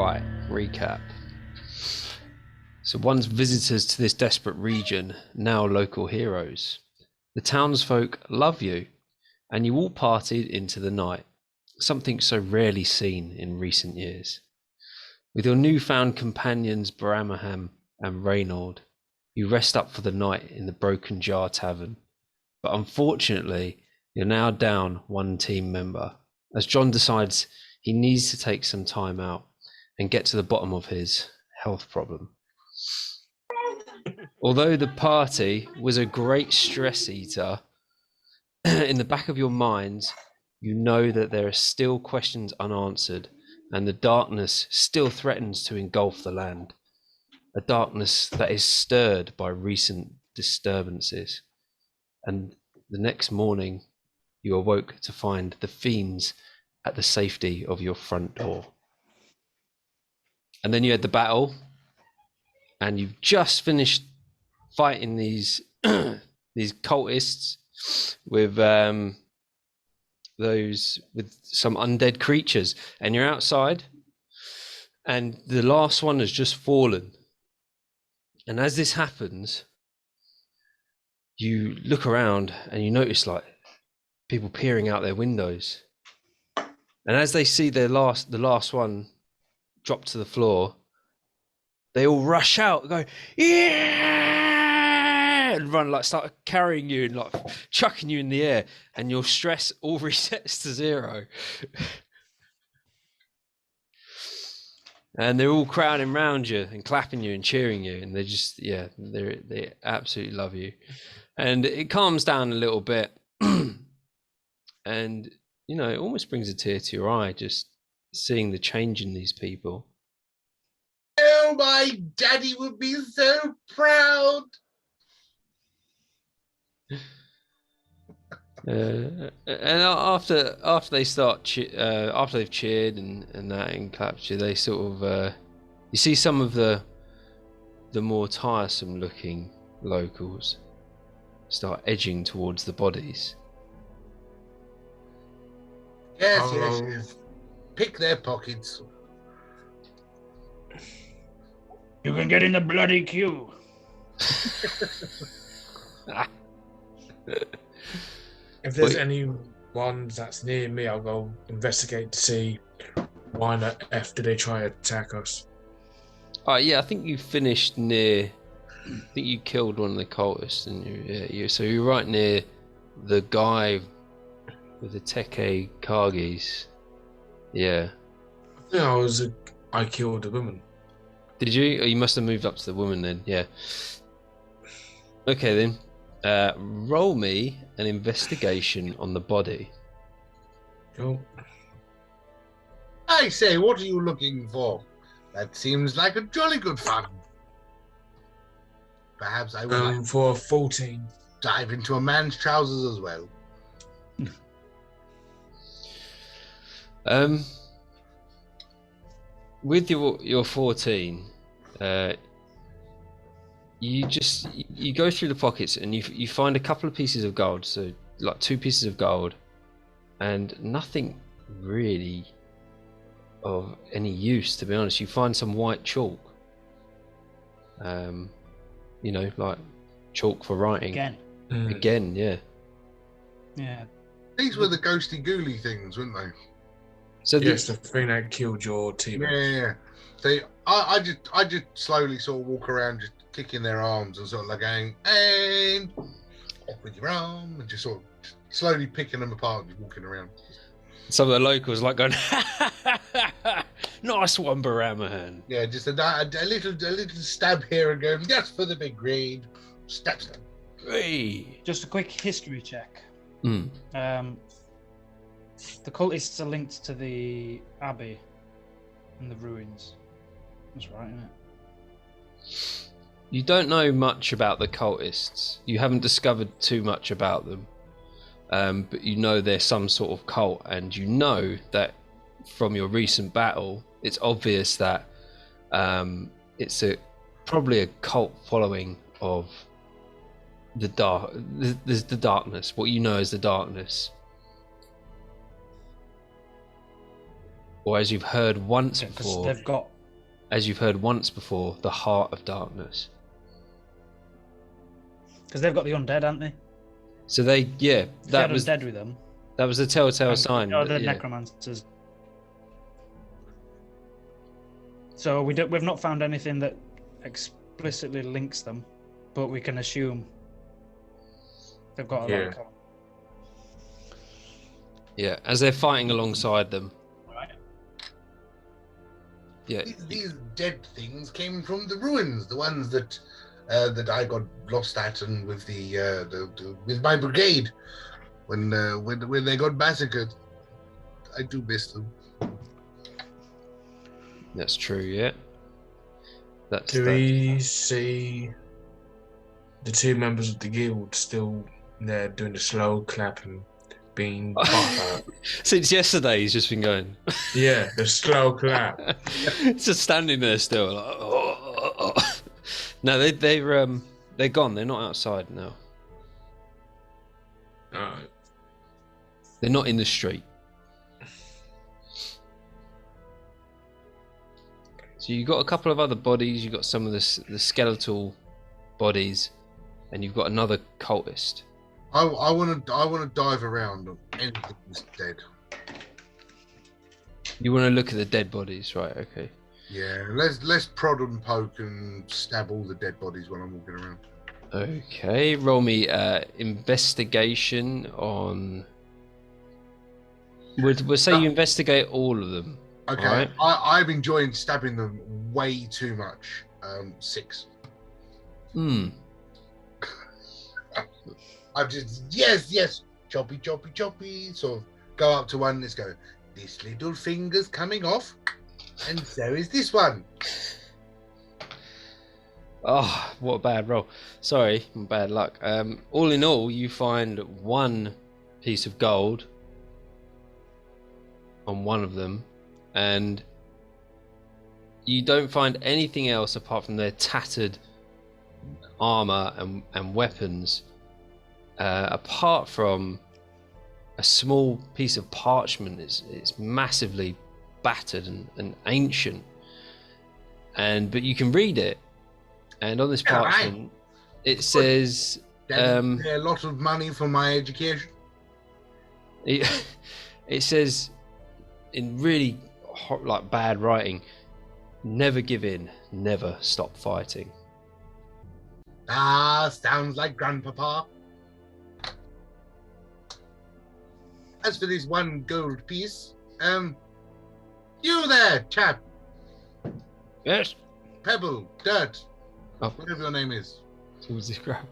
Right, recap. So once visitors to this desperate region, now local heroes. The townsfolk love you, and you all partied into the night, something so rarely seen in recent years. With your newfound companions Bramaham and Reynold, you rest up for the night in the Broken Jar Tavern. But unfortunately, you're now down one team member, as John decides he needs to take some time out and get to the bottom of his health problem. Although the party was a great stress eater, in the back of your minds, you know that there are still questions unanswered, and the darkness still threatens to engulf the land. A darkness that is stirred by recent disturbances. And the next morning, you awoke to find the fiends at the safety of your front door. And then you had the battle, and you've just finished fighting these these cultists with some undead creatures, and you're outside, and the last one has just fallen. And as this happens, you look around and you notice like people peering out their windows, and as they see the last one drop to the floor, they all rush out and go, yeah, and run, like start carrying you and like chucking you in the air, and your stress all resets to 0. And they're all crowding around you and clapping you and cheering you, and they absolutely love you. And it calms down a little bit, and it almost brings a tear to your eye just seeing the change in these people. Oh, my daddy would be so proud. And after they start after they've cheered and that and clapped you, they sort of you see some of the more tiresome looking locals start edging towards the bodies. Yes. Pick their pockets. You can get in the bloody queue. If there's anyone that's near me, I'll go investigate to see why the F did they try to attack us. Yeah, I think you finished near. I think you killed one of the cultists, and so you're right near the guy with the Teke Kargis. Yeah. I think I killed a woman. Did you? Oh, you must have moved up to the woman then. Yeah. Okay then. Roll me an investigation on the body. Cool. I say, what are you looking for? That seems like a jolly good fun. Perhaps I will for 14. Dive into a man's trousers as well. With your 14, you go through the pockets and you find a couple of pieces of gold, so like 2 pieces of gold, and nothing really of any use, to be honest. You find some white chalk, like chalk for writing. Again, yeah. These were the ghosty ghouly things, weren't they? So yes, the thing that killed your team. Yeah. So I just slowly sort of walk around, just kicking their arms and sort of like going, and off with your arm, and just sort of slowly picking them apart, just walking around. Some of the locals like going, nice one, Baramahan. Yeah, just a little stab here and go, just for the big grade. Stab. Hey. Just a quick history check. Mm. The cultists are linked to the Abbey and the ruins. That's right, isn't it? You don't know much about the cultists. You haven't discovered too much about them. But you know they're some sort of cult, and you know that from your recent battle, it's obvious that it's probably a cult following of the darkness. What you know as the darkness, or as you've heard once before. They've got as you've heard once before, the heart of darkness. Because they've got the undead, haven't they? So they, yeah, that was undead with them. That was the telltale sign. The yeah. necromancers. So we've not found anything that explicitly links them, but we can assume they've got a lot in common. Yeah, as they're fighting alongside them. Right. Yeah. These dead things came from the ruins, the ones that I got lost at, and with with my brigade when they got massacred. I do miss them. That's true. Yeah. Do we see the two members of the guild still there doing the slow clap and being butt Since yesterday, he's just been going. Yeah, the slow clap. It's just standing there still. Like, oh. No, they're gone. They're not outside now. Alright. They're not in the street. So you've got a couple of other bodies. You've got some of the skeletal bodies, and you've got another cultist. I want to dive around on anything that's dead. You want to look at the dead bodies, right? Okay. Yeah, let's prod and poke and stab all the dead bodies when I'm walking around. Okay, roll me investigation on. We'll say you investigate all of them. Okay, right? I've enjoyed stabbing them way too much. 6. I've just yes, choppy, sort of go up to one. Let's go. This little finger's coming off, and so is this one. Oh, what a bad roll. Sorry, bad luck. All in all, you find one piece of gold on one of them, and you don't find anything else apart from their tattered armor and weapons, apart from a small piece of parchment. It's massively battered and ancient, but you can read it, and on this parchment it says a lot of money for my education. It says in really like bad writing, never give in, never stop fighting. Sounds like Grandpapa. As for this one gold piece, you there, chap. Yes. Pebble, Dirt, Oh. whatever your name is. What was this crap?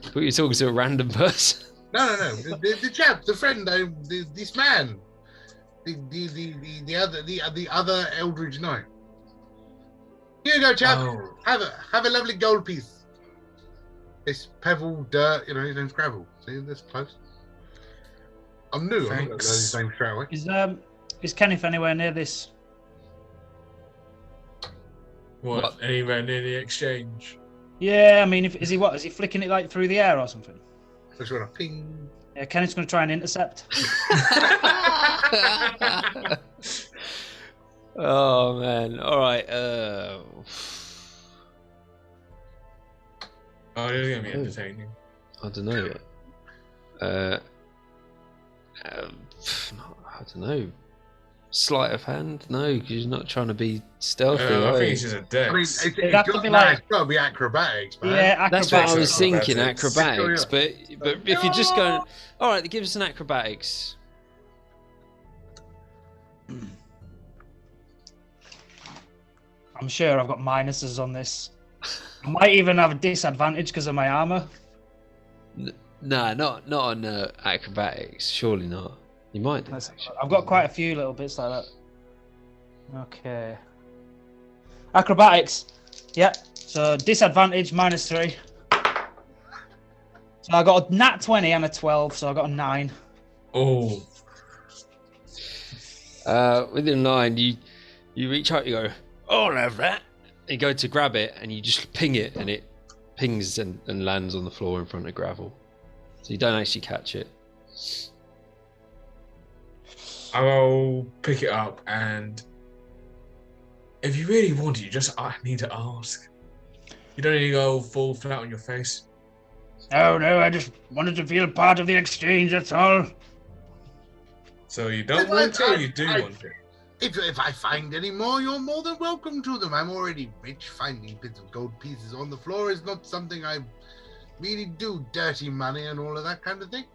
I thought you were talking to a random person. No. The chap, the friend, this man, the other Eldridge Knight. Here you go, chap. Oh. Have a lovely gold piece. It's Pebble, Dirt. His name's Gravel. See, that's close. I'm new. I'm not going to learn his name straight away. Is Kenneth anywhere near this? What? Anywhere near the exchange? Yeah, I mean, is he flicking it like through the air or something? Just want to ping. Yeah, Kenneth's going to try and intercept. Oh man! All right. Oh, this is gonna be entertaining. I don't know yet. I don't know. Sleight of hand? No, because you're not trying to be stealthy. I think it's just a dex. I mean, it's to got to be acrobatics, man. Yeah, acrobatics. That's what I was Acrobatics. thinking, acrobatics. But if you're just going, all right, give us an acrobatics. I'm sure I've got minuses on this. I might even have a disadvantage because of my armor. No, not on acrobatics. Surely not. You might do. I've got quite a few little bits like that. Okay. Acrobatics. Yeah. So disadvantage -3. So I got a nat 20 and a 12, so I got a 9. Oh. Within 9, you reach out. You go, I'll have that. You go to grab it, and you just ping it, and it pings and lands on the floor in front of Gravel. So you don't actually catch it. I'll pick it up and If you really want it, you just need to ask. You don't need to go fall flat on your face. Oh no, I just wanted to feel part of the exchange, that's all. So you don't want it, or you do want it? If I find any more, you're more than welcome to them. I'm already rich. Finding bits of gold pieces on the floor is not something I really do. Dirty money and all of that kind of thing.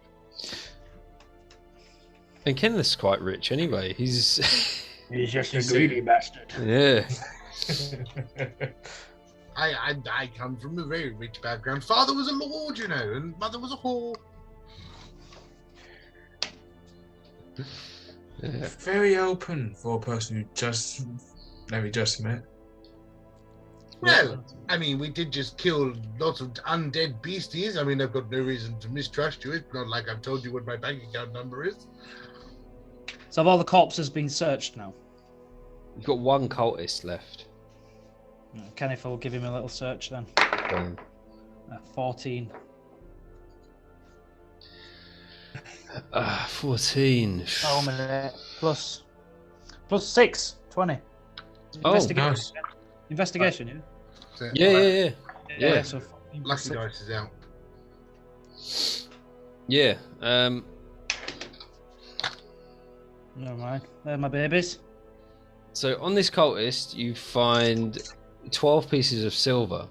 And Kenneth's quite rich anyway. He's just a greedy bastard. Yeah. I come from a very rich background. Father was a lord, you know, and mother was a whore. Yeah. Very open for a person who just met. Well, I mean, we did just kill lots of undead beasties. I mean, I've got no reason to mistrust you. It's not like I've told you what my bank account number is. So have all the corpses been searched now? You've got one cultist left. Kenneth will give him a little search then. 14. 14. Oh, minute. Plus 6. 20. Investigation. Nice. Investigation, Yeah. Yeah. So Lucky dice is out. Yeah. Never mind. They're my babies. So on this cultist, you find 12 pieces of silver.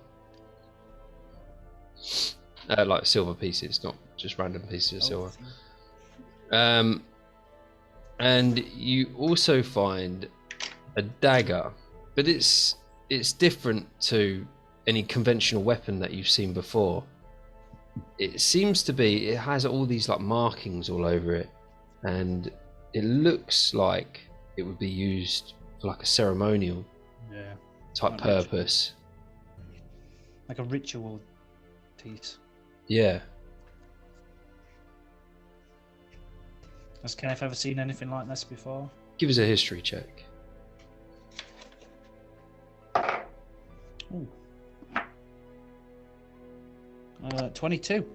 Like silver pieces, not just random pieces of silver. And you also find a dagger, but it's different to any conventional weapon that you've seen before. It seems to be, it has all these like markings all over it, and it looks like it would be used for like a ceremonial type purpose. Like a ritual piece. Yeah. Has Kenneth ever seen anything like this before? Give us a history check. Ooh. 22.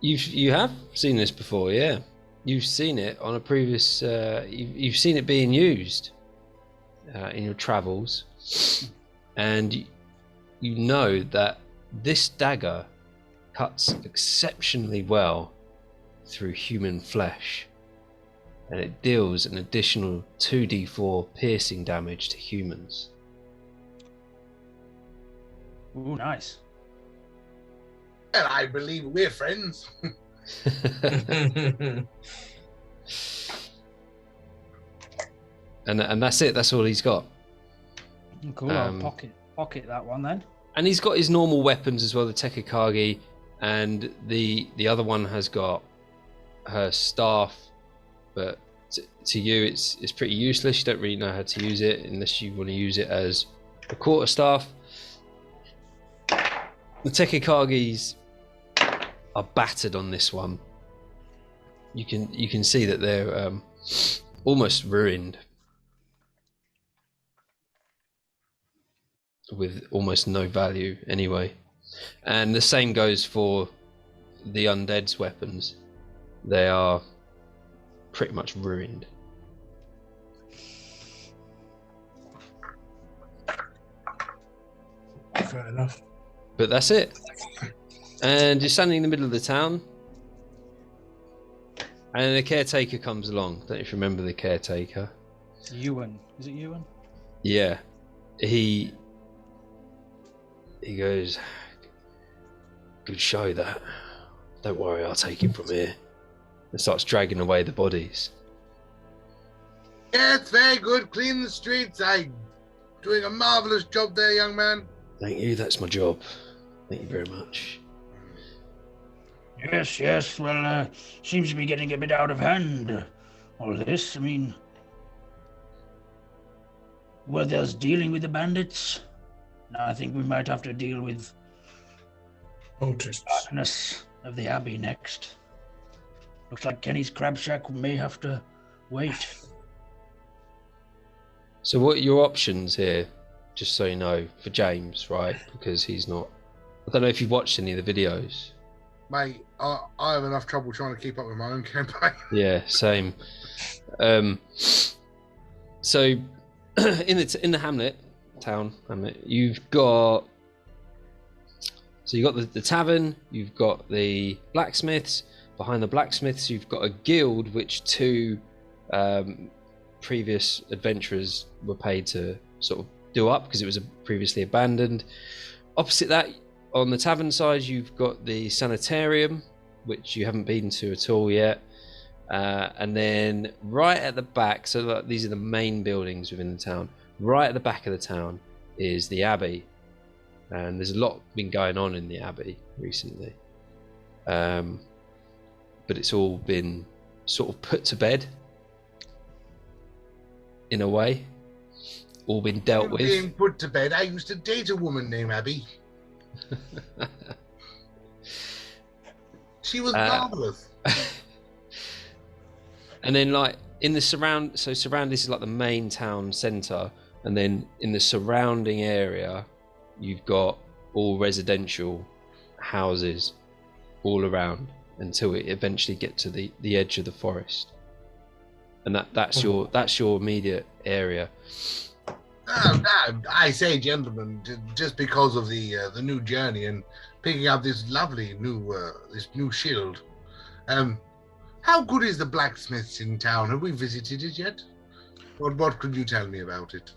You have seen this before, yeah. You've seen it on a previous. You've seen it being used in your travels, and you know that this dagger cuts exceptionally well through human flesh, and it deals an additional 2d4 piercing damage to humans. Ooh, nice. And I believe we're friends. And that's it. That's all he's got. Cool. I'll pocket that one then. And he's got his normal weapons as well, the Tekikagi, and the other one has got her staff, but to you it's pretty useless. You don't really know how to use it unless you want to use it as a quarterstaff. The Tekikagis are battered on this one. You can see that they're almost ruined, with almost no value anyway. And the same goes for the undead's weapons. They are pretty much ruined. Fair enough. But that's it. And you're standing in the middle of the town, and the caretaker comes along. Don't you remember the caretaker? Ewan. Is it Ewan? Yeah. He goes, "Good show that. Don't worry, I'll take it from here." And starts dragging away the bodies. Yeah, it's very good. Clean the streets. I'm doing a marvelous job there, young man. Thank you, that's my job. Thank you very much. Yes. Well, seems to be getting a bit out of hand. All this, I mean, were there's dealing with the bandits? Now I think we might have to deal with Cultists. darkness of the Abbey next. Looks like Kenny's crab shack may have to wait. So what are your options here, just so you know, for James, right? Because he's not... I don't know if you've watched any of the videos. Mate, I have enough trouble trying to keep up with my own campaign. Yeah, same. So in the hamlet, town hamlet, you've got the tavern, you've got the blacksmiths. Behind the blacksmiths, you've got a guild which 2 previous adventurers were paid to sort of do up because it was previously abandoned. Opposite that, on the tavern side, you've got the sanitarium, which you haven't been to at all yet. And then right at the back, so these are the main buildings within the town. Right at the back of the town is the Abbey, and there's a lot been going on in the Abbey recently. But it's all been sort of put to bed in a way, all been dealt with. Being put to bed. I used to date a woman named Abbey. She was marvelous. And then, like in the surround, this is like the main town centre, and then in the surrounding area, you've got all residential houses all around until it eventually gets to the edge of the forest, and that's your immediate area. I say, gentlemen, just because of the new journey and picking up this lovely new shield. How good is the blacksmiths in town? Have we visited it yet? What could you tell me about it?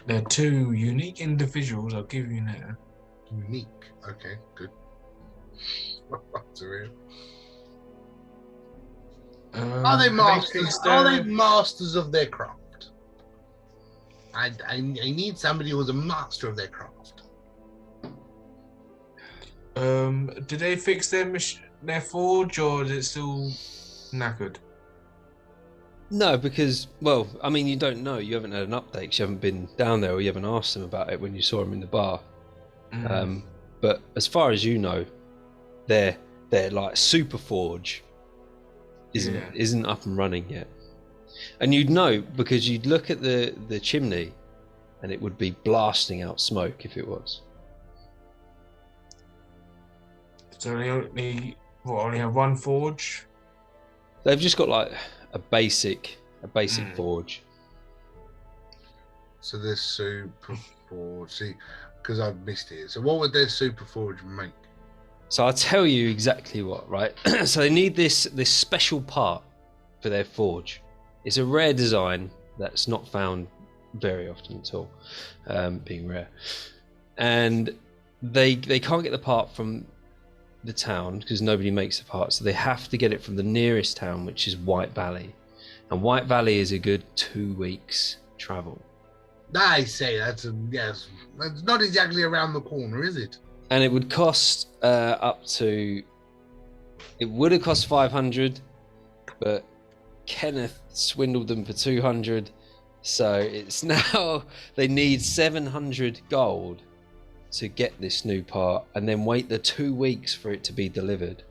They're 2 unique individuals, I'll give you now. Unique. Okay, good. Are they masters? Are they masters of their craft? I need somebody who's a master of their craft. Did they fix their forge, or is it still knackered? No, because, well, I mean, you don't know. You haven't had an update 'cause you haven't been down there, or you haven't asked them about it when you saw them in the bar. But as far as you know, their like super forge isn't up and running yet. And you'd know because you'd look at the chimney, and it would be blasting out smoke if it was. So they only have 1 forge? They've just got like a basic forge. So their super forge. See, because I've missed it. So what would their super forge make? So I'll tell you exactly what, right? So they need this special part for their forge. It's a rare design that's not found very often at all, being rare. And they can't get the part from the town because nobody makes the part, so they have to get it from the nearest town, which is White Valley. And White Valley is a good 2 weeks travel. I say that's not exactly around the corner, is it? And it would cost it would have cost 500, but Kenneth swindled them for 200, so it's now they need 700 gold to get this new part, and then wait the 2 weeks for it to be delivered.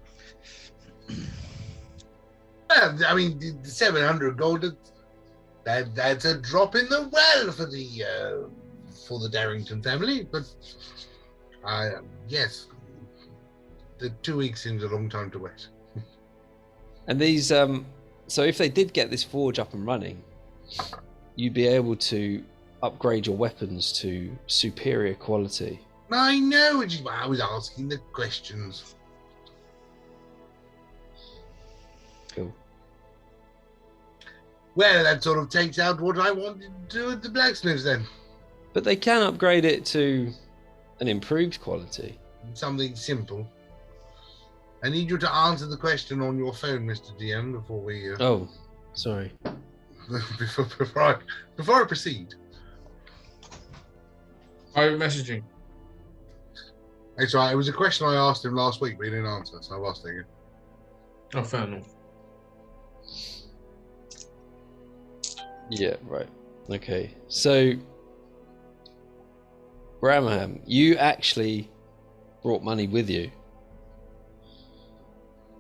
Well, I mean, the 700 gold, that's a drop in the well for the Darrington family. But yes, the 2 weeks seems a long time to wait. And these, so if they did get this forge up and running, you'd be able to upgrade your weapons to superior quality. I know, which is why I was asking the questions. Cool. Well, that sort of takes out what I wanted to do at the blacksmiths then. But they can upgrade it to an improved quality. Something simple. I need you to answer the question on your phone, Mr. DM, before we... Oh, sorry. before I proceed. Private messaging. It's right. It was a question I asked him last week, but he didn't answer, so I've asked it again. Oh, fair enough. Yeah, right. Okay. So, Bramham, you actually brought money with you.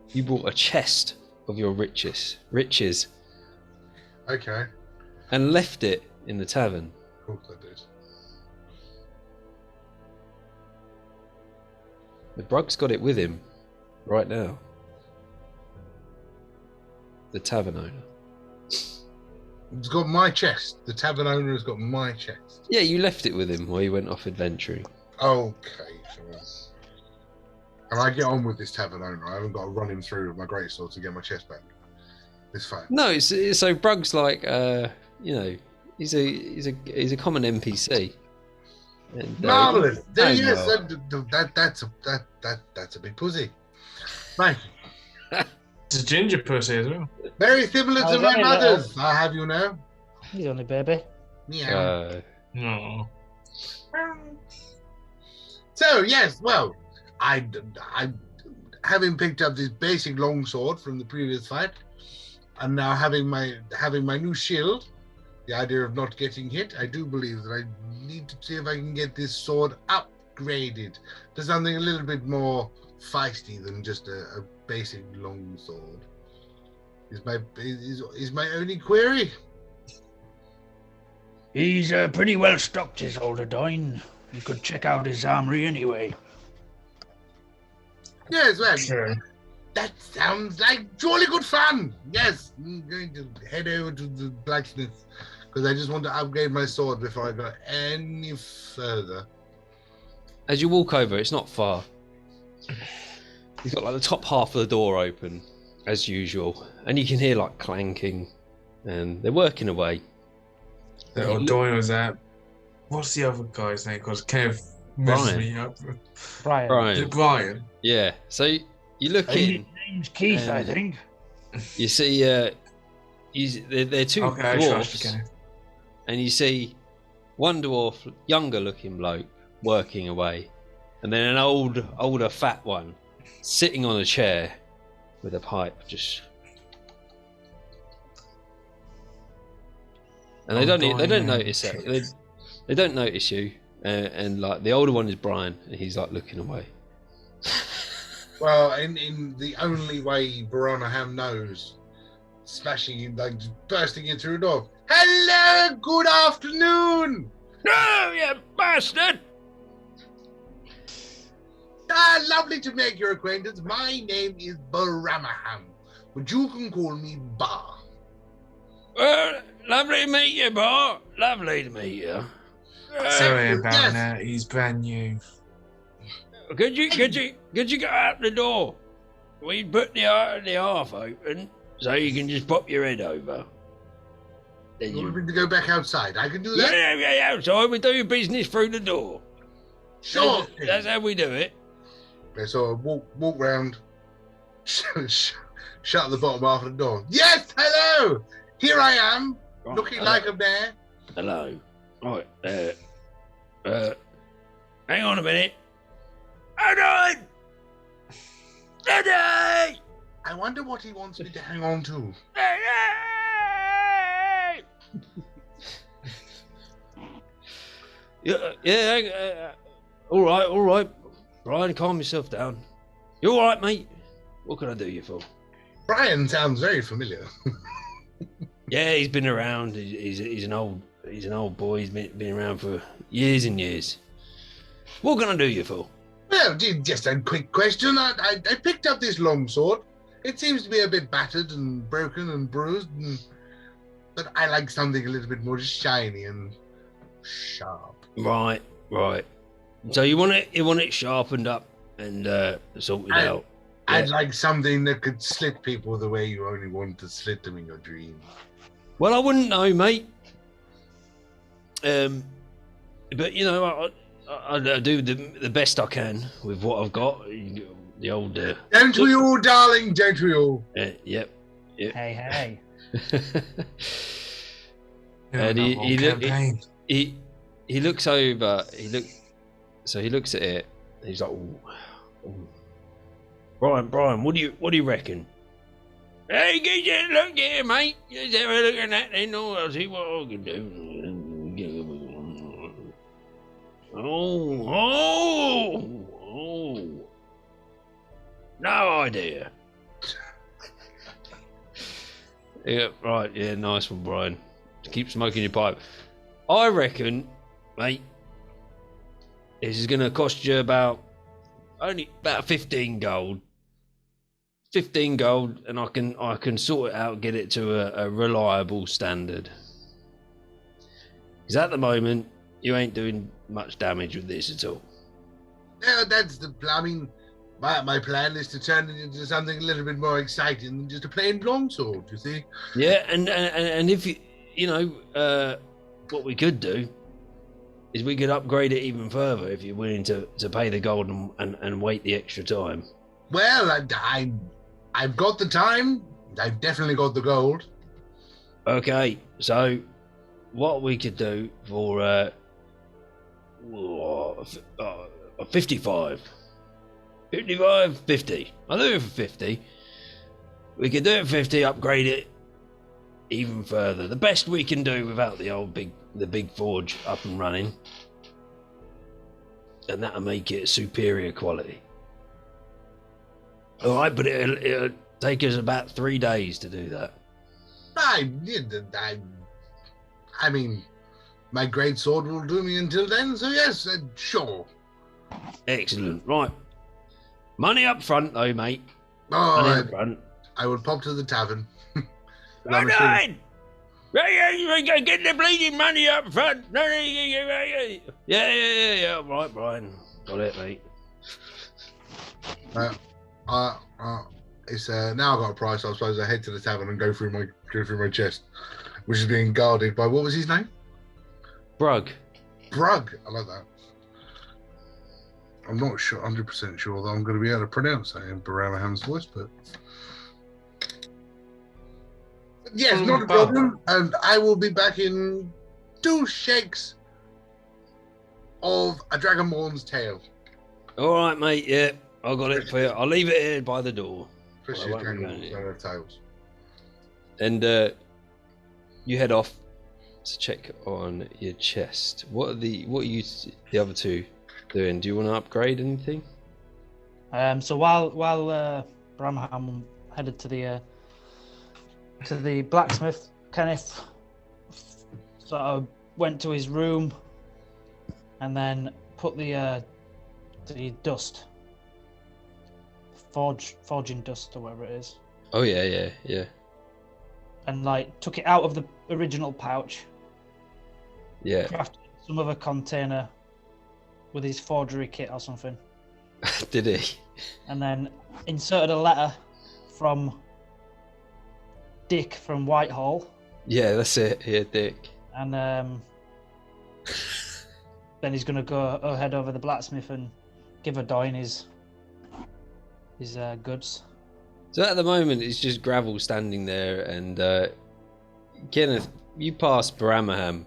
You brought a chest of your riches, Okay. and left it in the tavern. Of course I did. The Brug's got it with him right now. The tavern owner. It's got my chest. The tavern owner has got my chest. Yeah, you left it with him while you went off adventuring. Okay, sure. And I get on with this tavern owner. I haven't got to run him through with my greatsword to get my chest back. It's fine. No, it's so Brug's like, you know, he's a common NPC. And, Marvelous. There he- he is. well. That's a big pussy. Thank you. It's a ginger pussy as well. Very similar Oh, to my very mother's. I have you know. He's only baby. Yeah. No. So yes, well, I having picked up this basic longsword from the previous fight, and now having my new shield, the idea of not getting hit, I do believe that I need to see if I can get this sword upgraded to something a little bit more feisty than just a basic longsword. Is my only query. He's pretty well stocked, his older Dine. You could check out his armory anyway. Yes, well, Sure. that sounds like jolly good fun. Yes, I'm going to head over to the blacksmith because I just want to upgrade my sword before I go any further. As you walk over, it's not far. He's got like the top half of the door open, as usual, and you can hear like clanking, and they're working away. The old Doyle was that. What's the other guy's name? Because Kev messes Brian. me up. Brian. Is Brian, it Brian? yeah. So you look in, His name's Keith, I think. you see, they're two Okay, I trust dwarfs, again. and you see one dwarf, younger-looking bloke, working away, and then an older, fat one sitting on a chair with a pipe, just. And they don't notice it. They don't notice you, and like the older one is Brian, and he's like looking away. Well, in the only way Baranaham knows, smashing in, like bursting in through a door. Hello, good afternoon. No, you bastard! Lovely to make your acquaintance. My name is Baramaham, but you can call me Bar. Lovely to meet you, Bart. Lovely to meet you. Sorry about yes. that. He's brand new. Could you go out the door? We put the half open so you can just pop your head over. Then You want you, me to go back outside? I can do that. yeah, outside. We do your business through the door. Sure. That's how we do it. Okay, so I walk round, shut the bottom half of the door. Yes, hello. Here I am, Right, looking hello. like a bear. Hello. Right. Hang on a minute. Hold on. Steady. I wonder what he wants me to hang on to. Yeah. All right. Brian, calm yourself down. You all right, mate? What can I do you for? Brian sounds very familiar. Yeah, he's been around. He's an old boy. He's been around for years and years. What can I do you for? Well, just a quick question. I picked up this longsword. It seems to be a bit battered and broken and bruised, but I like something a little bit more shiny and sharp. Right. So you want it sharpened up and sorted out. I'd like something that could slit people the way you only want to slit them in your dreams. Well, I wouldn't know, mate. But you know, I do the best I can with what I've got. The old. Don't we all, darling? Don't we all? Yep. Hey. And Campaign. he looks over. He looks at it. And he's like, ooh. Brian, what do you reckon? Hey, get a look here, mate. Just have a look at that, then I'll see what I can do. Oh. No idea. Yeah, right. Yeah, nice one, Brian. Keep smoking your pipe. I reckon, mate, this is going to cost you about 15 gold. 15 gold, and I can sort it out, get it to a reliable standard. Because at the moment, you ain't doing much damage with this at all. Yeah, that's the. I mean, my plan is to turn it into something a little bit more exciting than just a plain longsword. You see? Yeah, and if you know, what we could do is we could upgrade it even further if you're willing to pay the gold and wait the extra time. Well, I've got the time. I've definitely got the gold. Okay, so what we could do for 55, 50. I'll do it for 50. We could do it for 50, upgrade it even further. The best we can do without the big forge up and running, and that'll make it superior quality. All right, but it'll take us about 3 days to do that. I mean, my great sword will do me until then. So yes, sure. Excellent. Right, money up front, though, mate. All Money right. up front. I will pop to the tavern. All right. Get the bleeding money up front. Yeah. Right, Brian. Got it, mate. It's now I've got a price. I suppose I head to the tavern and go through my chest, which is being guarded by what was his name? Brug. Brug. I like that. I'm not sure, 100% sure that I'm going to be able to pronounce that in Baramaham's voice, but yes, not a problem. And I will be back in 2 shakes of a Dragonborn's tail. All right, mate. Yeah, I got it for you. I'll leave it here by the door. Especially Dragonborns don't have tails. And you head off to check on your chest. What are you the other two doing? Do you want to upgrade anything? So while Bramham headed to the blacksmith, Kenneth sort of went to his room and then put the dust, forging dust or whatever it is. Oh yeah. And like took it out of the original pouch. Yeah. Crafted some other container with his forgery kit or something. Did he? And then inserted a letter from Dick from Whitehall. Yeah, that's it. Yeah, Dick. And then he's gonna go head over the blacksmith and give Adoyne his goods. So at the moment, it's just Gravel standing there, and Kenneth, you pass Baramaham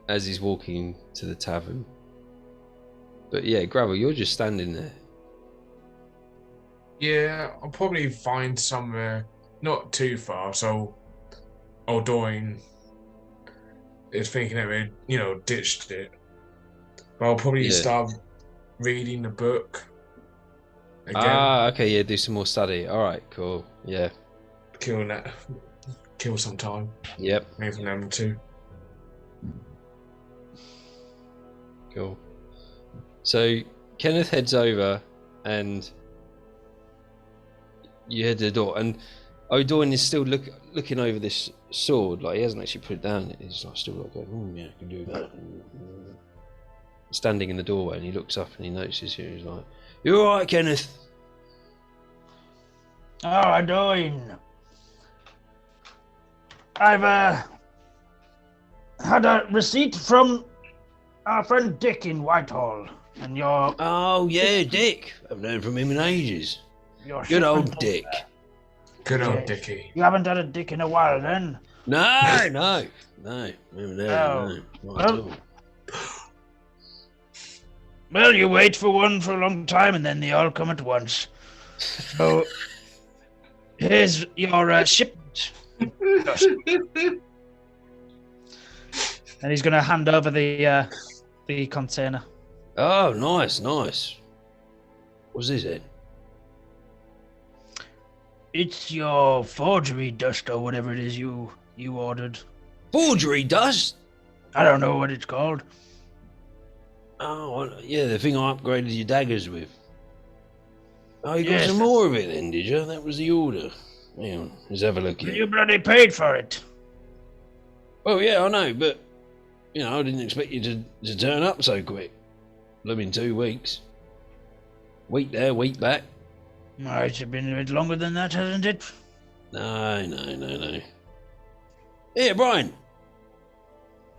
as he's walking to the tavern. But yeah, Gravel, you're just standing there. Yeah, I'll probably find somewhere not too far. So Adoyne is thinking that we, ditched it. But I'll probably start reading the book again. Ah, okay, yeah, do some more study. All right, cool. Yeah. Kill some time. Yep. Maybe level 2. Cool. So Kenneth heads over and you head to the door, and Adoyne is still looking over this sword. Like, he hasn't actually put it down. He's like still like going, yeah, I can do that. Standing in the doorway, and he looks up and he notices you. He's like, "You all right, Kenneth?" Oh, Adoyne. I've had a receipt from our friend Dick in Whitehall, and your... Oh, yeah, Dick. I haven't heard from him in ages. Good old Dick. Good old Dickie. You haven't had a Dick in a while, then? No. Not at all. Well, you wait for one for a long time, and then they all come at once. So, here's your shipment. And he's going to hand over the container. Oh, nice. What's this in? It's your forgery dust or whatever it is you ordered. Forgery dust? I don't know what it's called. Oh, yeah, the thing I upgraded your daggers with. Oh, you got Yes. some more of it then, did you? That was the order. Hang on, let's have a look here. You bloody paid for it. Well, yeah, I know, but, you know, I didn't expect you to turn up so quick. Blooming 2 weeks. Week there, week back. Oh, it's been a bit longer than that, hasn't it? No. Here, Brian.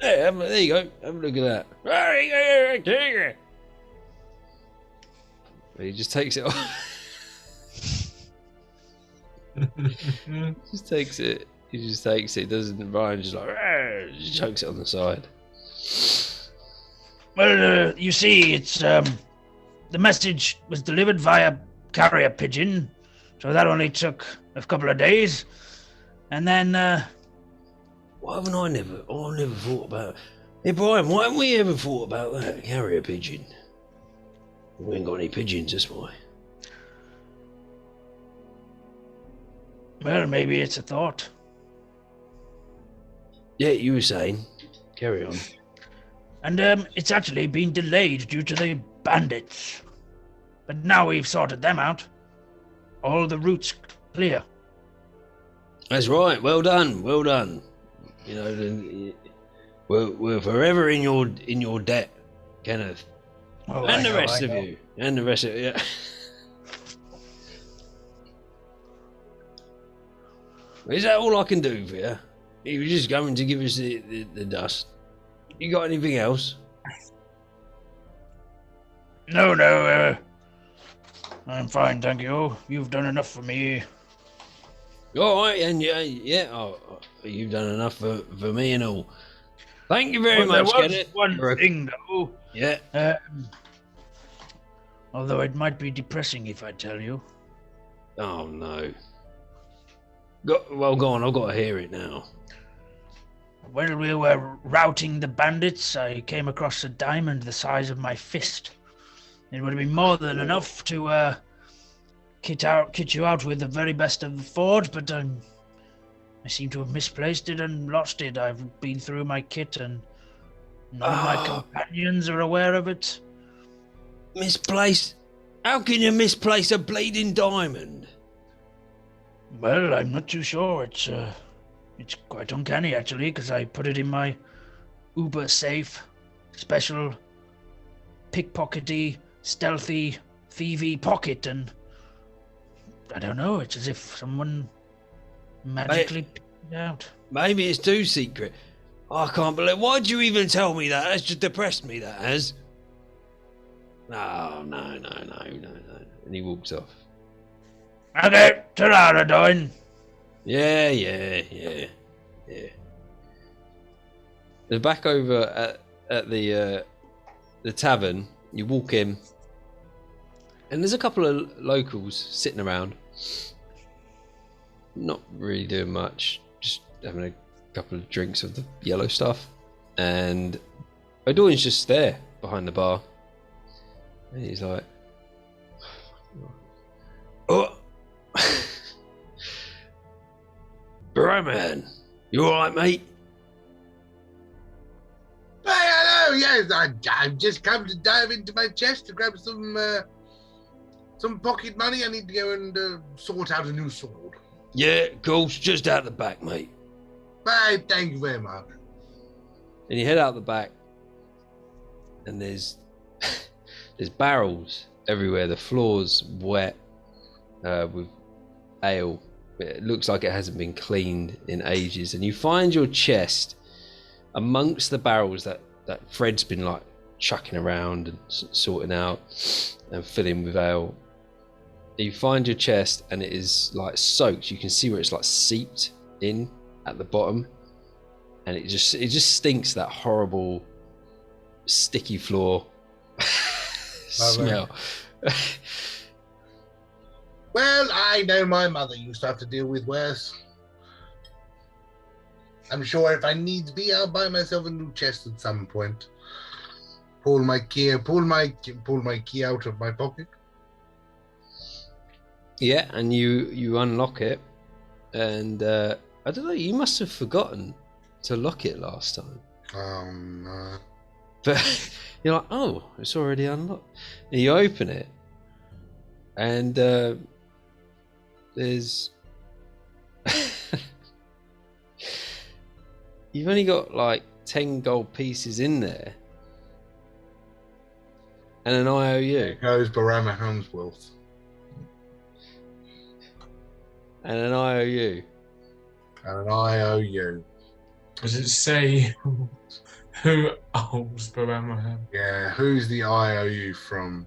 There you go. Have a look at that. He just takes it off. Just takes it. He just takes it. Doesn't Brian just like just chokes it on the side. Well, you see, it's the message was delivered via carrier pigeon, so that only took a couple of days, and then. Why haven't I never thought about? Hey Brian, why haven't we ever thought about that carrier pigeon? We ain't got any pigeons, that's why. Well, maybe it's a thought. Yeah, you were saying. Carry on. And it's actually been delayed due to the bandits. But now we've sorted them out. All the routes clear. That's right. Well done. Well done. You know, we're forever in your debt, Kenneth, and the rest of you, and the rest of you. Is that all I can do for you? You were just going to give us the dust. You got anything else? No. I'm fine, thank you. You've done enough for me. All right, and yeah. Oh, you've done enough for me and all. Thank you very much, there was Kenneth. one thing, though. Yeah. Although it might be depressing if I tell you. Oh no. Go on. I've got to hear it now. When we were routing the bandits, I came across a diamond the size of my fist. It would have been more than enough to kit you out with the very best of the Ford, but I seem to have misplaced it and lost it. I've been through my kit and none of my companions are aware of it. Misplaced? How can you misplace a bleeding diamond? Well, I'm not too sure. It's quite uncanny, actually, because I put it in my uber safe, special, pickpockety, stealthy, thievy pocket, and I don't know, it's as if someone magically picked it out. Maybe it's too secret. I can't believe. Why'd you even tell me that? That's just depressed me, that has. No. And he walks off. Okay, ta-ra, Doyne. Yeah. They're back over at the tavern. You walk in, and there's a couple of locals sitting around, not really doing much, just having a couple of drinks of the yellow stuff. And O'Doyne's just there behind the bar, and he's like, "Oh." Right, man. You alright, mate? Hey, hello. Yes, I've just come to dive into my chest to grab some pocket money. I need to go and sort out a new sword. Yeah, cool. Just out the back, mate. Bye. Thank you very much. And you head out the back, and there's barrels everywhere. The floor's wet with ale. It looks like it hasn't been cleaned in ages, and you find your chest amongst the barrels that Fred's been like chucking around and sorting out and filling with ale. You find your chest, and it is like soaked. You can see where it's like seeped in at the bottom, and it just stinks, that horrible sticky floor smell. Well, I know my mother used to have to deal with worse. I'm sure if I need to be, I'll buy myself a new chest at some point. Pull my key out of my pocket. Yeah, and you unlock it, and I don't know. You must have forgotten to lock it last time. Oh no! But you're like, oh, it's already unlocked. And you open it, And there's you've only got like 10 gold pieces in there, and an IOU. There goes Baramaham's wealth. And an IOU. And an IOU. Does it say who owns Baramahan? Yeah, who's the IOU from?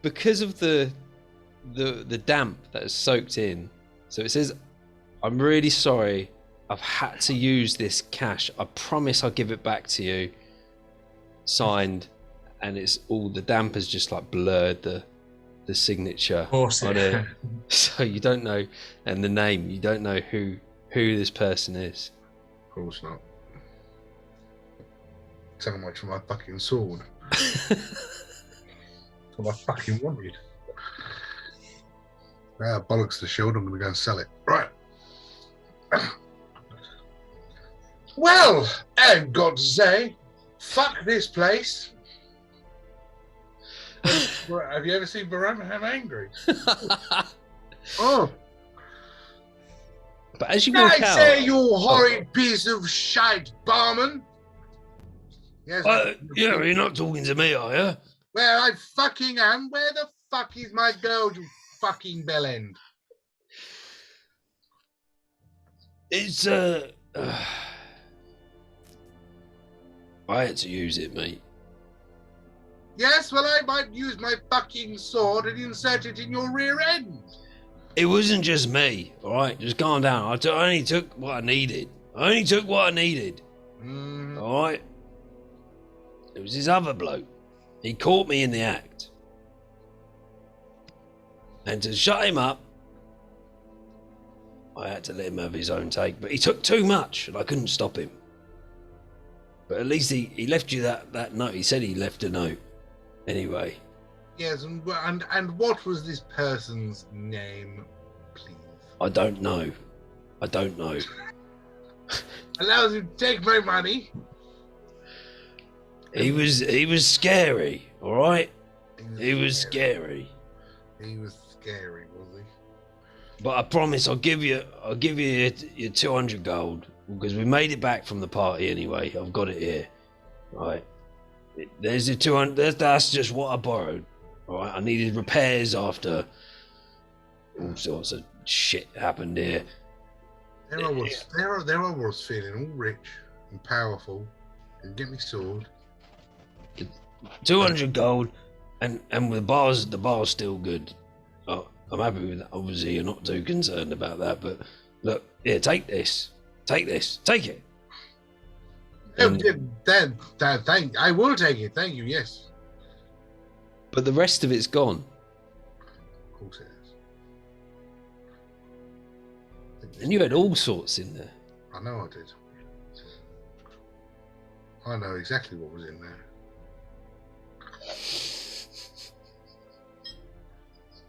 Because of the damp that is soaked in. So it says, I'm really sorry. I've had to use this cash. I promise I'll give it back to you. Signed. And it's all the damp has just like blurred the signature Of course on it. it. So you don't know, and the name, you don't know who this person is. Of course not. So much for my fucking sword. That's what I fucking wanted. Bollocks the shield, I'm going to go and sell it. Right. Well, I've got to say, fuck this place. Have you ever seen Baramahan angry? Oh. But as you walk I out, say, you horrid piece of shite, barman. Yes. yeah, you're not talking to me, are you? Well, I fucking am. Where the fuck is my gold, you fucking bellend? It's I had to use it, mate. Yes, well, I might use my fucking sword and insert it in your rear end. It wasn't just me, all right? Just calm down. I only took what I needed. All right? It was this other bloke. He caught me in the act. And to shut him up, I had to let him have his own take. But he took too much, and I couldn't stop him. But at least he left you that note. He said he left a note. Anyway. Yes, and what was this person's name, please? I don't know. Allows you to take my money. He was scary, all right? He was scary. He was scary, was he? But I promise I'll give you your 200 gold because we made it back from the party anyway. I've got it here. Right. There's your 200. That's just what I borrowed. All right. I needed repairs after all sorts of shit happened here. There I was feeling all rich and powerful and get me sword. 200 gold and the bar's still good. Oh, I'm happy with that. Obviously you're not too concerned about that, but look, here, take this. Take it. I will take it. Thank you. Yes. But the rest of it's gone. Of course it is. And you had all sorts in there. I know I did. I know exactly what was in there.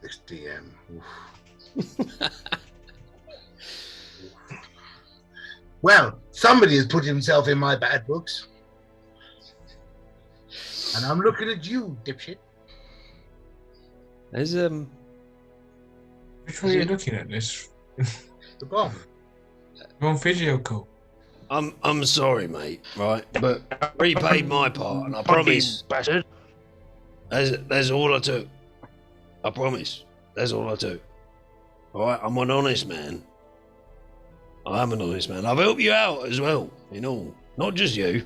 This DM. Oof. Well, somebody has put himself in my bad books. And I'm looking at you, dipshit. There's Which way are you looking at this? The bomb. You're on video call. I'm sorry, mate, right? But I repaid my part and I promise Bastard. that's all I took. I promise. That's all I took. Alright, I'm an honest man. I am an honest man. I've helped you out as well, you know. Not just you.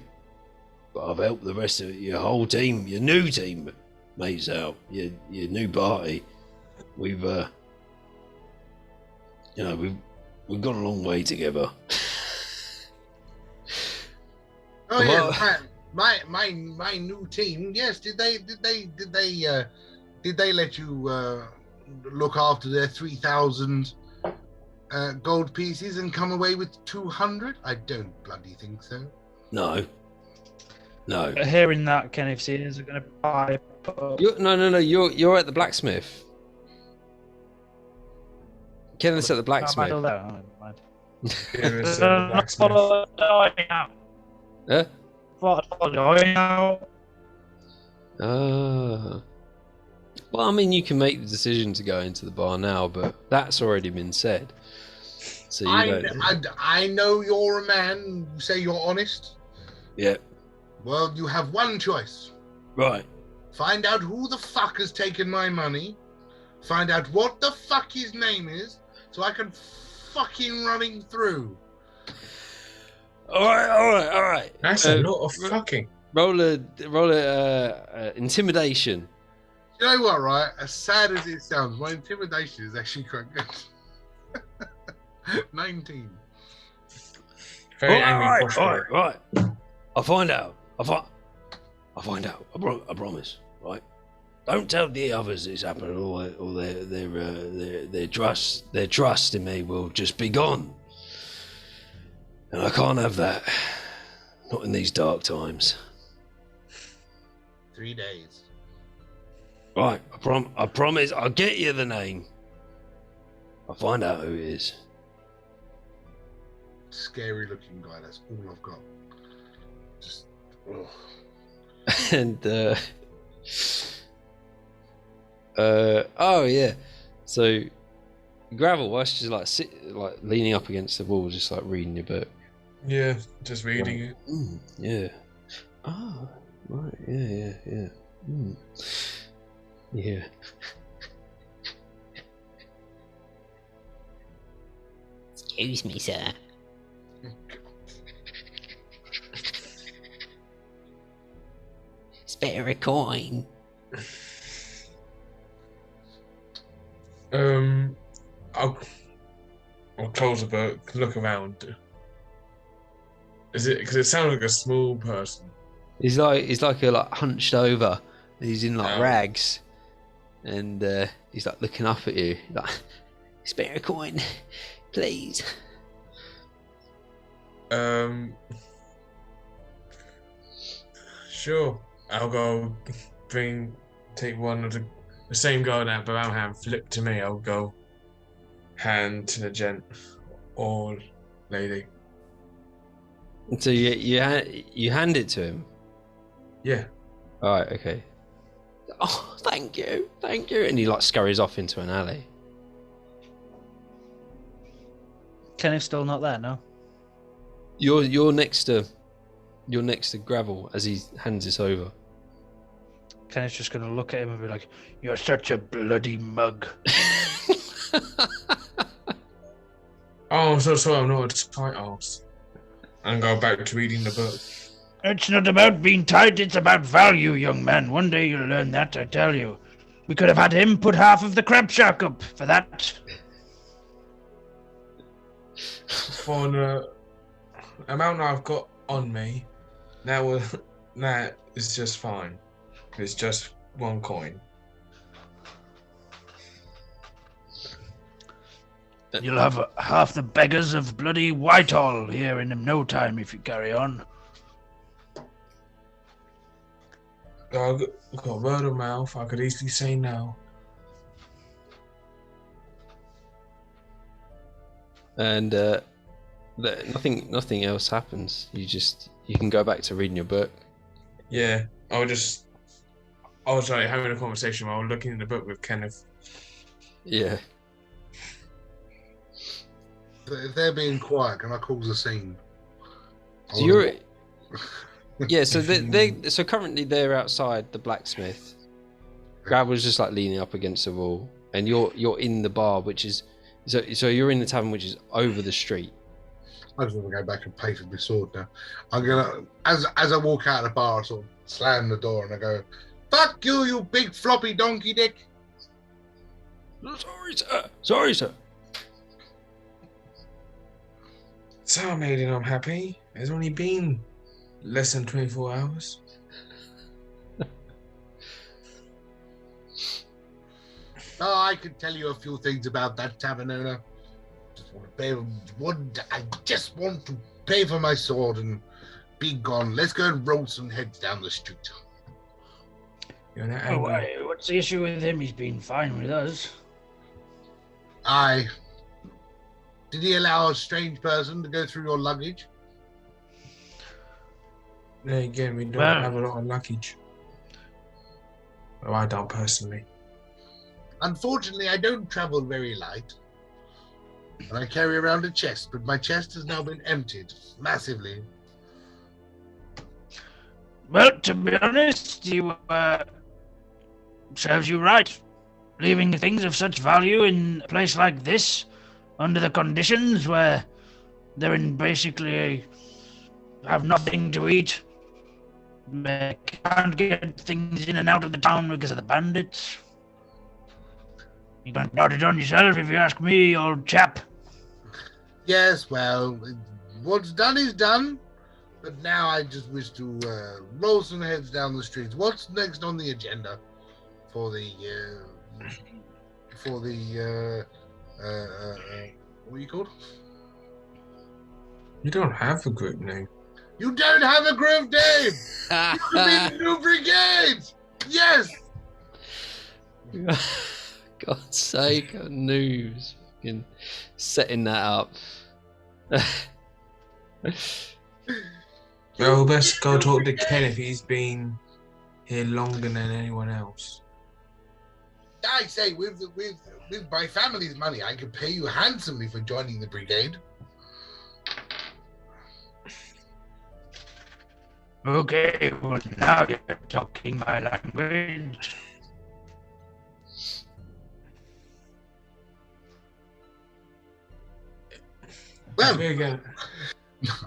But I've helped the rest of it, your whole team, your new team mates out, your new party. We've we've gone a long way together. Oh Well, yeah, my new team. Yes, did they let you look after their 3,000 gold pieces and come away with 200? I don't bloody think so. No. Hearing that, Kenneth Sears are going to buy. No. You're at the blacksmith. Kenneth's at the blacksmith. Yeah. Well, I mean, you can make the decision to go into the bar now, but that's already been said. So you don't. I know you're a man. You say you're honest. Yeah. Well, you have one choice. Right. Find out who the fuck has taken my money. Find out what the fuck his name is, so I can fucking run him through. All right. That's a lot of fucking. Roll a intimidation. You know what, right? As sad as it sounds, my intimidation is actually quite good. 19. Very angry. Right. I'll find out. I'll find out. I promise. Right. Don't tell the others it's happened, or their trust in me will just be gone. And I can't have that. Not in these dark times. 3 days. Right, I promise I'll get you the name. I'll find out who it is. Scary looking guy, that's all I've got. Just, oh. And, oh yeah. So, Gravel, whilst she's like leaning up against the wall, just like reading your book. Yeah, just reading it. Yeah. Oh, right. Yeah. Yeah. Excuse me, sir. Spare a coin. I'll close the book, look around. Is it because it sounds like a small person? He's like hunched over. He's in like Oh. rags, and he's like looking up at you. Like, spare a coin, please. Sure. I'll go take one of the same guy that brown hand flip to me. I'll go hand to the gent or lady. And so you hand it to him. Yeah. All right, okay. Oh, thank you, and he like scurries off into an alley. Kenneth's still not there, no? You're next to Gravel as he hands this over. Kenneth's just going to look at him and be like, "You're such a bloody mug." Oh, so sorry, I'm not a tight ass. And go back to reading the book. It's not about being tight, it's about value, young man. One day you'll learn that, I tell you. We could have had him put half of the crab shack up for that. For the amount I've got on me, now that is just fine. It's just one coin. You'll have half the beggars of bloody Whitehall here in no time if you carry on. I've got word of mouth. I could easily say no. And nothing else happens. You can go back to reading your book. Yeah, I was like having a conversation while looking in the book with Kenneth. Yeah. If they're being quiet, can I cause a scene? So you're. Yeah, so so currently they're outside the blacksmith. Gravel's just like leaning up against the wall, and you're in the bar, which is so you're in the tavern, which is over the street. I just want to go back and pay for my sword now. I'm gonna, as I walk out of the bar, I sort of slam the door and I go, "Fuck you, you big floppy donkey dick!" Sorry, sir. So, maiden, I'm happy. It's only been less than 24 hours. Oh, I could tell you a few things about that tavern owner. I just want to pay for my sword and be gone. Let's go and roll some heads down the street. You're not Oh, angry. what's the issue with him? He's been fine with us. Did he allow a strange person to go through your luggage? Then again, we don't Well- have a lot of luggage. Well, I don't personally. Unfortunately, I don't travel very light. And I carry around a chest, but my chest has now been emptied massively. Well, to be honest, you serves you right. Leaving things of such value in a place like this, under the conditions where they're in basically have nothing to eat. They can't get things in and out of the town because of the bandits. You can't doubt it on yourself if you ask me, old chap. Yes, well, what's done is done. But now I just wish to roll some heads down the streets. What's next on the agenda for the what are you called? You don't have a group name. You don't have a group name. You could be the new brigade. Yes. God's sake, I knew he was fucking setting that up. Well, best go talk to Ken if he's been here longer than anyone else. I say, with my family's money, I could pay you handsomely for joining the brigade. Okay, well now you're talking my language. Well, Again.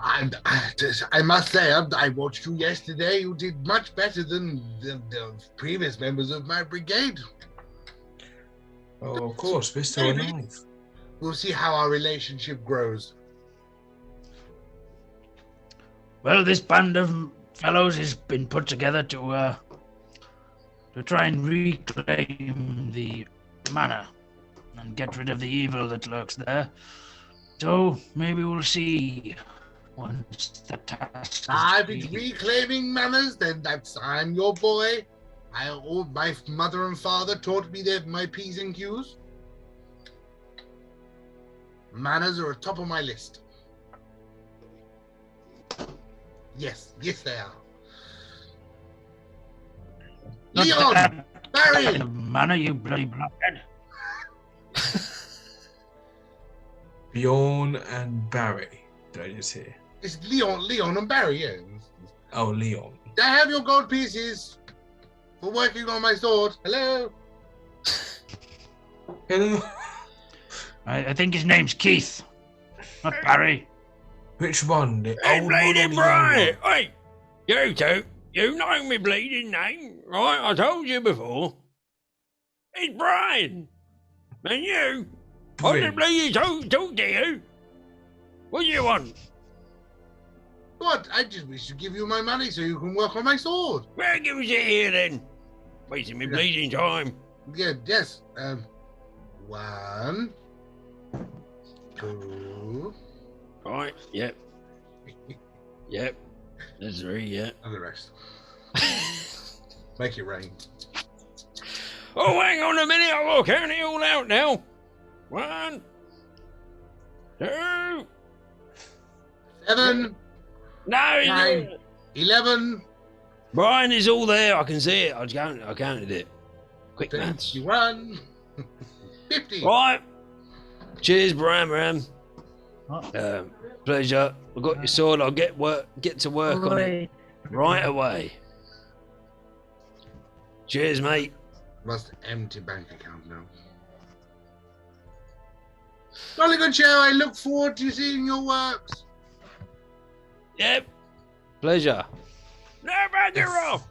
I must say, I watched you yesterday. You did much better than the previous members of my brigade. Oh, of course, we're still alive. We'll see how our relationship grows. Well, this band of fellows has been put together to try and reclaim the manor and get rid of the evil that lurks there. So maybe we'll see once the task. If it's reclaiming manners, then I'm your boy. My mother and father taught me my P's and Q's. Manners are at top of my list. Yes, they are. Not Leon! that Barry! kind of manor, you bloody blockhead. Bjorn and Barry. Did I just hear? It's Leon and Barry, yeah. Oh, Leon. I have your gold pieces for working on my sword. Hello? Hello. I think his name's Keith, not Barry. Which one? The Hey, old bleeding one or the young Brian! one? Hey, you two, you know me bleeding name, right? I told you before. It's Brian. And you, I Brian. didn't bleed talk to you. What do you want? What? I just wish to give you my money so you can work on my sword. Well, give us it here then. Wasting me bleeding time. Yeah, yes. 1, 2, Right, yep. Yep. That's 3, yeah. and the rest. Make it rain. Oh, hang on a minute, I'll count it all out now. 1, 2. 7, No, it's 9, 11, Brian is all there. I can see it. I counted it. Quick maths. 21, 50. Right. Cheers, Bram. Oh. Pleasure. I've got your sword. I'll get to work on it right away. Cheers, mate. Must empty bank account now. Jolly good show. I look forward to seeing your works. Yep. Pleasure. No bugger off.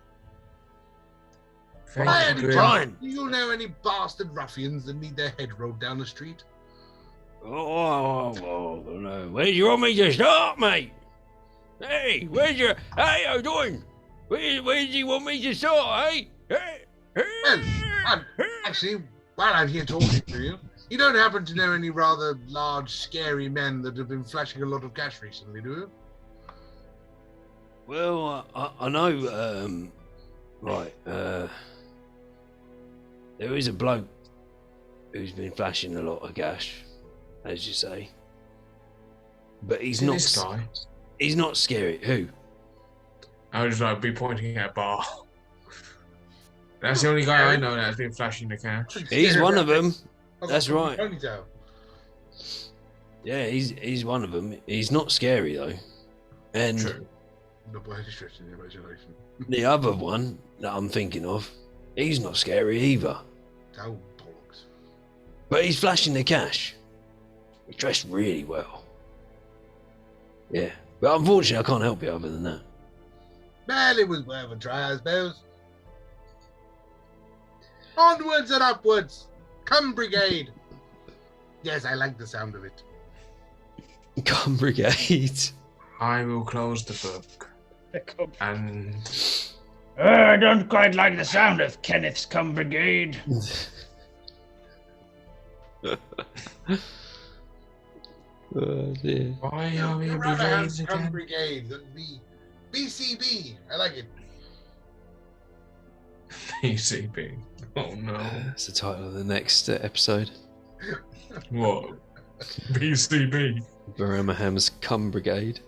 Thank By you, any Grim. Brian. chance, do you know any bastard ruffians that need their head rolled down the street? Oh, no. Where do you want me to start, mate? Hey, Hey, how you doing? Where do you want me to start, eh? Hey. Well, actually, while I'm here talking to you, you don't happen to know any rather large, scary men that have been flashing a lot of cash recently, do you? Well, I know, right, there is a bloke who's been flashing a lot of cash, as you say. But he's not, This guy. he's not scary. Who? I would just like be pointing at a bar. That's the only guy I know that's been flashing the cash. He's one of them. I've got That's a right. ponytail. Yeah, he's one of them. He's not scary though. And True. Not by any stretch of the imagination. the other one that I'm thinking of, he's not scary either. Oh, bollocks. But he's flashing the cash. He's dressed really well. Yeah. But unfortunately, I can't help you other than that. Well, it was worth a try, I suppose. Onwards and upwards. Come, brigade. Yes, I like the sound of it. Come, brigade. I will close the book. And I don't quite like the sound of Kenneth's Come Brigade. Oh, dear. why are we Roundhouse brigades Come again? Brigade. That would be BCB. I like it. PCB. Oh no. That's the title of the next episode. What? PCB. Birmingham's Cum Brigade.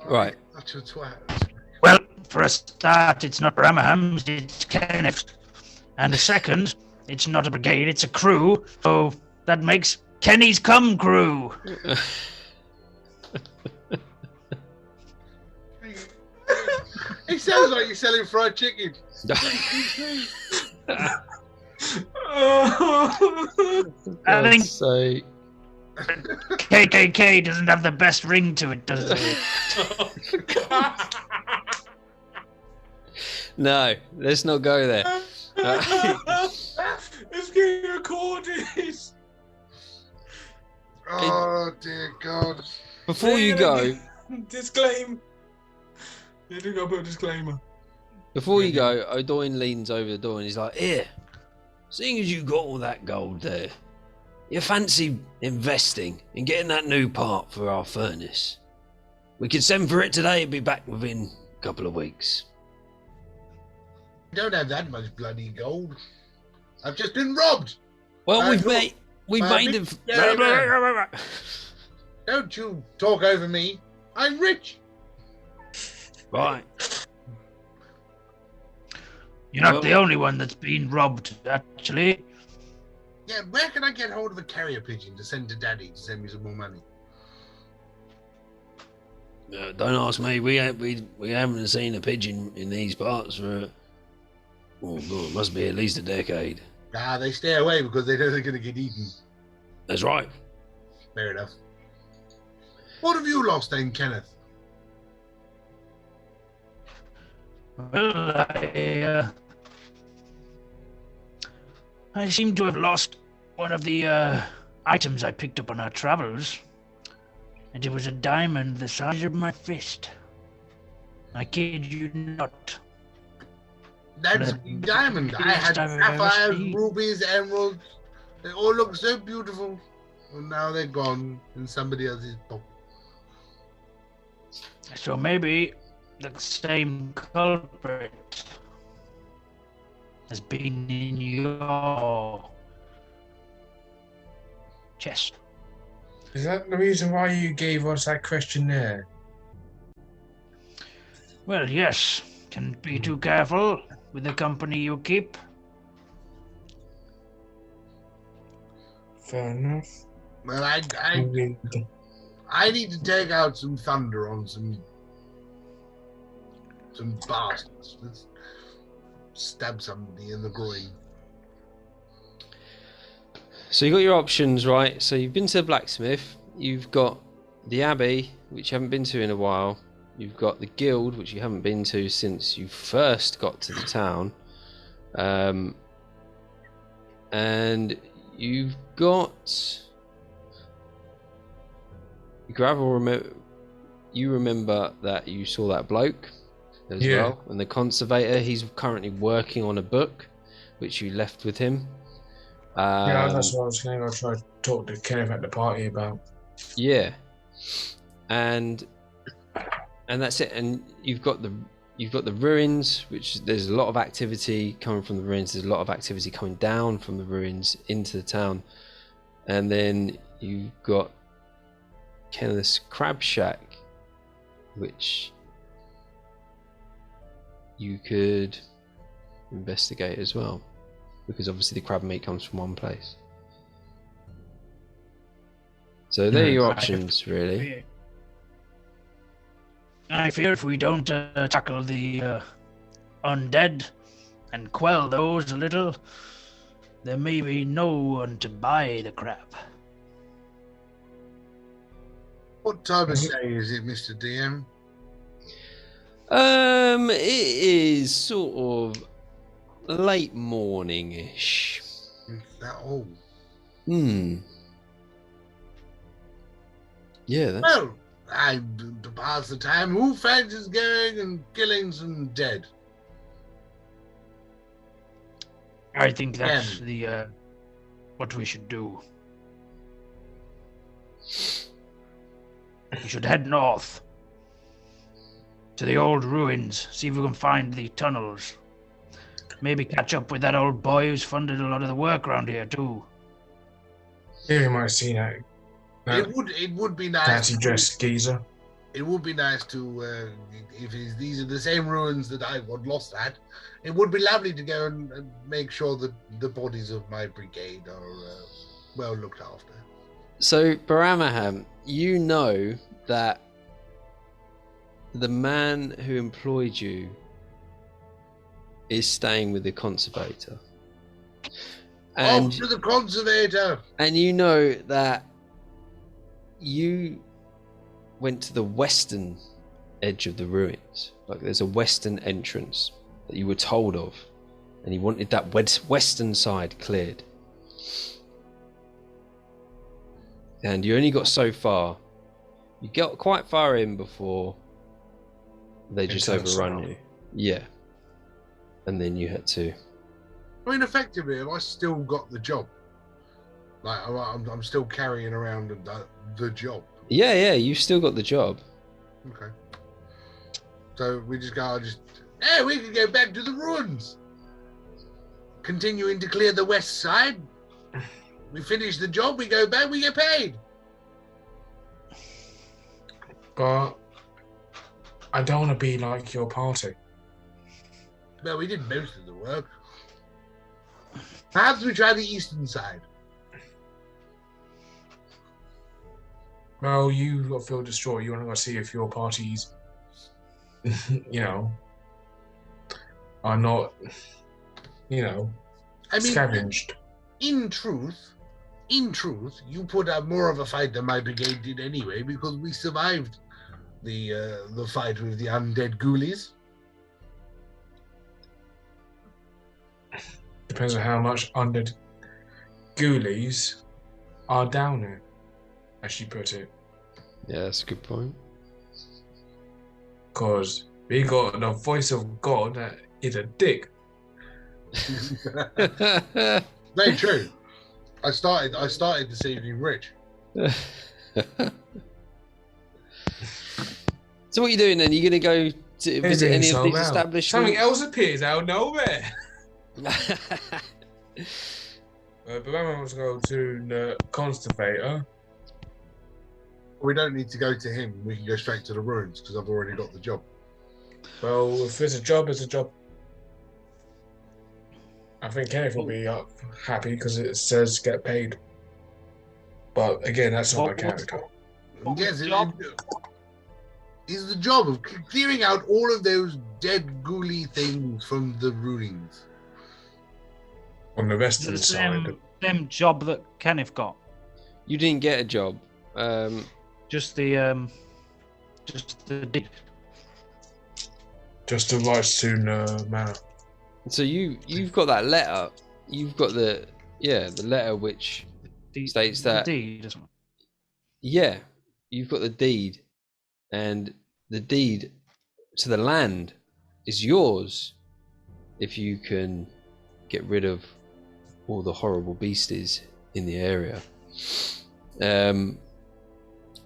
Right. Such a twat. Well, for a start, it's not Bramham's, it's Kenneth. And a second, it's not a brigade, it's a crew. So that makes Kenny's Come Crew. It sounds like you're selling fried chicken. I think So KKK doesn't have the best ring to it, does it? no, let's not go there. It's getting recorded. Oh, dear God. Before you go, Disclaim. You do gotta put a disclaimer. before you go, O'Doyne leans over the door and he's like, "Here, seeing as you got all that gold there, you fancy investing in getting that new part for our furnace? We could send for it today and be back within a couple of weeks." Don't have that much bloody gold. I've just been robbed. Well, we've thought- made it. Yeah, Don't you talk over me. I'm rich. Right. You're not Well- the only one that's been robbed, actually. Yeah, where can I get hold of a carrier pigeon to send to Daddy to send me some more money? Don't ask me. We haven't seen a pigeon in these parts for. Oh God, it must be at least a decade. Ah, they stay away because they know they're going to get eaten. That's right. Fair enough. What have you lost then, Kenneth? Well, I seem to have lost one of the items I picked up on our travels. And it was a diamond the size of my fist. I kid you not. That's But- diamond. I had Biggest I've ever sapphires, seen. rubies, emeralds. They all look so beautiful. And now they're gone in somebody else's pocket. So maybe the same culprit has been in your chest. Is that the reason why you gave us that questionnaire? Well, yes. Can be too careful with the company you keep. Fair enough. Well, I need to take out some thunder on some bastards. Let's stab somebody in the groin. So you've got your options, right? So you've been to the blacksmith. You've got the Abbey, which you haven't been to in a while. You've got the guild, which you haven't been to since you first got to the town. And you've got gravel. You remember that you saw that bloke as Yeah. well, and the conservator. He's currently working on a book, which you left with him. Yeah, that's what I was going to go try to talk to Kenneth at the party about. Yeah, and that's it. And you've got the ruins, which there's a lot of activity coming from the ruins. There's a lot of activity coming down from the ruins into the town, and then you've got Kenneth's Crab Shack, which you could investigate as well, because obviously the crab meat comes from one place. So there are your options, really. I fear if we don't tackle the undead and quell those a little, there may be no one to buy the crab. What time of day is it, Mr. DM? It is sort of late morning-ish. That old. Yeah, that's... Well, to pass the time, who fancies going and killing some dead? I think that's the what we should do. We should head north to the old ruins, see if we can find the tunnels. Maybe catch up with that old boy who's funded a lot of the work around here too. Yeah, you might have seen that. It would be nice. Fancy dressed geezer. It would be nice to, if these are the same ruins that I got lost at, it would be lovely to go and make sure that the bodies of my brigade are well looked after. So, Baramaham, you know that the man who employed you is staying with the conservator. And, to the conservator! And you know that you went to the western edge of the ruins. Like, there's a western entrance that you were told of, and he wanted that western side cleared. And you only got so far. You got quite far in before they just overrun you. Yeah. And then you had to... I mean, effectively, have I still got the job? Like, I'm still carrying around the job. Yeah, you've still got the job. Okay. So we just go, hey, we can go back to the ruins. Continuing to clear the west side. We finish the job, we go back, we get paid. But I don't want to be like your party. Well, we did most of the work. Perhaps we try the eastern side. Well, you got to feel distraught. You want to go see if your parties, are not, scavenged. In truth, you put up more of a fight than my brigade did anyway, because we survived the fight with the undead ghoulies. Depends on how much undead ghoulies are down there, as she put it. Yeah, that's a good point. Because we got the voice of God that is a dick. Very true. I started this evening rich. So what are you doing then? Are you going to go to visit any of these establishments? Something else appears out of nowhere. But I want to go to the conservator. We don't need to go to him. We can go straight to the ruins because I've already got the job. Well, if it's a job, it's a job. I think Kenneth will be happy because it says get paid. But again, that's not my character. Yes, is the job of clearing out all of those dead ghouly things from the ruins. On the western The side. same job that Kenneth got. You didn't get a job. Just the deed. Just to right soon manner. So you've got that letter. You've got the letter which states that the deed, isn't it? Yeah, you've got the deed, and the deed to the land is yours if you can get rid of all the horrible beasties in the area.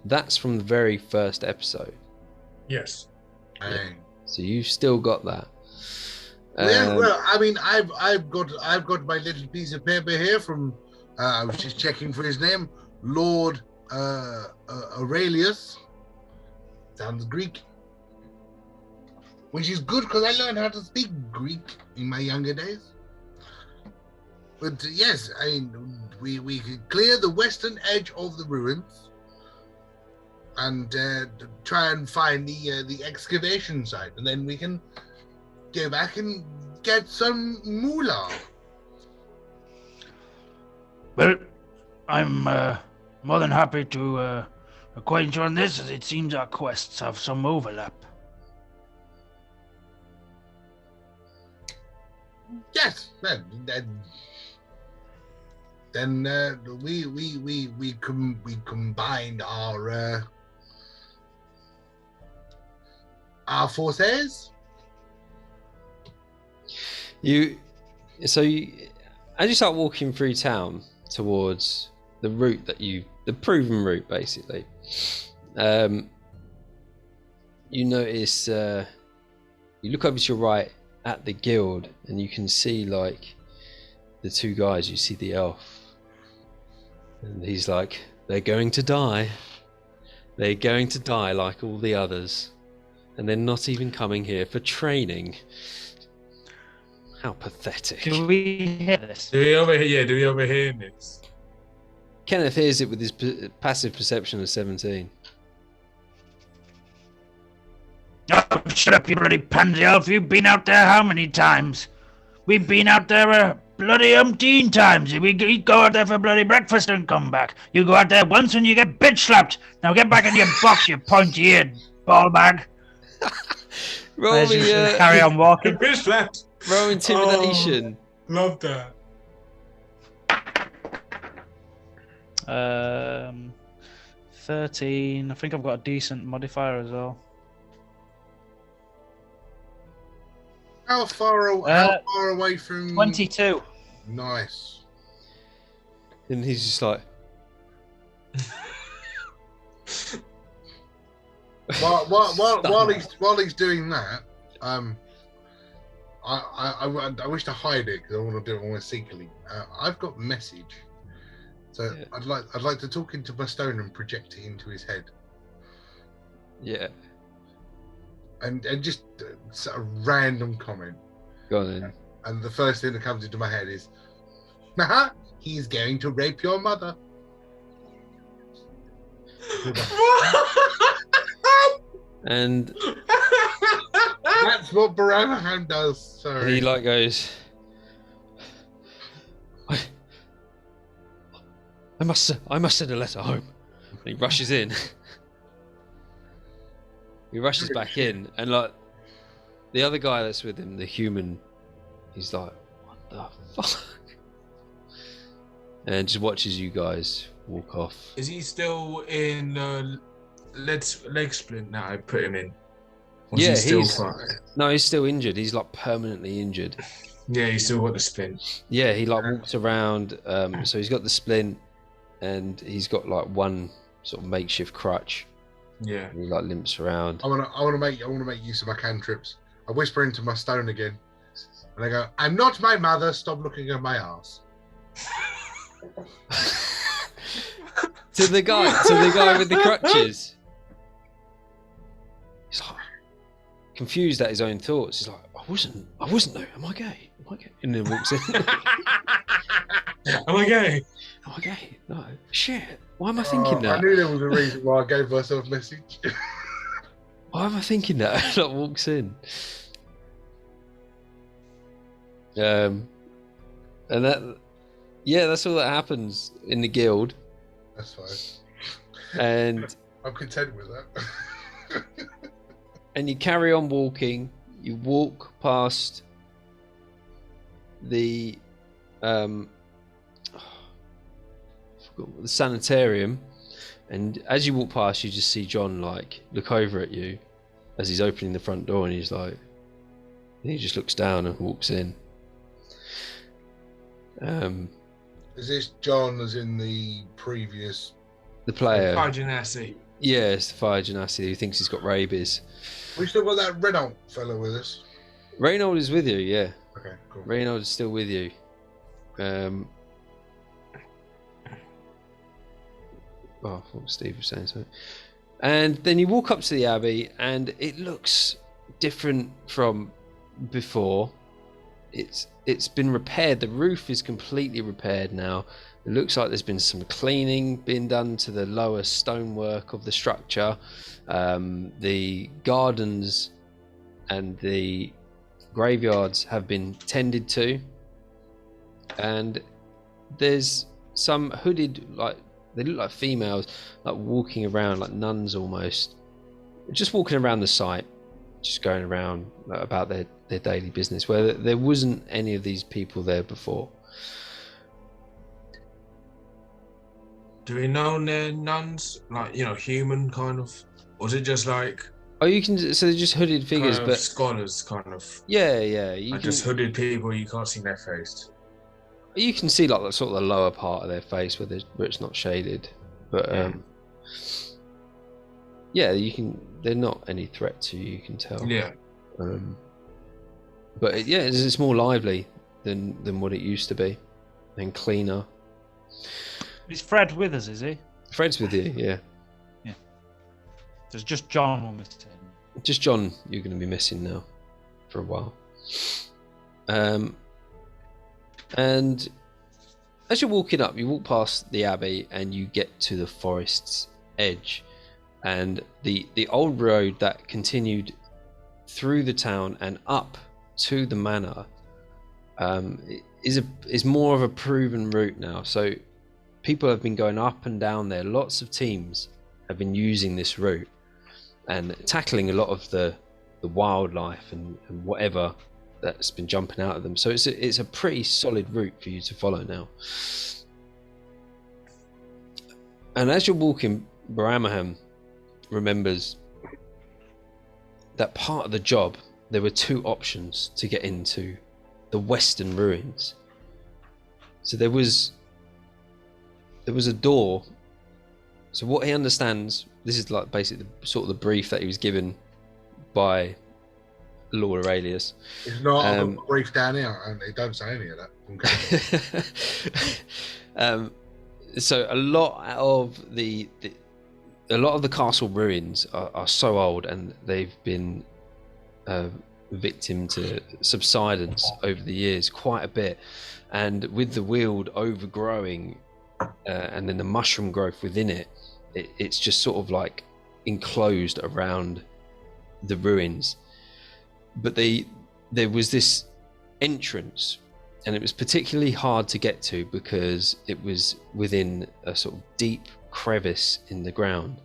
That's from the very first episode. Yes. Yeah. So you've still got that. Well, I mean, I've got my little piece of paper here from. I was just checking for his name, Lord Aurelius. Sounds Greek. which is good because I learned how to speak Greek in my younger days. But yes, I mean, we can clear the western edge of the ruins and try and find the excavation site, and then we can go back and get some moolah. Well, I'm more than happy to acquaint you on this, as it seems our quests have some overlap. Yes, then we combined our forces. As you start walking through town towards the route the proven route, basically, you notice, you look over to your right at the guild, and you can see like the two guys. You see the elf, and he's like, they're going to die. They're going to die like all the others, and they're not even coming here for training. How pathetic. Do we hear this? Do we overhear this? Kenneth hears it with his passive perception of 17. Oh, shut up, you bloody pansy elf. You've been out there how many times? We've been out there a bloody umpteen times. We go out there for bloody breakfast and come back. You go out there once and you get bitch slapped. Now get back in your box, you pointy-eared ball bag. Roll me, carry on walking. Bitch slapped. Roll intimidation. Oh, love that. 13. I think I've got a decent modifier as well. How far away from 22. Nice. And he's just like, while he's doing that, I wish to hide it because I want to do it almost secretly. I've got message, so yeah. I'd like to talk into my stone and project it into his head. Yeah. And just a random comment. Go on then. And the first thing that comes into my head is, "Haha, he's going to rape your mother." And that's what Baramahan does. Sorry. And he like goes, I must send a letter home. And he rushes in. He rushes back in, and like the other guy that's with him, the human, he's like, what the fuck? And just watches you guys walk off. Is he still in leg splint now? I put him in. Or Yeah, is he still no, he's still injured. He's like permanently injured. Yeah, he's still got the splint. Yeah, he like walks around. So he's got the splint, and he's got like one sort of makeshift crutch. Yeah, and he like limps around. I want to make use of my cantrips. I whisper into my stone again, and I go, "I'm not my mother. Stop looking at my ass." to the guy with the crutches. He's like confused at his own thoughts. He's like, I wasn't though. Am I gay? And then walks in. Am I gay? Am I gay? No. Shit. Why am I thinking that? I knew there was a reason why I gave myself a message. Why am I thinking that? Like walks in. And that's all that happens in the guild. That's fine. And I'm content with that. And you carry on walking. You walk past the the sanitarium, and as you walk past, you just see John like look over at you as he's opening the front door, and he's like, and he just looks down and walks in. Is this John as in the previous? The player. Fire Genasi. Yeah, it's the Fire Genasi who thinks he's got rabies. We still got that Renault fellow with us. Reynold is with you, yeah. Okay, cool. Reynold is still with you. I thought Steve was saying something. And then you walk up to the Abbey, and it looks different from before. It's been repaired. The roof is completely repaired now. It looks like there's been some cleaning being done to the lower stonework of the structure. The gardens and the graveyards have been tended to, and there's some hooded, like they look like females, like walking around like nuns almost, just walking around the site, just going around about their daily business, where there wasn't any of these people there before. Do we know they're nuns, like, you know, human kind of, or is it just like? Oh, you can. So they're just hooded figures, kind of but scholars, kind of. yeah. You Like can just hooded people, you can't see their face. you can see like the sort of the lower part of their face where it's not shaded, but yeah, you can. They're not any threat to you. You can tell. Yeah. But it's more lively than what it used to be, and cleaner. Is Fred with us, is he? Fred's with you, yeah. Yeah. There's just John on this team. Just John, you're going to be missing now for a while. And as you're walking up, you walk past the Abbey and you get to the forest's edge. And the old road that continued through the town and up to the manor is more of a proven route now. So people have been going up and down there. Lots of teams have been using this route and tackling a lot of the wildlife and whatever that's been jumping out of them. So it's a pretty solid route for you to follow now. And as you're walking, Baramaham remembers that part of the job, there were two options to get into the western ruins. So there was a door. So what he understands, this is like basically sort of the brief that he was given by Lord Aurelius. It's not a brief down here, and they don't say any of that. Okay. So a lot of the castle ruins are so old, and they've been victim to subsidence over the years quite a bit, and with the weald overgrowing and then the mushroom growth within it's just sort of like enclosed around the ruins. But there was this entrance, and it was particularly hard to get to because it was within a sort of deep crevice in the ground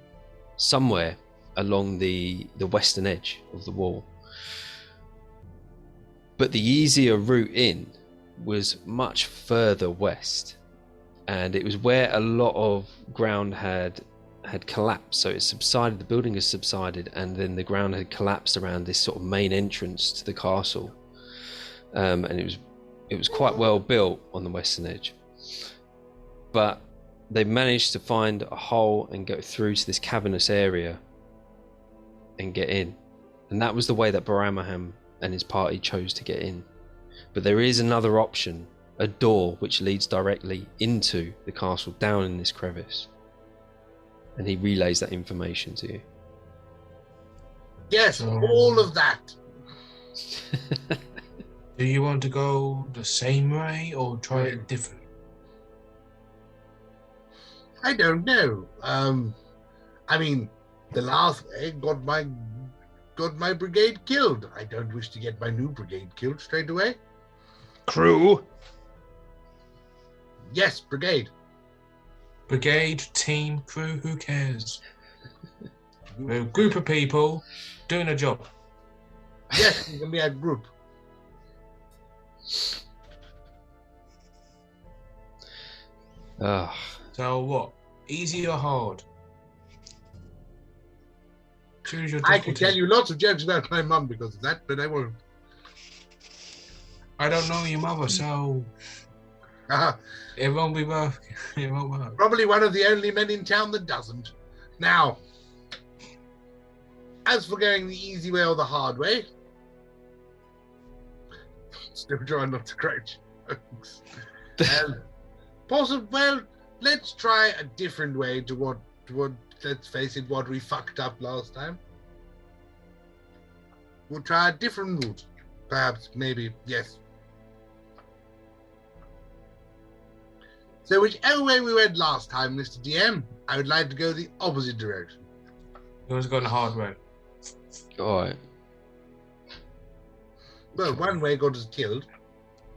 somewhere along the western edge of the wall. But the easier route in was much further west, and it was where a lot of ground had collapsed. So it subsided, the building has subsided, and then the ground had collapsed around this sort of main entrance to the castle, and it was quite well built on the western edge. But they managed to find a hole and go through to this cavernous area and get in, and that was the way that Baramaham and his party chose to get in. But there is another option, a door which leads directly into the castle down in this crevice, and he relays that information to you. Yes, all of that. Do you want to go the same way or try it different? I don't know. I mean, the last way got my brigade killed. I don't wish to get my new brigade killed straight away. Crew? Yes, brigade. Brigade, team, crew, who cares? We're a group of people doing a job. Yes, we can be a group. So what? Easy or hard? Choose your I can tell you lots of jokes about my mum because of that, but I won't. I don't know your mother, so it won't be work. It won't work. Probably one of the only men in town that doesn't. Now, as for going the easy way or the hard way, still trying not to crack jokes. Well, let's try a different way to what let's face it, what we fucked up last time. we'll try a different route. Perhaps, maybe, yes. So whichever way we went last time, Mr. DM, I would like to go the opposite direction. You always gone the hard way. All right. Well, one way got us killed.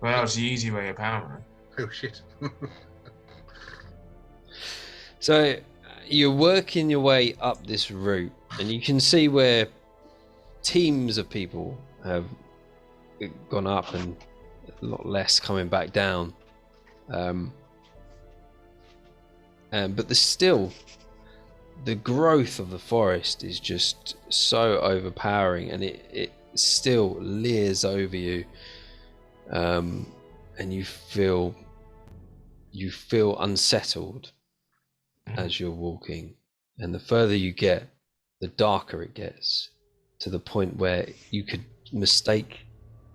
Well, that was the easy way, apparently. Oh, shit. So you're working your way up this route, and you can see where teams of people have gone up and a lot less coming back down. But there's still the growth of the forest is just so overpowering, and it still leers over you, and you feel unsettled as you're walking, and the further you get, the darker it gets, to the point where you could mistake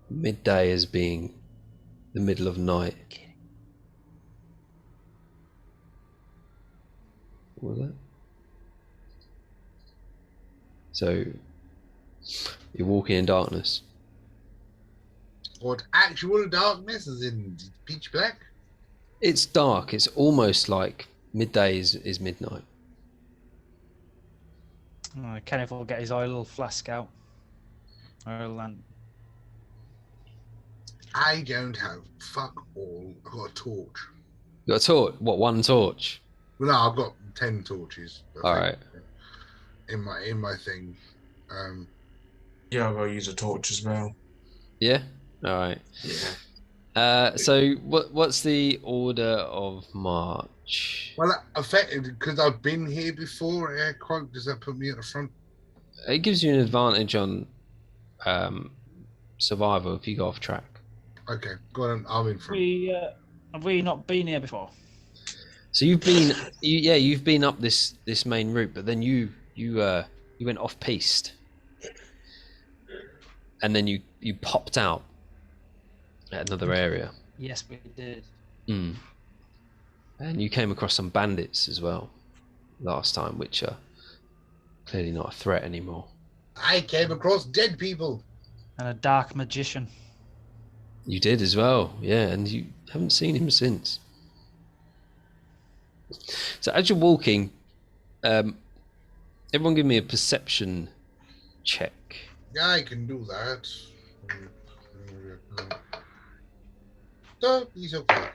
midday as being the middle of night. What was that? So you're walking in darkness. What, actual darkness, as in pitch black? It's dark. It's almost like midday is midnight. Kenneth will get his oil flask out. Oil lamp. I don't have fuck all. I've got a torch. You got a torch? What, one torch? Well, no, I've got 10 torches. I All think, right. in my thing. Yeah, I'll go use a torch as well. Yeah. All right. Yeah. So what's the order of march? Well, affected because I've been here before. Air quote. Does that put me at the front? It gives you an advantage on survival if you go off track. Okay, go on. I'm in front. Have we not been here before? So you've been up this main route, but then you went off piste, and then you popped out at another area. Yes, we did. And you came across some bandits as well last time, which are clearly not a threat anymore. I came across dead people. And a dark magician. You did as well, yeah, and you haven't seen him since. So as you're walking, everyone give me a perception check. Yeah, I can do that. So he's okay.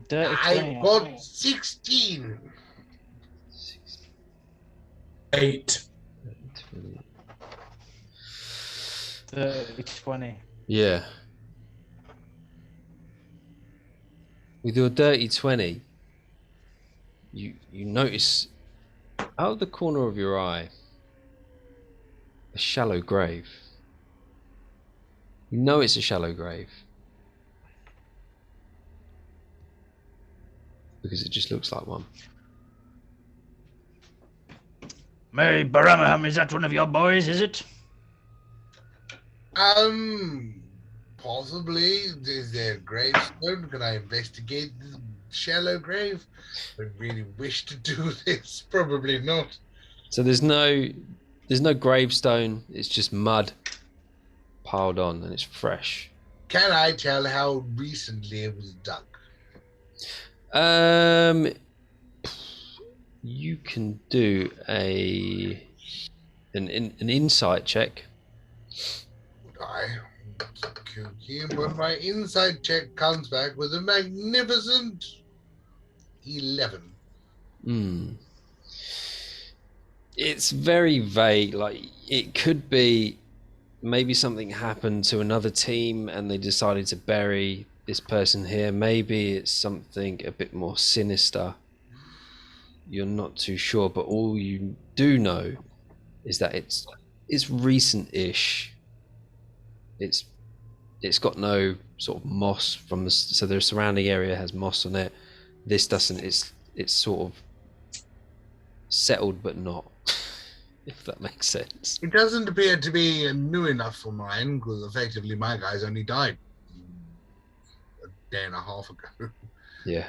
Dirty I 20. got 16. 8. Dirty 20. Yeah. With your dirty 20, you notice out of the corner of your eye a shallow grave. You know it's a shallow grave because it just looks like one. Mary Baramaham, is that one of your boys, is it? Possibly. Is there a gravestone? Can I investigate the shallow grave? I really wish to do this. Probably not. So there's no gravestone. It's just mud piled on, and it's fresh. Can I tell how recently it was dug? You can do an insight check. Would I? But my insight check comes back with a magnificent 11. It's very vague. Like, it could be maybe something happened to another team and they decided to bury this person here. Maybe it's something a bit more sinister. You're not too sure, but all you do know is that it's recent-ish. It's got no sort of moss from the, so the surrounding area has moss on it. This doesn't. It's sort of settled but not, if that makes sense. It doesn't appear to be new enough for mine, because effectively my guys only died a day and a half ago. Yeah.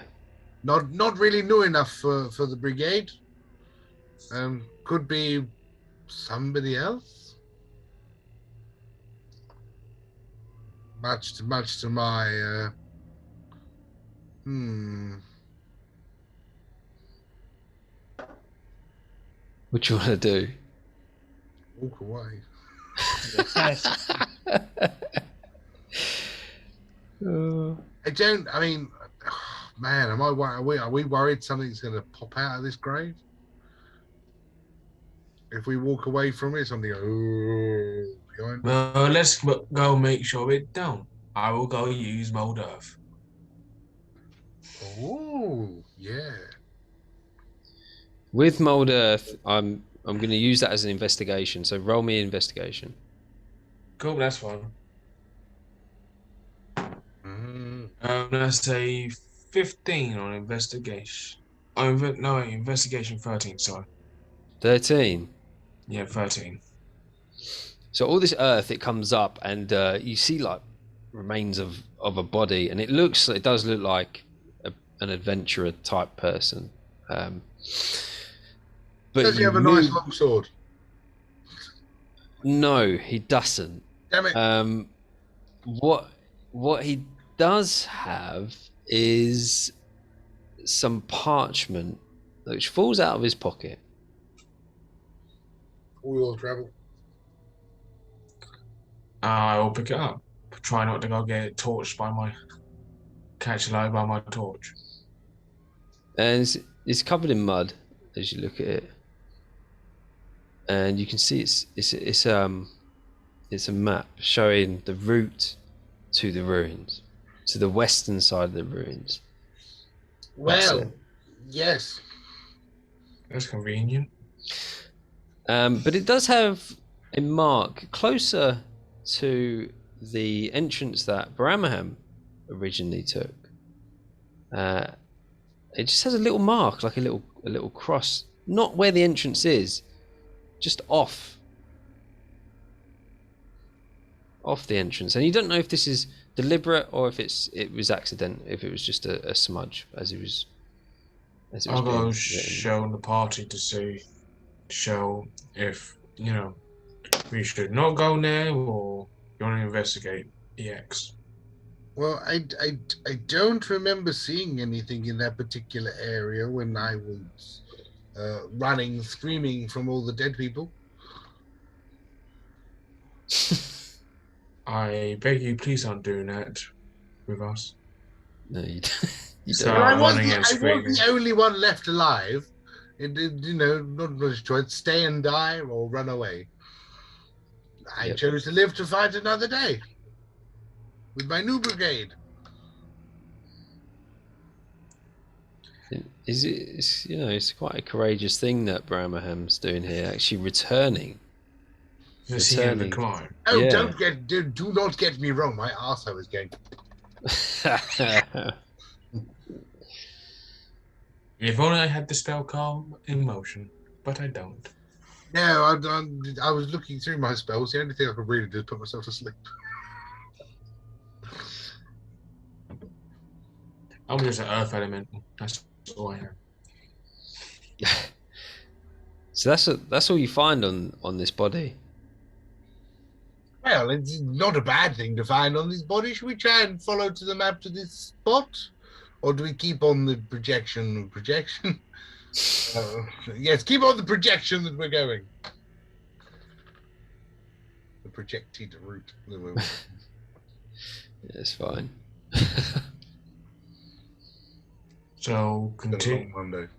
Not really new enough for the brigade. Could be somebody else. much to my What do you want to do? walk away. Yes. I don't. I mean, man, am I? Are we worried something's going to pop out of this grave? If we walk away from it, something behind. Well, let's go make sure it don't. I will go use mold earth. Oh, yeah. With mold earth, I'm going to use that as an investigation. So roll me an investigation. Cool, that's fine. Mm. Let's say 15 on investigation. Investigation 13. Sorry. 13. Yeah, 13. So all this earth, it comes up, and you see like remains of a body, and it does look like an adventurer type person. But Does he have a nice long sword? No, he doesn't. Damn it! What he does have is some parchment which falls out of his pocket. All your travel. I will pick it up. Try not to go get torched catch alive by my torch. And it's covered in mud as you look at it, and you can see it's a map showing the route to the ruins, to the western side of the ruins. Well, yes. That's convenient. But it does have a mark closer to the entrance that Baramaham originally took. It just has a little mark, like a little cross, not where the entrance is, just off the entrance. And you don't know if this is deliberate or if it was accident, if it was just a smudge as it was. I'll go show the party to show if we should not go there or you want to investigate EX. Well, I don't remember seeing anything in that particular area when I was running, screaming from all the dead people. I beg you, please don't do that with us. No, you don't. You So don't. I was running and screaming. the only one left alive. It did, not much choice: stay and die or run away. I chose to live to fight another day with my new brigade. It's quite a courageous thing that Bramaham's doing here, actually returning. Does he have a climb? Oh, Yeah. do not get me wrong. My arsehole is going. If only I had the spell calm in motion, but I don't. No, I was looking through my spells. The only thing I could really do is put myself to sleep. I'm just an earth elemental. That's all I am. So that's all you find on this body. Well, it's not a bad thing to find on this body. Should we try and follow to the map to this spot? Or do we keep on the projection? Yes, keep on the projection that we're going. The projected route. Yeah, it's fine. So continue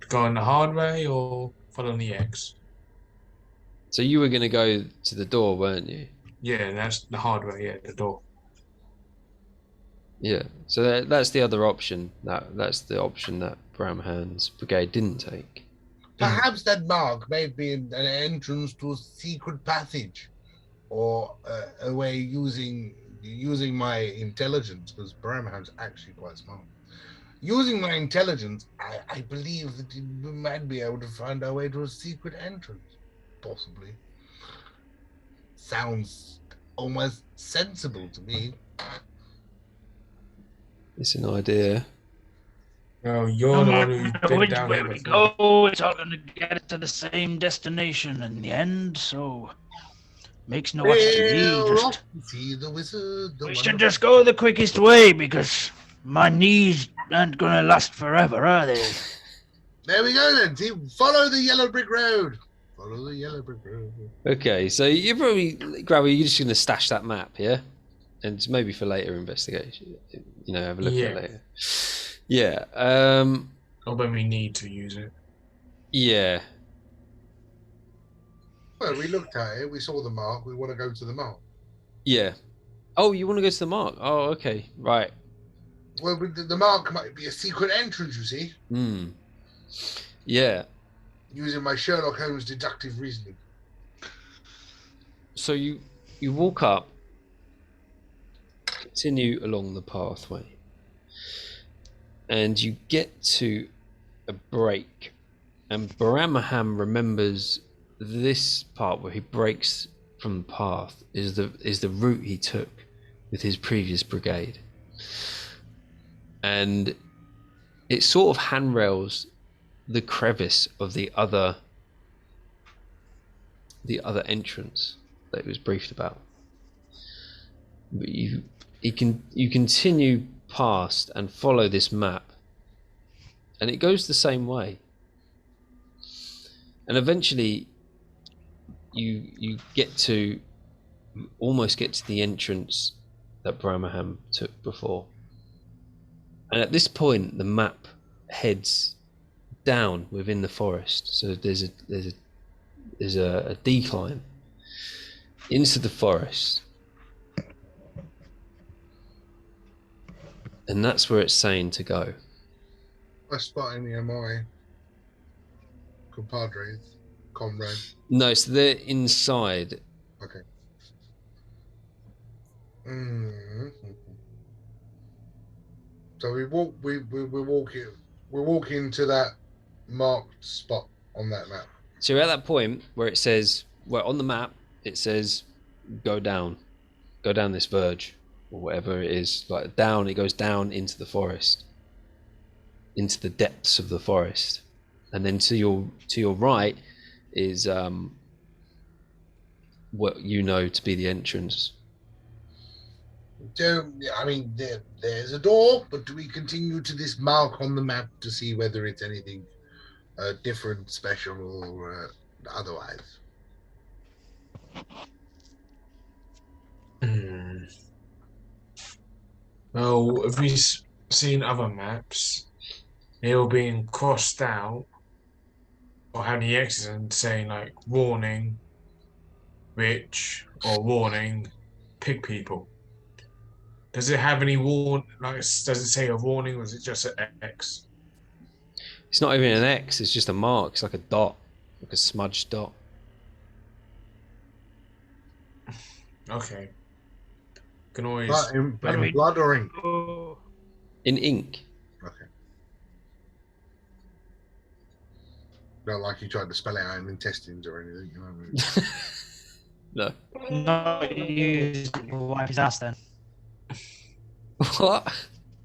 going the hard way or following the X? So you were going to go to the door, weren't you? Yeah, that's the hard way. Yeah, the door. Yeah. So that's the other option. That's the option that Bramham's brigade didn't take. Perhaps that mark may be an entrance to a secret passage, or a way using my intelligence, because Bramham's actually quite smart. Using my intelligence, I believe that we might be able to find our way to a secret entrance. Possibly. Sounds almost sensible to me. It's an idea. Well, you're the one who's been down where here we before. go, it's all going to get us to the same destination in the end. So Makes no odds to me. Well, Just, off we see the wizard. The we one should of- just go the quickest way because my knees aren't gonna last forever, are they? There we go then. See, follow the yellow brick road. Follow the yellow brick road. Okay, so you're probably, Grabby, you're just going to stash that map, yeah? And maybe for later investigation, you know, have a look at it later. Yeah. Or when we need to use it. Yeah. Well, we looked at it. We saw the mark. We want to go to the mark. Yeah. Oh, you want to go to the mark? Oh, okay. Right. Well, the mark might be a secret entrance, you see. Hmm. Yeah. Using my Sherlock Holmes deductive reasoning. So you walk up, continue along the pathway, and you get to a break. And Baramaham remembers this part where he breaks from the path is the route he took with his previous brigade. And it sort of handrails the crevice of the other entrance that he was briefed about. But you continue past and follow this map, and it goes the same way. And eventually you almost get to the entrance that Bramaham took before. And at this point the map heads down within the forest. So there's a decline into the forest. And that's where it's saying to go. I spot any of my comrades. No, so they're inside. Okay. Mm-hmm. So we're walking to that marked spot on that map. So at that point where it says, well, on the map it says, go down this verge or whatever it is, like down. It goes down into the forest, into the depths of the forest, and then to your right is what you know to be the entrance. So, I mean, there's a door, but do we continue to this mark on the map to see whether it's anything different, special, or otherwise? Well, if we've seen other maps, they all being crossed out or having the X's and saying like warning, rich, or warning, pig people. Does it have any does it say a warning, or is it just an X? It's not even an X, it's just a mark. It's like a dot, like a smudged dot. Okay. Can always. In blood or ink? In ink. Okay. Not like you tried to spell it out in intestines or anything, you know what I mean? No. Not use it to wipe his ass then. What?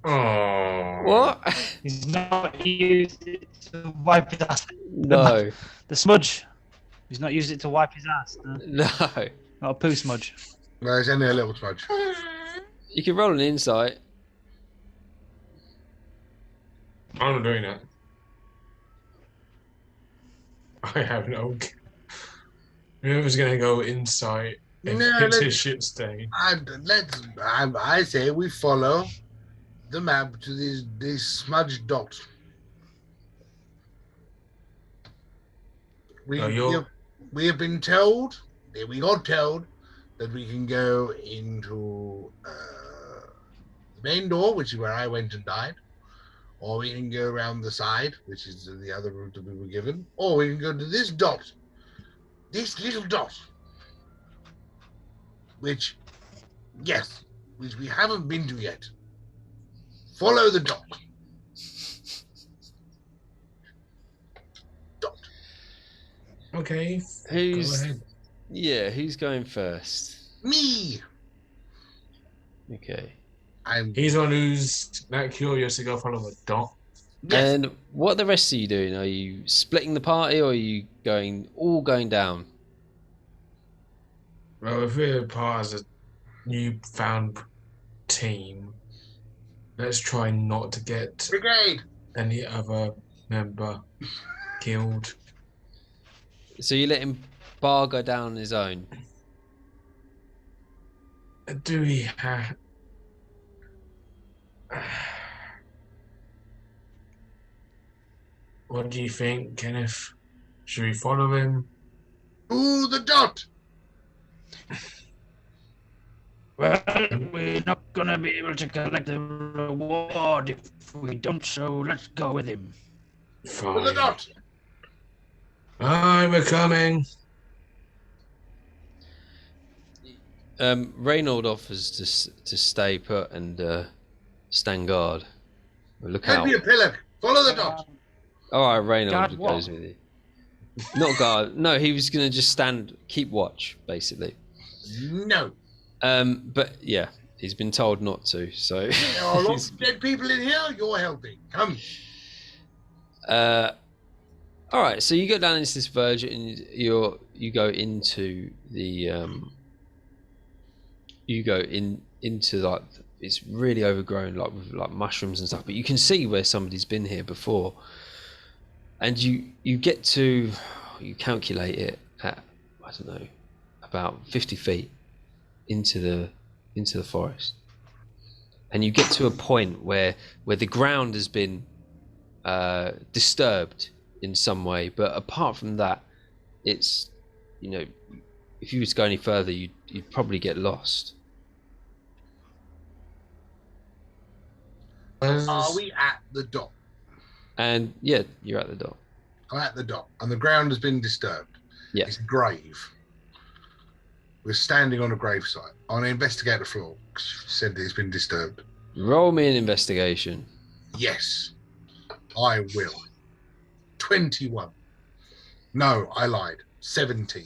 Oh. What? He's not used it to wipe his ass. No. The smudge. He's not used it to wipe his ass. No. Not a poo smudge. No, it's only a little smudge. You can roll an insight. I'm not doing that. I have no. Whoever's gonna go inside and hit his shit stain. I say we follow the map to these smudged dots. We have been told, we got told that we can go into the main door, which is where I went and died, or we can go around the side, which is the other route that we were given, or we can go to this dot, this little dot, which we haven't been to yet. Follow the dot. Okay. Who's Go ahead. who's going first? Me. Okay. He's one who's that curious to go follow the dot. Yes. And what are the rest of you doing? Are you splitting the party, or are you all going down? Well, if we're part of a newfound team, let's try not to get Brigade. any other member killed. So you let him bargo down on his own. Do we have... What do you think, Kenneth? Should we follow him? Ooh, the dot. Well, we're not gonna be able to collect the reward if we don't, so let's go with him. To the Fine. dot. Aye, we're coming. Reynold offers to stay put and stand guard. Look Can't out. be a pillar. Follow the dot. All right, Reynold Guard what? goes with you. Not guard. No, he was going to just stand, keep watch, basically. No. But yeah, he's been told not to. So. There are lots of dead people in here. You're helping. Come. All right, so you go down into this verge and you go into the into like it's really overgrown, like with like mushrooms and stuff. But you can see where somebody's been here before, and you get to you calculate it at I don't know about 50 feet into the forest, and you get to a point where the ground has been disturbed in some way, but apart from that, it's if you were to go any further, you'd probably get lost. Are we at the dot? And yeah, you're at the dock. I'm at the dot, and the ground has been disturbed. Yeah. It's a grave. We're standing on a grave site. I want to investigate the floor. Said that it's been disturbed. Roll me an investigation. Yes, I will. 21. No, I lied. 17.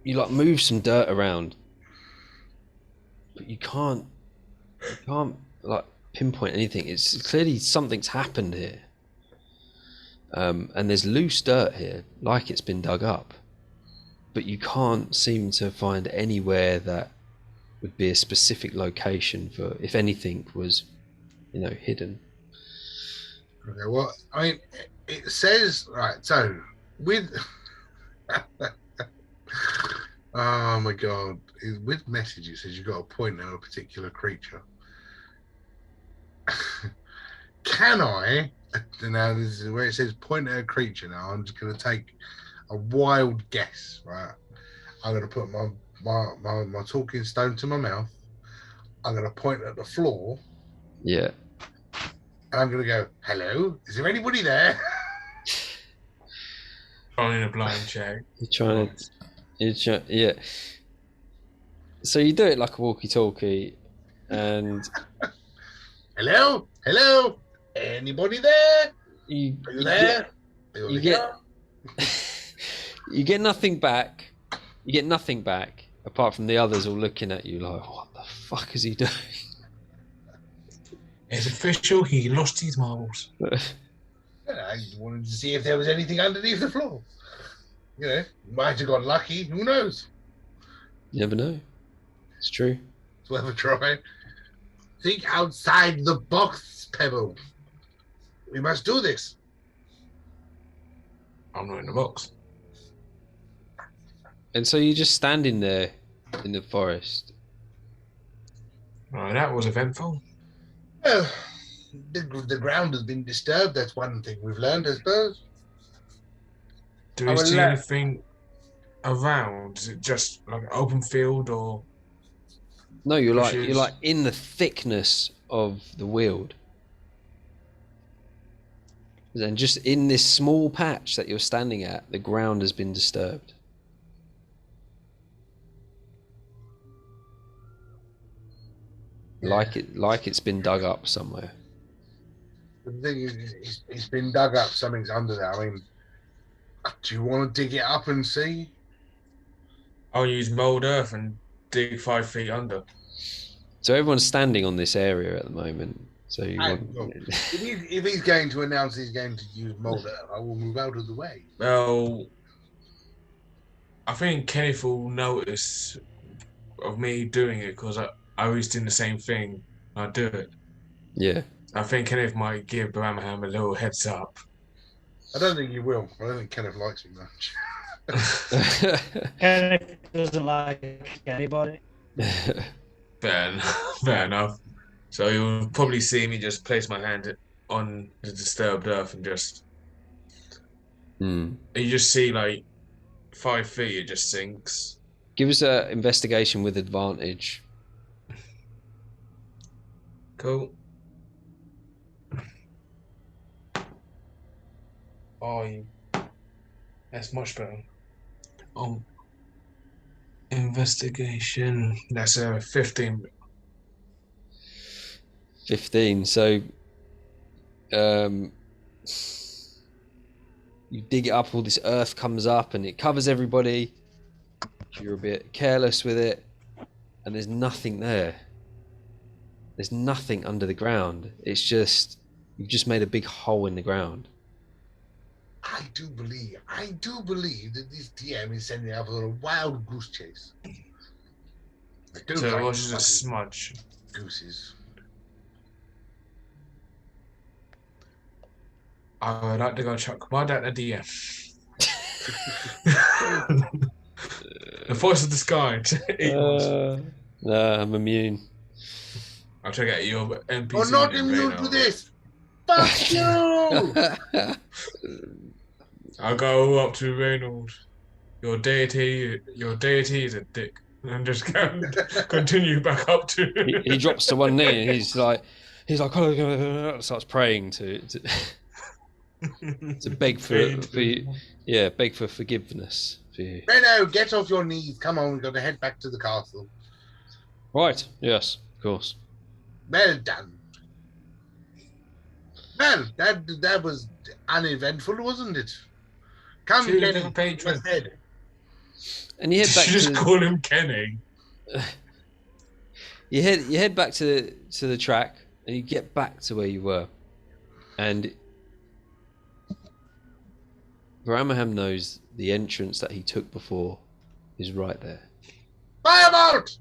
You like move some dirt around, but you can't like pinpoint anything. It's clearly something's happened here. And there's loose dirt here, like it's been dug up, but you can't seem to find anywhere that would be a specific location for if anything was, hidden. Okay, well, I mean, it says, right, so with. Oh my god. With message, it says you've got to point at a particular creature. Can I? Now, this is where it says point at a creature. Now, I'm just going to take a wild guess, right? I'm going to put my talking stone to my mouth. I'm going to point at the floor. Yeah. And I'm going to go, hello? Is there anybody there? Only a blind check. Yeah. So you do it like a walkie-talkie, and Hello? Hello? Anybody there? you Are you there? you get you get nothing back. You get nothing back apart from the others all looking at you like, what the fuck is he doing? It's official, he lost his marbles. I wanted to see if there was anything underneath the floor. Might have got lucky. Who knows? You never know. It's true. It's worth a try. Think outside the box, Pebble. We must do this. I'm not in the box. And so you're just standing there in the forest. Right, that was eventful. Well, the ground has been disturbed. That's one thing we've learned, I suppose. Do we see anything around? Is it just like an open field or? No, you're bushes? like in the thickness of the weald. And just in this small patch that you're standing at, the ground has been disturbed. Yeah. Like it's been dug up somewhere. The thing is, it's been dug up. Something's under there. I mean, do you want to dig it up and see? I'll use mold earth and dig 5 feet under. So everyone's standing on this area at the moment. So you want... If he's going to announce he's going to use mold earth, I will move out of the way. Well, I think Kenneth will notice of me doing it because I always do the same thing. I do it. Yeah. I think Kenneth might give Bramham a little heads up. I don't think you will. I don't think Kenneth likes me much. Kenneth doesn't like anybody. Fair enough. So you'll probably see me just place my hand on the disturbed earth and just. Hmm. You just see like 5 feet, it just sinks. Give us an investigation with advantage. Cool. Oh, that's much better. Investigation. That's a 15. 15. So you dig it up, all this earth comes up and it covers everybody. You're a bit careless with it, and there's nothing there. There's nothing under the ground. It's just, you've just made a big hole in the ground. I do believe that this DM is sending out a wild goose chase. I do So it like was just a fucking smudge. gooses. I would like to go check my dad at the DM. The voice of the sky. No, I'm immune. I'll check out your NPC. You're not immune to this. Fuck you! I'll go up to Reynold. Your deity is a dick. And just continue back up to. He drops to one knee and he's like, starts praying to beg for you. Yeah, beg for forgiveness for you. Reno, get off your knees. Come on, we've got to head back to the castle. Right. Yes, of course. Well done. Well, that was uneventful, wasn't it? Come, Choose Kenny, a patron. let's head. And you head back You just call him Kenny. you head back to the track and you get back to where you were. And Bramham knows the entrance that he took before is right there. Firebolt!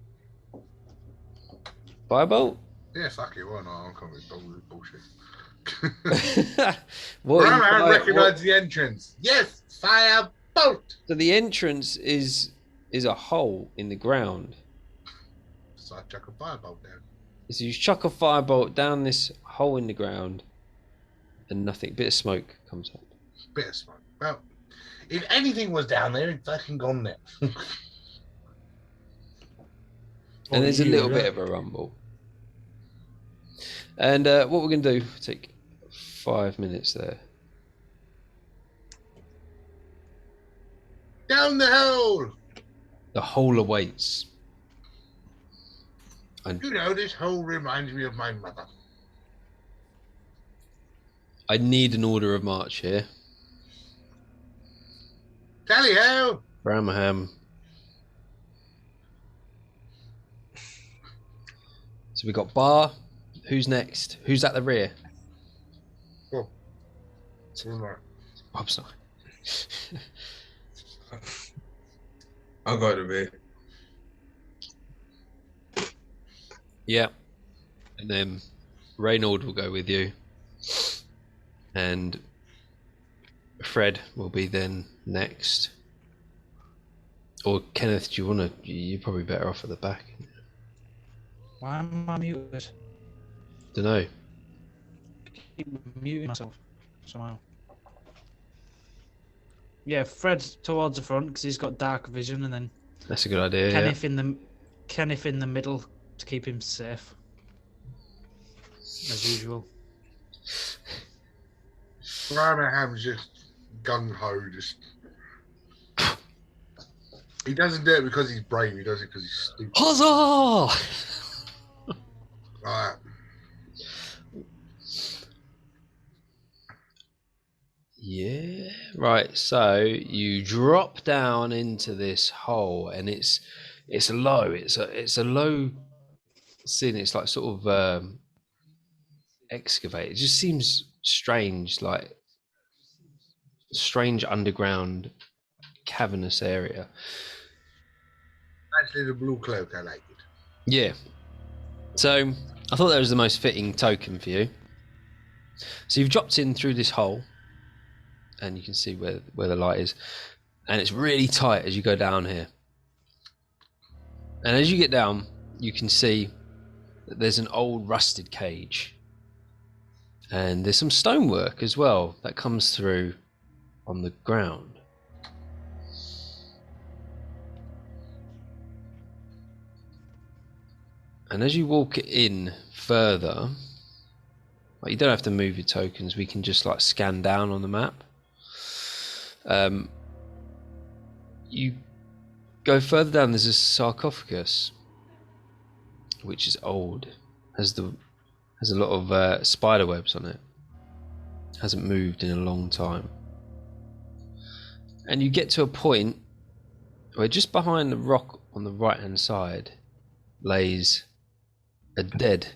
Firebolt? Yeah, fuck it, why not? I'm coming with bullshit. What I recognise the entrance. Yes, firebolt! So the entrance is a hole in the ground. So I chuck a firebolt down. So you chuck a firebolt down this hole in the ground and nothing, bit of smoke comes up. Bit of smoke. Well, if anything was down there, it'd fucking gone there. And there's a little bit of a rumble. And what we're going to do, take 5 minutes there. Down the hole! The hole awaits. And You know, this hole reminds me of my mother. I need an order of march here. Tally ho! Bramham. So we got Bar. Who's next? Who's at the rear? Oh. Right. Bob's not. I'll go to bed. Yeah. And then Reynold will go with you. And Fred will be then next. Or Kenneth, do you want to... You're probably better off at the back. Why am I muted? Dunno. Keep muting myself somehow. Yeah, Fred's towards the front because he's got dark vision, and then That's a good idea, Kenneth in the middle to keep him safe, as usual. Bramham's just gung-ho, just... He doesn't do it because he's brave, he does it because he's stupid. Huzzah! Right. Yeah. Right, so you drop down into this hole and it's low. It's a low scene. It's like sort of excavated. It just seems strange, like strange underground cavernous area. Nice little blue cloak, I like it. Yeah. So I thought that was the most fitting token for you. So you've dropped in through this hole, and you can see where the light is, and it's really tight as you go down here. And as you get down, you can see that there's an old rusted cage, and there's some stonework as well that comes through on the ground. And as you walk in further, you don't have to move your tokens, we can just like scan down on the map. You go further down, there's a sarcophagus, which is old, has a lot of spider webs on it, hasn't moved in a long time. And you get to a point where just behind the rock on the right hand side lays a dead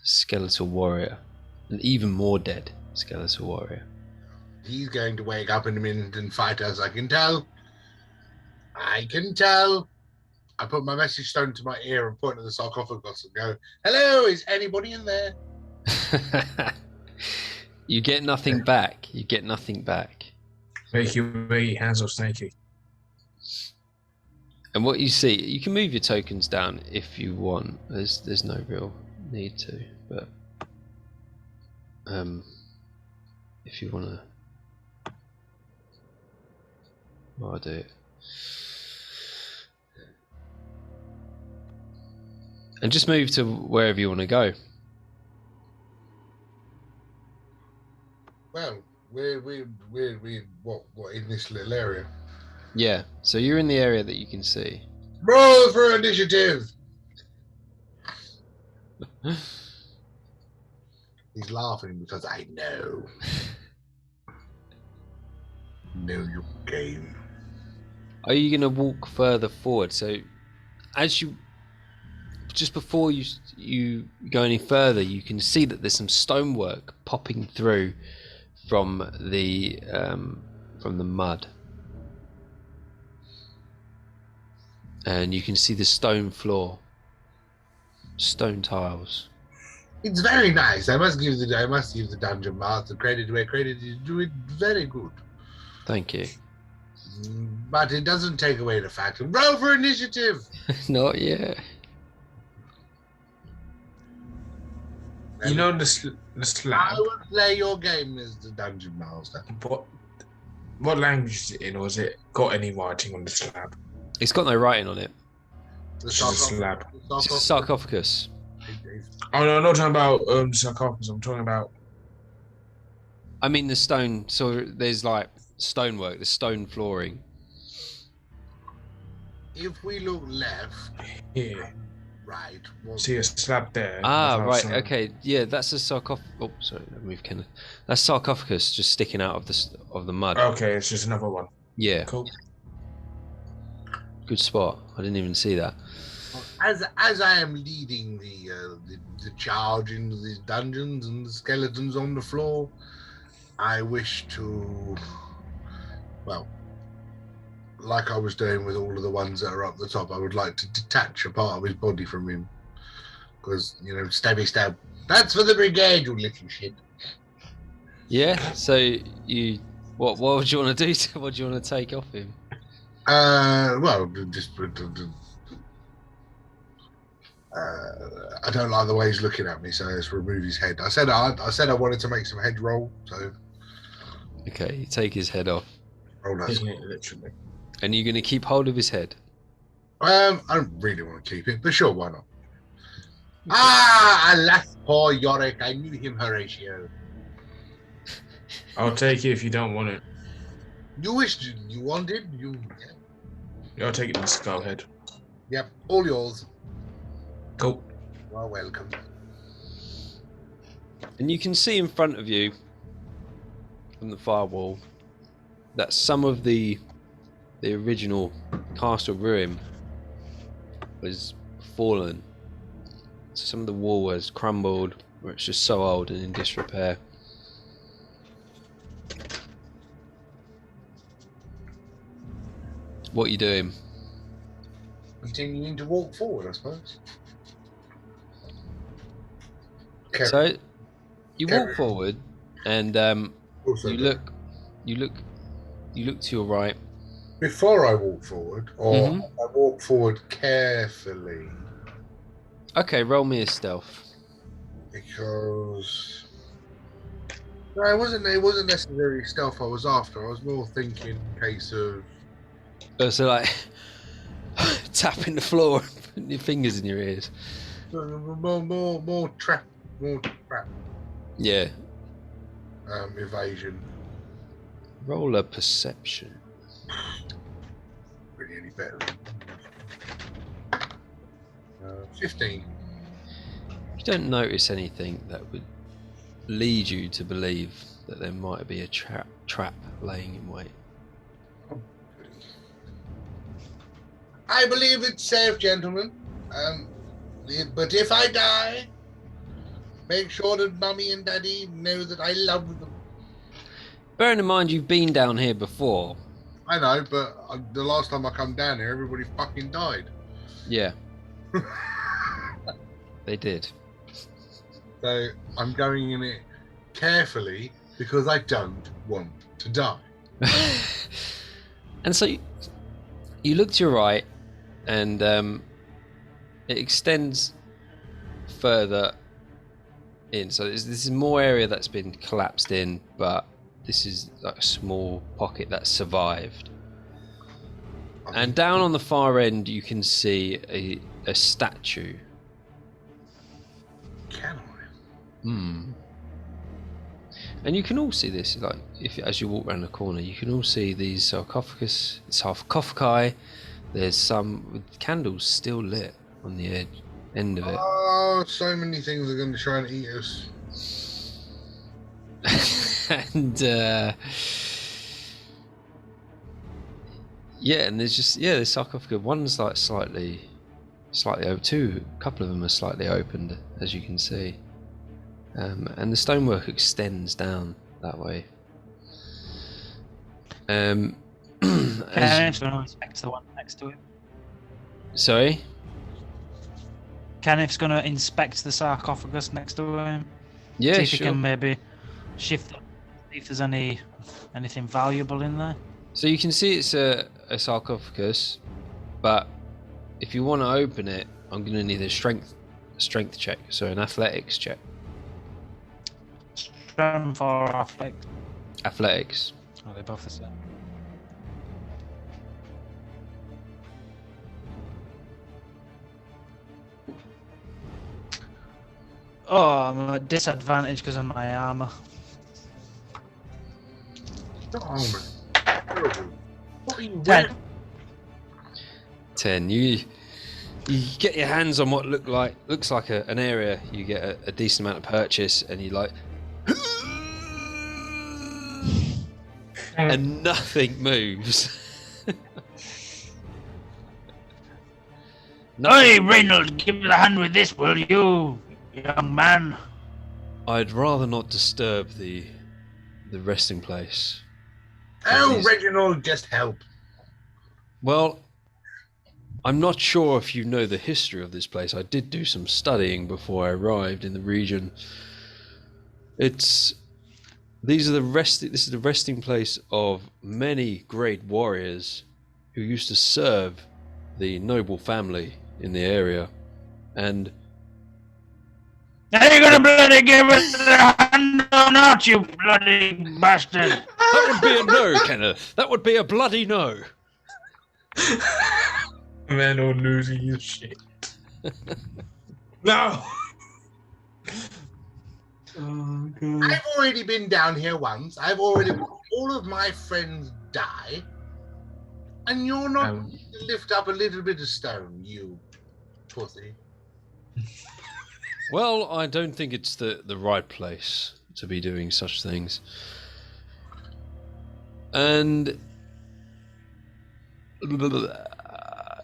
skeletal warrior, an even more dead skeletal warrior. He's going to wake up in a minute and fight us, I can tell. I can tell. I put my message stone to my ear and point at the sarcophagus and go, hello, is anybody in there? You get nothing back. You get nothing back. Make you eat hands or snaky. And what you see, you can move your tokens down if you want. There's no real need to, but if you want to, I'll do it. And just move to wherever you want to go. Well, we're what in this little area? Yeah, so you're in the area that you can see. Roll for initiative. He's laughing because I know. Know your game. Are you going to walk further forward? So, as you, just before you go any further, you can see that there's some stonework popping through from the mud, and you can see the stone floor, stone tiles. It's very nice. I must give the dungeon master credit where credit is due. It's very good. Thank you. But it doesn't take away the fact. Roll for initiative. Not yet. You know the I slab. will play your game as the dungeon master. What language is it in, or has it got any writing on the slab? It's got no writing on it. The It's just a slab. It's a sarcophagus. Oh no, I'm not talking about sarcophagus. I'm talking about. I mean the stone. So there's like stonework, the stone flooring. If we look left, Here. right. See a slab there. Ah, That's what I was right. saying. Okay. Yeah, that's a sarcophagus. Oh, sorry. Let me move Kenneth. That's sarcophagus just sticking out of the mud. Okay, it's just another one. Yeah. Cool. Good spot. I didn't even see that. As I am leading the charge into these dungeons and the skeletons on the floor, I wish to, well, like I was doing with all of the ones that are up the top, I would like to detach a part of his body from him. Because, you know, stabby stab. That's for the brigade, you little shit. Yeah. So you, what would you want to do? What do you want to take off him? Well, just I don't like the way he's looking at me, so let's remove his head. I said I wanted to make some head roll, so Okay. You take his head off, roll that. Yeah, literally. and you're going to keep hold of his head. I don't really want to keep it, but sure, why not? Ah, alas, poor Yorick. I knew him, Horatio. I'll take it if you don't want it. You wished you wanted. I'll take it in the skull head. Yep, all yours. Cool. You are welcome. And you can see in front of you, from the firewall, that some of the original castle ruin was fallen. So some of the wall has crumbled, or it's just so old and in disrepair. What are you doing? Continuing to walk forward, I suppose. Okay. So you Carry walk on. forward, and Also you there. look to your right. Before I walk forward, or Mhm. I walk forward carefully, Okay, roll me a stealth. because no, it wasn't necessarily stealth I was after. I was more thinking in case of So like tapping the floor and putting your fingers in your ears. more trap Yeah. evasion. Roll a perception. Really any better than 15. You don't notice anything that would lead you to believe that there might be a trap laying in wait. I believe it's safe, gentlemen. But if I die, make sure that Mummy and Daddy know that I love them. Bearing in mind you've been down here before. I know, but the last time I come down here, everybody fucking died. Yeah, they did. So I'm going in it carefully because I don't want to die. And so you look to your right, and it extends further in. So this is more area that's been collapsed in, but this is like a small pocket that survived. And down on the far end, you can see a statue. Can I? And you can all see this, like as you walk around the corner, you can all see these sarcophagus. It's sarcophagi. There's some with candles still lit on the end of it. Oh, so many things are going to try and eat us. And and there's sarcophagus. One's like slightly open. A couple of them are slightly opened, as you can see. And the stonework extends down that way. Kenneth's going to inspect the one next to it. Sorry? Kenneth's going to inspect the sarcophagus next to him. Yeah, See if he sure. can maybe shift it, see if there's anything valuable in there. So you can see it's a sarcophagus, but if you want to open it, I'm going to need a strength check, so an athletics check. Strength or athletics? Athletics. Oh, they're both the same. Oh, I'm at disadvantage because of my armor. Oh, man. What are you 10. wearing? 10. You get your hands on what looks like an area. You get a decent amount of purchase, and you like, and nothing moves. Hey, Reynolds, give me the hand with this, will you, young man? I'd rather not disturb the resting place. Oh, Please. Reginald, just help. Well, I'm not sure if you know the history of this place. I did do some studying before I arrived in the region. This is the resting place of many great warriors who used to serve the noble family in the area, and Are you gonna bloody give it the hand or not, you bloody bastard? that would be a no, Kenneth. That would be a bloody no. Man, or losing his shit. No. Oh god. I've already been down here once. I've already all of my friends die. And you're not going to lift up a little bit of stone, you pussy. Well, I don't think it's the right place to be doing such things. And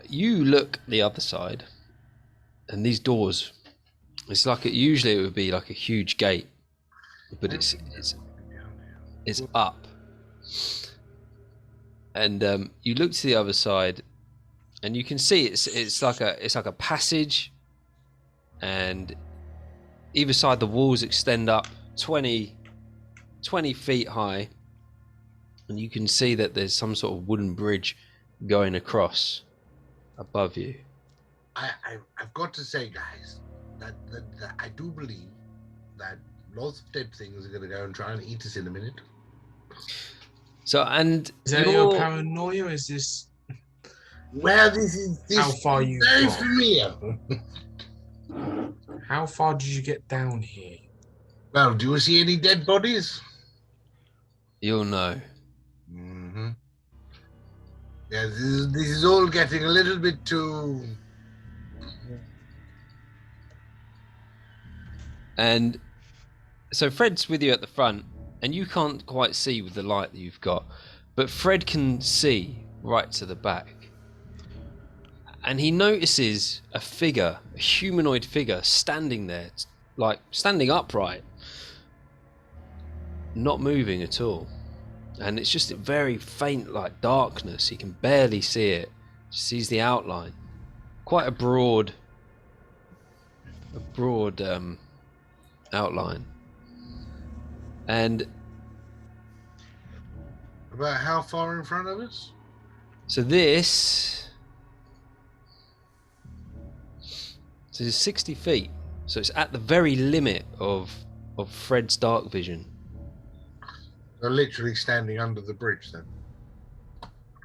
you look the other side, and these doors, it's like usually it would be like a huge gate, but it's up. And you look to the other side, and you can see it's like a passage, and either side the walls extend up 20 feet high, and you can see that there's some sort of wooden bridge going across above you. I've got to say, guys, that I do believe that lots of dead things are going to go and try and eat us in a minute. So, and Is that your paranoia? Or is this Well, this is how far you very got? familiar. How far did you get down here? Well, do you see any dead bodies? you'll know. Mm-hmm. Yeah, this is all getting a little bit too. And so Fred's with you at the front, and you can't quite see with the light that you've got, but Fred can see right to the back. And he notices a figure, a humanoid figure, standing there, like standing upright, not moving at all. And it's just a very faint, like darkness. He can barely see it. Just sees the outline. Quite a broad outline. And About how far in front of us? so this is 60 feet. So it's at the very limit of Fred's dark vision. They're literally standing under the bridge, then.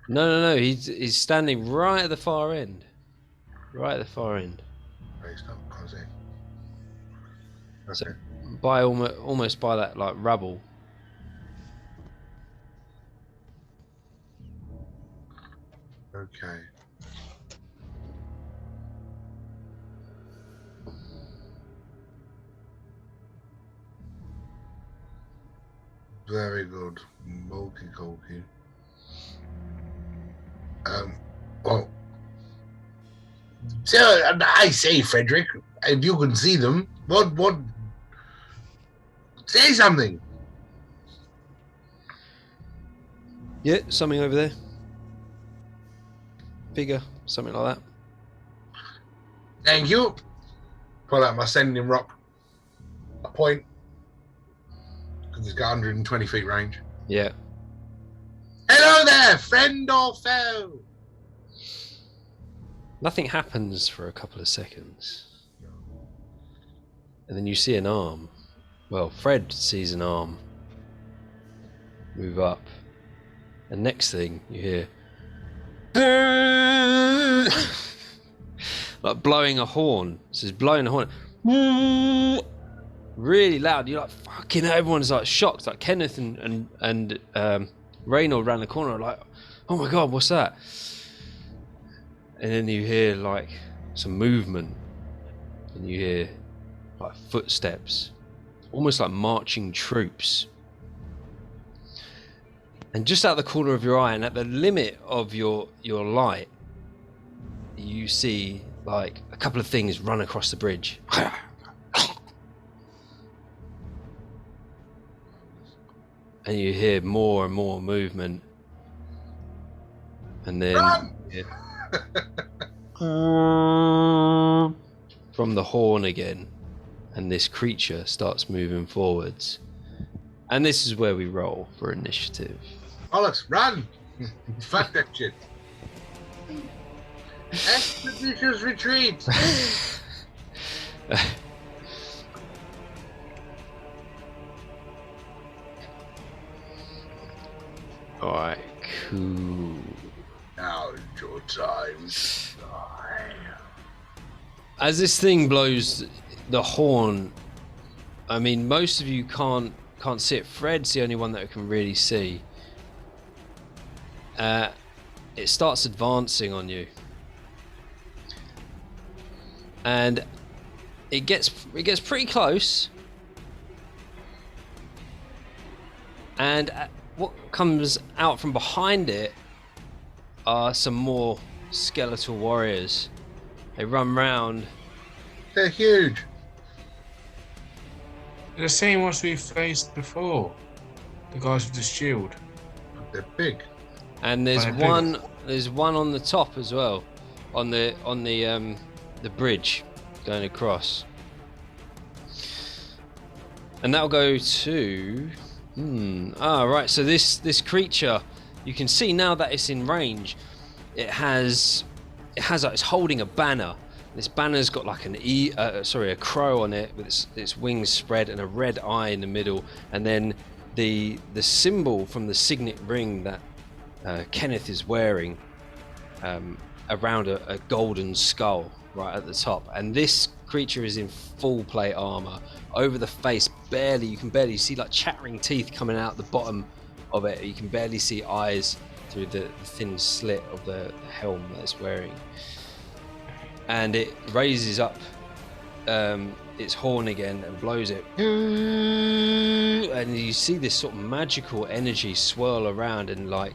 No. He's standing right at the far end. Right at the far end. Right, stop, can't see. So Okay. by almost by that like rubble. Okay. Very good. Bulky colky. Well. So I say, Frederick, if you can see them, what? Say something. Yeah, something over there. Figure, something like that. Thank you. Pull out my sending rock. A point. Because it's got 120 feet range. Yeah. Hello there, friend or foe? Nothing happens for a couple of seconds. And then you see an arm. Well, Fred sees an arm move up. And next thing you hear like blowing a horn. So it's blowing a horn. Really loud. You're like, fucking hell. Everyone's like shocked. Like Kenneth and Reynold around the corner are like, oh my god, what's that? And then you hear like some movement, and you hear like footsteps, almost like marching troops. And just out the corner of your eye, and at the limit of your light, you see like a couple of things run across the bridge. And you hear more and more movement. And then from the horn again, and this creature starts moving forwards. And this is where we roll for initiative. Bollocks, run! Fuck that shit. Expeditious retreat! Alright, cool. Now's your time to die. As this thing blows the horn, I mean, most of you can't see it. Fred's the only one that can really see. It starts advancing on you, and it gets pretty close. And what comes out from behind it are some more skeletal warriors. They run round. They're huge. The same ones we faced before. The guys with the shield. They're big. And there's I do. one on the top as well, on the bridge going across. And that'll go to right, so this creature, you can see now that it's in range, it's holding a banner. This banner's got like a crow on it with its wings spread and a red eye in the middle, and then the symbol from the signet ring that Kenneth is wearing around a golden skull right at the top. And this creature is in full plate armor. Over the face, you can barely see like chattering teeth coming out the bottom of it. You can barely see eyes through the thin slit of the helm that it's wearing. And it raises up its horn again and blows it, and you see this sort of magical energy swirl around and like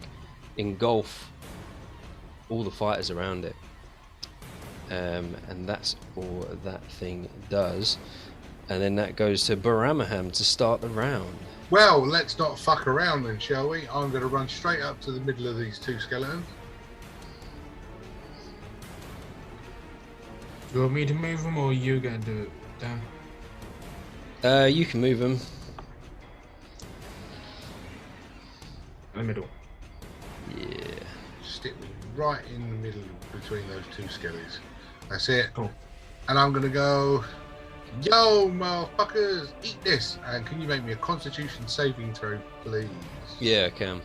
engulf all the fighters around it. And that's all that thing does. And then that goes to Baramaham to start the round. Well, let's not fuck around then, shall we? I'm going to run straight up to the middle of these two skeletons. You want me to move them, or are you going to do it, Dan? You can move them. In the middle. Yeah. Stick me right in the middle between those two skellies. That's it. Cool. And I'm going to go, yo, motherfuckers, eat this. And can you make me a Constitution saving throw, please? Yeah, I can.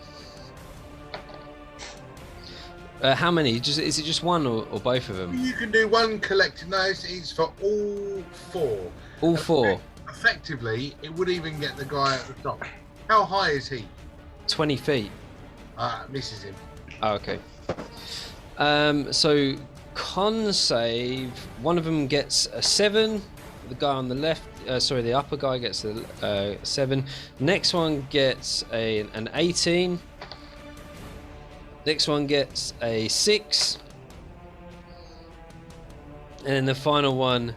How many? Is it just one or both of them? You can do one collective. No, it's for all four. All four? Effectively, it would even get the guy at the top. How high is he? 20 feet. Misses him. Oh, okay. So con save, one of them gets a 7. The guy on the left, the upper guy gets a 7. Next one gets an 18. Next one gets a 6. And then the final one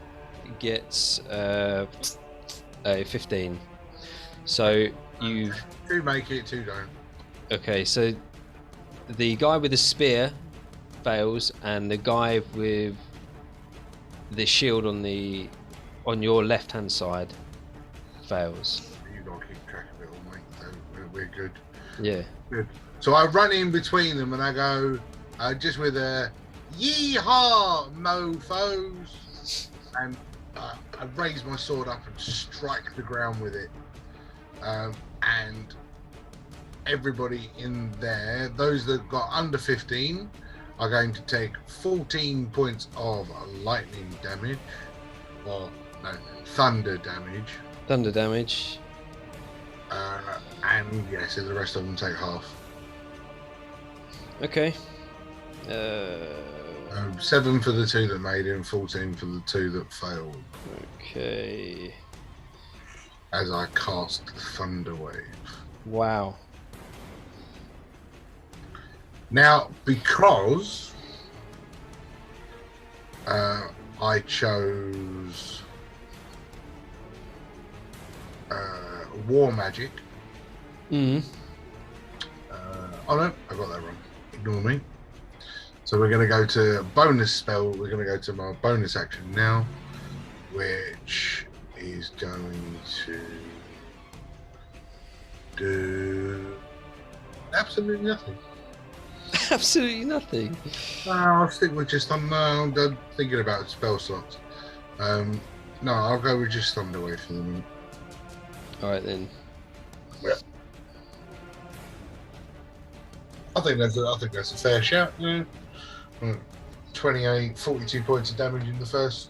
gets a 15. So you... 2 make it, 2 don't. Okay, so the guy with the spear fails, and the guy with the shield on your left-hand side fails. You gotta keep track of it all, mate. So we're good. Yeah. Good. So I run in between them and I go, just with a yeehaw, mofos, and I raise my sword up and strike the ground with it. And everybody in there, those that got under 15, are going to take 14 points of lightning damage, or no, thunder damage. Thunder damage. And yeah, so the rest of them take half. Okay. 7 for the 2 that made it, and 14 for the 2 that failed. Okay. As I cast the Thunder Wave. Wow. Now, because I chose War Magic. Mm. Oh no, I got that wrong. Ignore me. So we're going to go to bonus spell. We're going to go to my bonus action now, which is going to do absolutely nothing. Absolutely nothing. No, I'll stick with just I'm thinking about spell slots. No, I'll go with just Thunder Wave for the moment. All right then. Yeah. I think that's a fair shout. Yeah. 28, 42 points of damage in the first.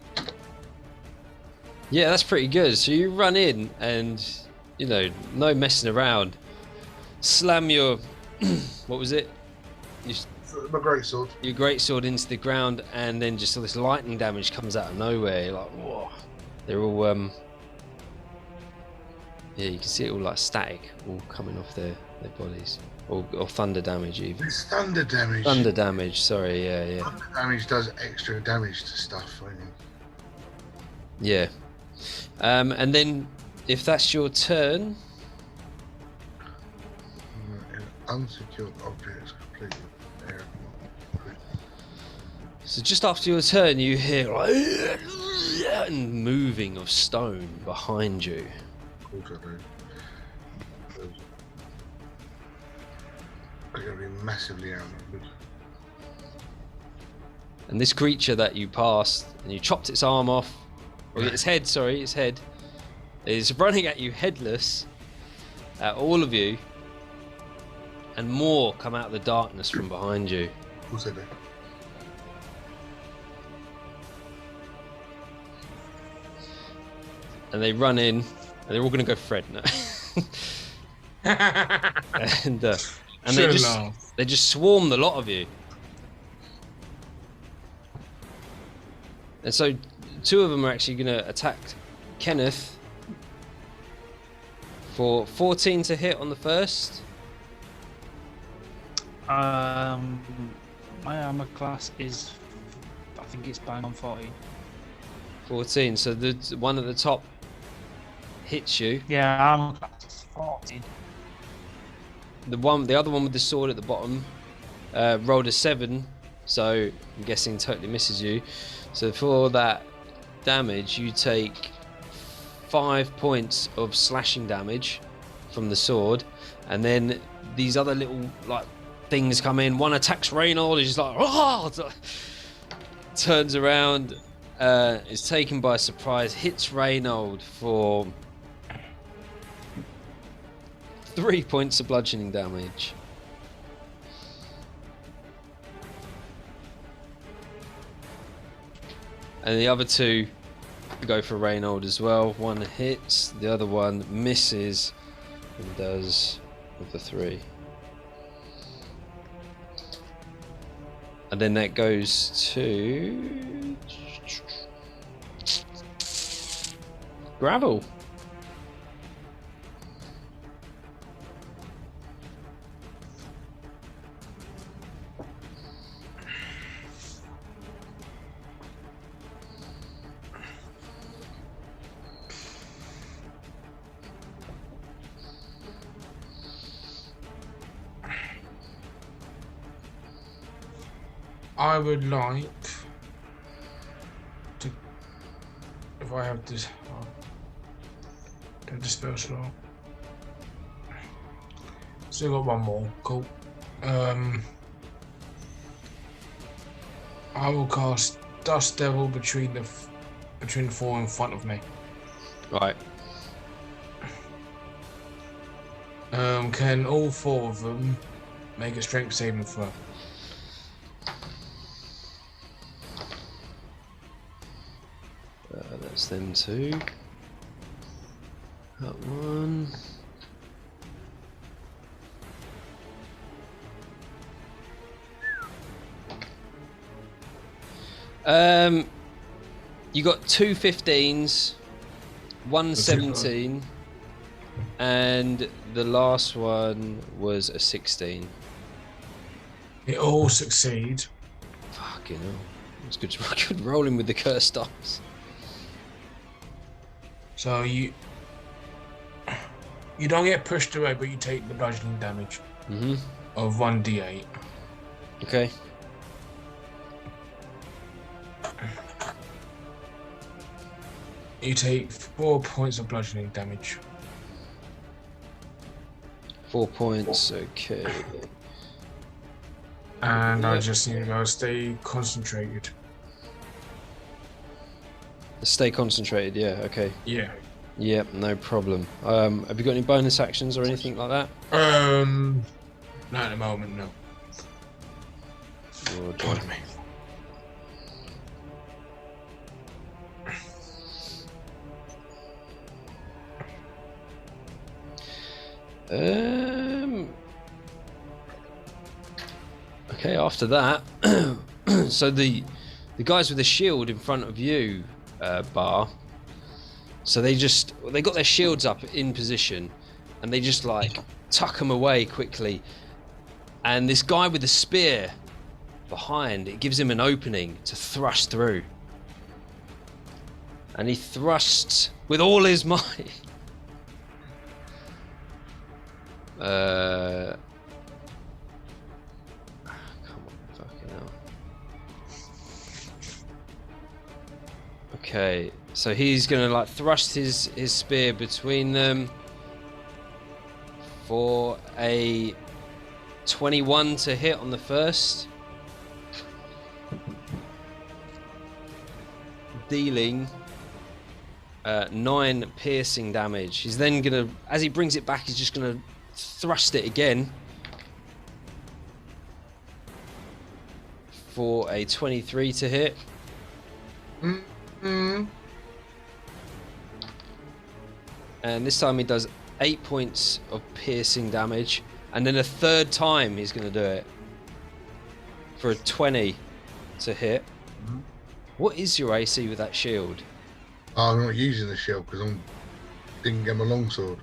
Yeah, that's pretty good. So you run in and, no messing around. Slam your, what was it? My greatsword. Your greatsword into the ground, and then just all this lightning damage comes out of nowhere. You're like, whoa. They're all, yeah, you can see it all like static, all coming off their bodies. Or thunder damage even. It's thunder damage. Thunder damage, sorry, yeah. Thunder damage does extra damage to stuff, I mean. Yeah. And then, if that's your turn... Unsecured objects completely there. So just after your turn, you hear like and moving of stone behind you. Of course I do. They're going to be massively outnumbered. And this creature that you passed, and you chopped its arm off, or its head, sorry, its head, is running at you headless, at all of you, and more come out of the darkness from behind you. Of course I do. And they run in, and they're all going to go Fred now. and they just swarm the lot of you. And so 2 of them are actually going to attack Kenneth for 14 to hit on the first. My armor class is, I think it's bang on 14. 14, so the one at the top hits you. Yeah, armor class is 14. The other one with the sword at the bottom rolled a 7, so I'm guessing totally misses you. So for that damage, you take 5 points of slashing damage from the sword, and then these other little like things come in. One attacks Reynold, he's just like, oh! Turns around, is taken by surprise, hits Reynold for 3 points of bludgeoning damage. And the other 2 go for Reynold as well. One hits, the other one misses, and does with the 3. And then that goes to Gravel. I would like to, if I have this, don't dispel slow. Still got one more. Cool. I will cast Dust Devil between the 4 in front of me. Right. Can all 4 of them make a strength saving throw? That's them 2. That one. You got 2 15s, 1 17, and the last one was a 16. It all succeed. Fucking hell. It's good rolling with the cursed dice. So you don't get pushed away, but you take the bludgeoning damage of 1d8. Okay. You take 4 points of bludgeoning damage. 4 points, okay. And I just need to go stay concentrated. Stay concentrated, yeah, okay. Yeah. Yep, no problem. Have you got any bonus actions or anything like that? Not at the moment, no. Pardon me. Okay, after that, so the guys with the shield in front of you, Bar. So they got their shields up in position, and they just like tuck them away quickly. And this guy with the spear behind, it gives him an opening to thrust through. And he thrusts with all his might. Okay, so he's gonna like thrust his spear between them for a 21 to hit on the first, dealing 9 piercing damage. He's then gonna, as he brings it back, he's just gonna thrust it again for a 23 to hit. Mm-hmm. And this time he does 8 points of piercing damage, and then a third time he's going to do it for a 20 to hit. Mhm. What is your AC with that shield? Oh, I'm not using the shield because I didn't get my longsword.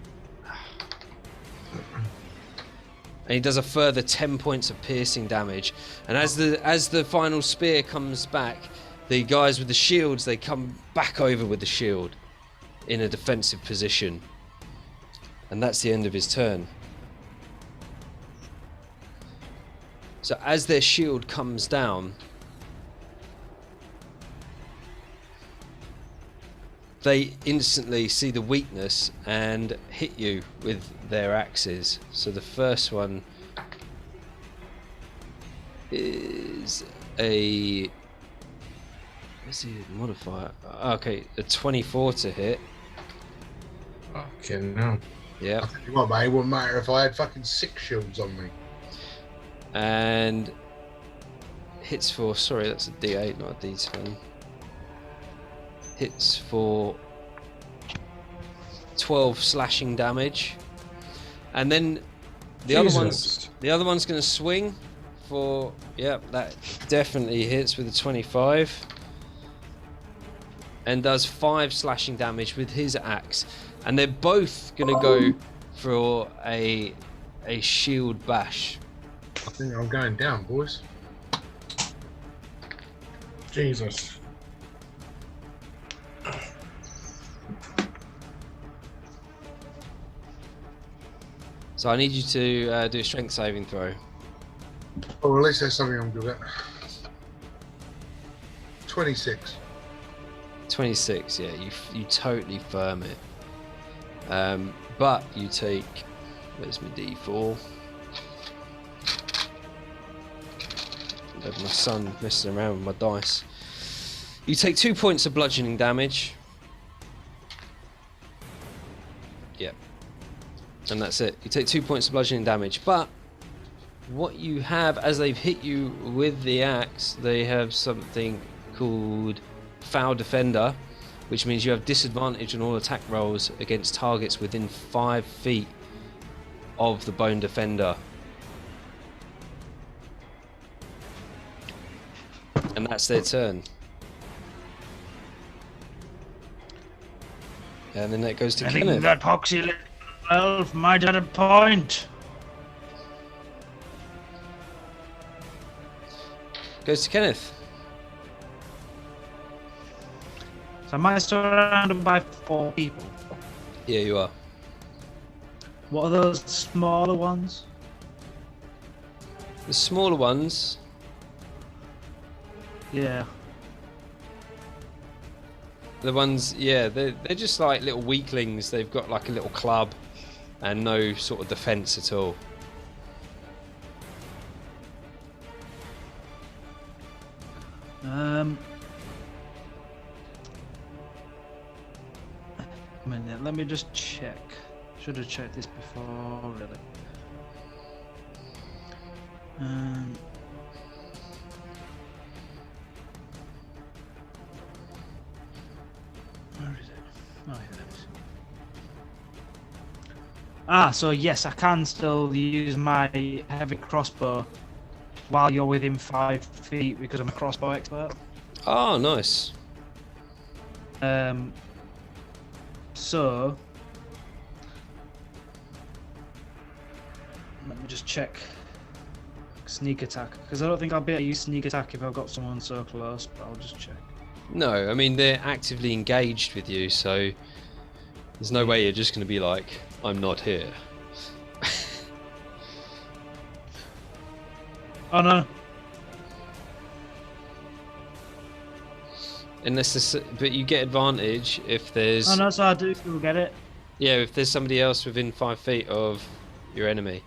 And he does a further 10 points of piercing damage. And as the final spear comes back, the guys with the shields, they come back over with the shield in a defensive position. And that's the end of his turn. So as their shield comes down, they instantly see the weakness and hit you with their axes. So the first one is a... what's the modifier? Okay, a 24 to hit. Fucking no. Yeah. I tell you what, mate, it wouldn't matter if I had fucking 6 shields on me. And hits for... sorry, that's a D8, not a D10. Hits for 12 slashing damage, and then the other one's going to swing for, yep, that definitely hits with a 25, and does 5 slashing damage with his axe, and they're both going to go for a shield bash. I think I'm going down, boys. Jesus. So I need you to do a strength saving throw. Oh, at least there's something I'm good at. 26. 26, yeah, you totally firm it. But you take, where's my D4? My son messing around with my dice. You take 2 points of bludgeoning damage. Yep. And that's it. You take 2 points of bludgeoning damage. But what you have, as they've hit you with the axe, they have something called Foul Defender, which means you have disadvantage on all attack rolls against targets within 5 feet of the Bone Defender. And that's their turn. And then that goes to I think Kenneth. that poxy little elf might have a point. Goes to Kenneth. So am I surrounded by 4 people? Yeah, you are. What are those smaller ones? The smaller ones, Yeah. the ones, yeah, they're just like little weaklings. They've got like a little club and no sort of defense at all. A minute, let me just check. Should have checked this before, really. Where is it? Oh, here it is. Ah, so yes, I can still use my heavy crossbow while you're within 5 feet because I'm a crossbow expert. Oh, nice. So let me just check sneak attack, because I don't think I'll be able to use sneak attack if I've got someone so close, but I'll just check. No, I mean, they're actively engaged with you, so there's no way you're just going to be like, I'm not here. Oh no. Unless this, but you get advantage if there's. Oh no, so I do still get it. Yeah, if there's somebody else within 5 feet of your enemy.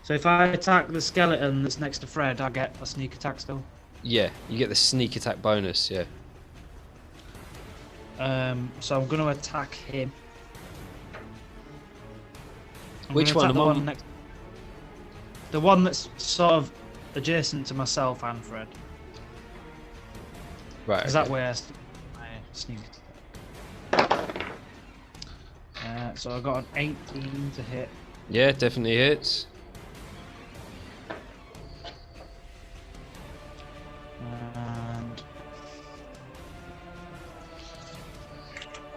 So if I attack the skeleton that's next to Fred, I get a sneak attack still. Yeah, you get the sneak attack bonus. Yeah. So I'm going to attack him. I'm Which gonna one? attack the one next. The one that's sort of adjacent to myself and Fred. Right. Because that way I sneak attack. So I got an 18 to hit. Yeah, definitely hits. And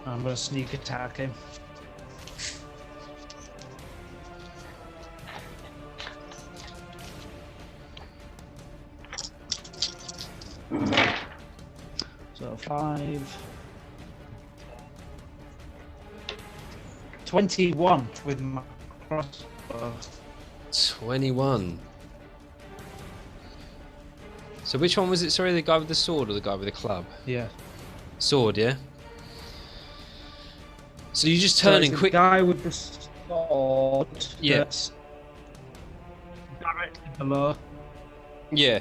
I'm going to sneak attack him. So 5. 21 with my crossbow. 21. So which one was it? Sorry, the guy with the sword or the guy with the club? Yeah. Sword, yeah. So you just So turn it's in the quick. guy with the sword Yeah. that's directly below. Yeah.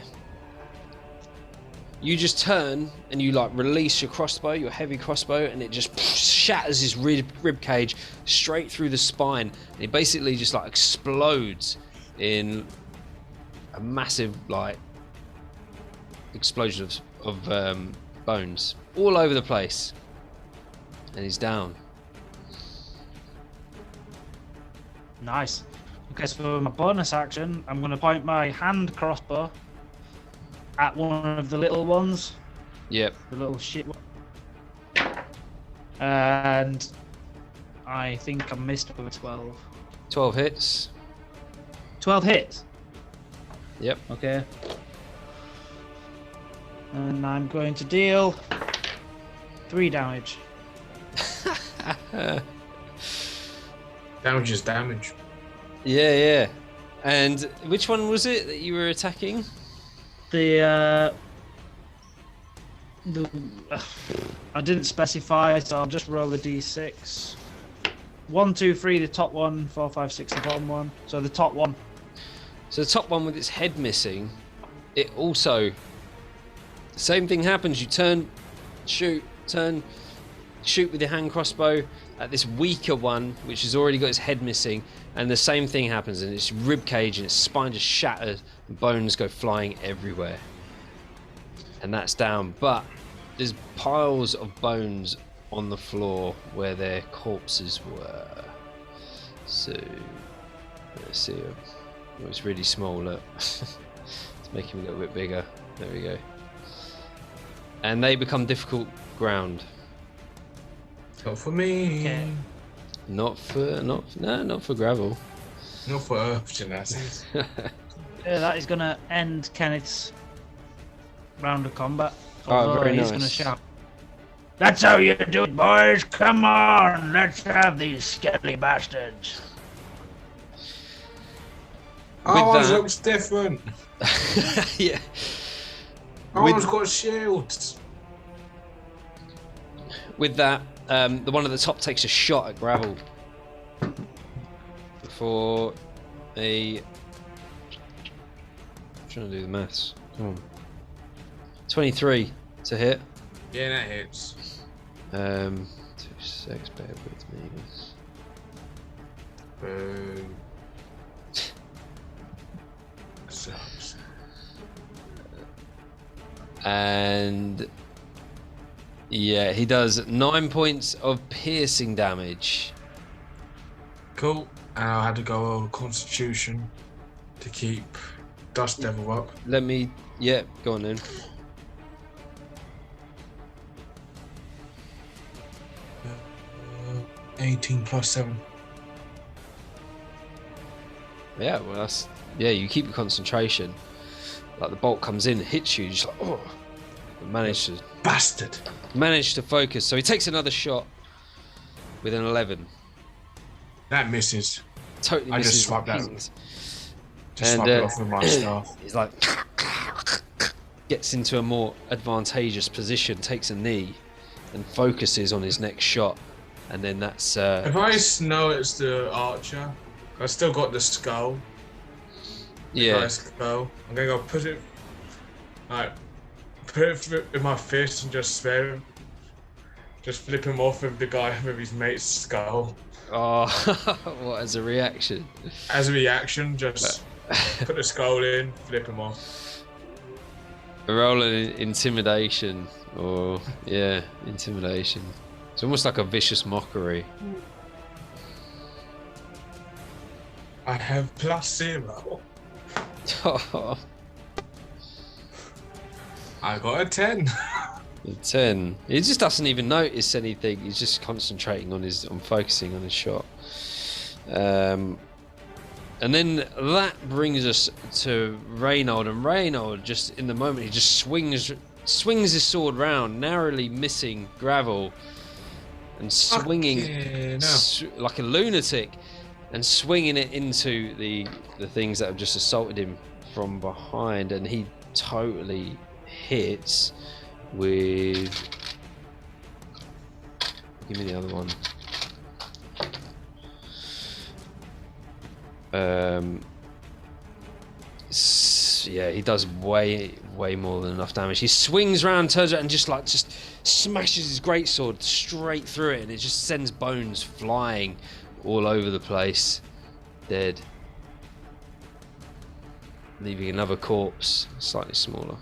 You just turn and you like release your crossbow, your heavy crossbow, and it just shatters his rib cage straight through the spine. And it basically just like explodes in a massive like explosion of bones all over the place. And he's down. Nice. Okay, so for my bonus action, I'm going to point my hand crossbow at one of the little ones. Yep. The little shit one. And I think I missed with a 12. 12 hits. 12 hits? Yep. Okay. And I'm going to deal 3 damage. Damage is damage. Yeah. And which one was it that you were attacking? The I didn't specify, so I'll just roll the d6. 1, 2, 3, the top one. 4, 5, 6, the bottom one. So the top one. So the top one with its head missing, it also, same thing happens. You turn, shoot with your hand crossbow at this weaker one, which has already got its head missing, and the same thing happens, and its rib cage and its spine just shatters, and bones go flying everywhere. And that's down, but there's piles of bones on the floor where their corpses were. So let's see. Oh, it's really small. Look, let's make him a little bit bigger. There we go. And they become difficult ground. Not for me. Okay. Not for gravel. Not for Earth gymnastics. That is going to end Kenneth's round of combat. Oh, Although very he's nice. going to shout, "That's how you do it, boys! Come on, let's have these skelly bastards!" Ours that- looks different. Yeah. Ours got shields. With that, the one at the top takes a shot at gravel for a. I'm trying to do the maths. Come on. 23 to hit. Yeah, that hits. 2, 6, bear with me. Boom. Sucks. And yeah, he does 9 points of piercing damage. Cool. And I had to go over Constitution to keep Dust Devil up. Let me. Yeah, go on then. 18 plus 7. Yeah, well, that's. Yeah, you keep your concentration. Like the bolt comes in, hits you, you're just like, oh. Manage to focus. So he takes another shot with an 11. That misses. Totally I misses. just swapped that. Pings. Just And, swap it off with my staff. He's like, gets into a more advantageous position, takes a knee, and focuses on his next shot. And then that's If I know it's the archer, I still got the skull. yeah. Guy's skull. I'm gonna go put it in my fist and just spare him. Just flip him off with the guy with his mate's skull. Oh, what, as a reaction? As a reaction, just put the skull in, flip him off. Roll an intimidation, or yeah, intimidation. It's almost like a vicious mockery. I have +0. I got a 10. A 10. He just doesn't even notice anything. He's just concentrating on focusing on his shot. And then that brings us to Reynold, and Reynold, just in the moment, he just swings his sword round, narrowly missing Gravel, and swinging like a lunatic, and swinging it into the things that have just assaulted him from behind, and he totally hits with. Give me the other one. Yeah, he does way more than enough damage. He swings around, turns around, and just smashes his greatsword straight through it, and it just sends bones flying all over the place, dead, leaving another corpse, slightly smaller.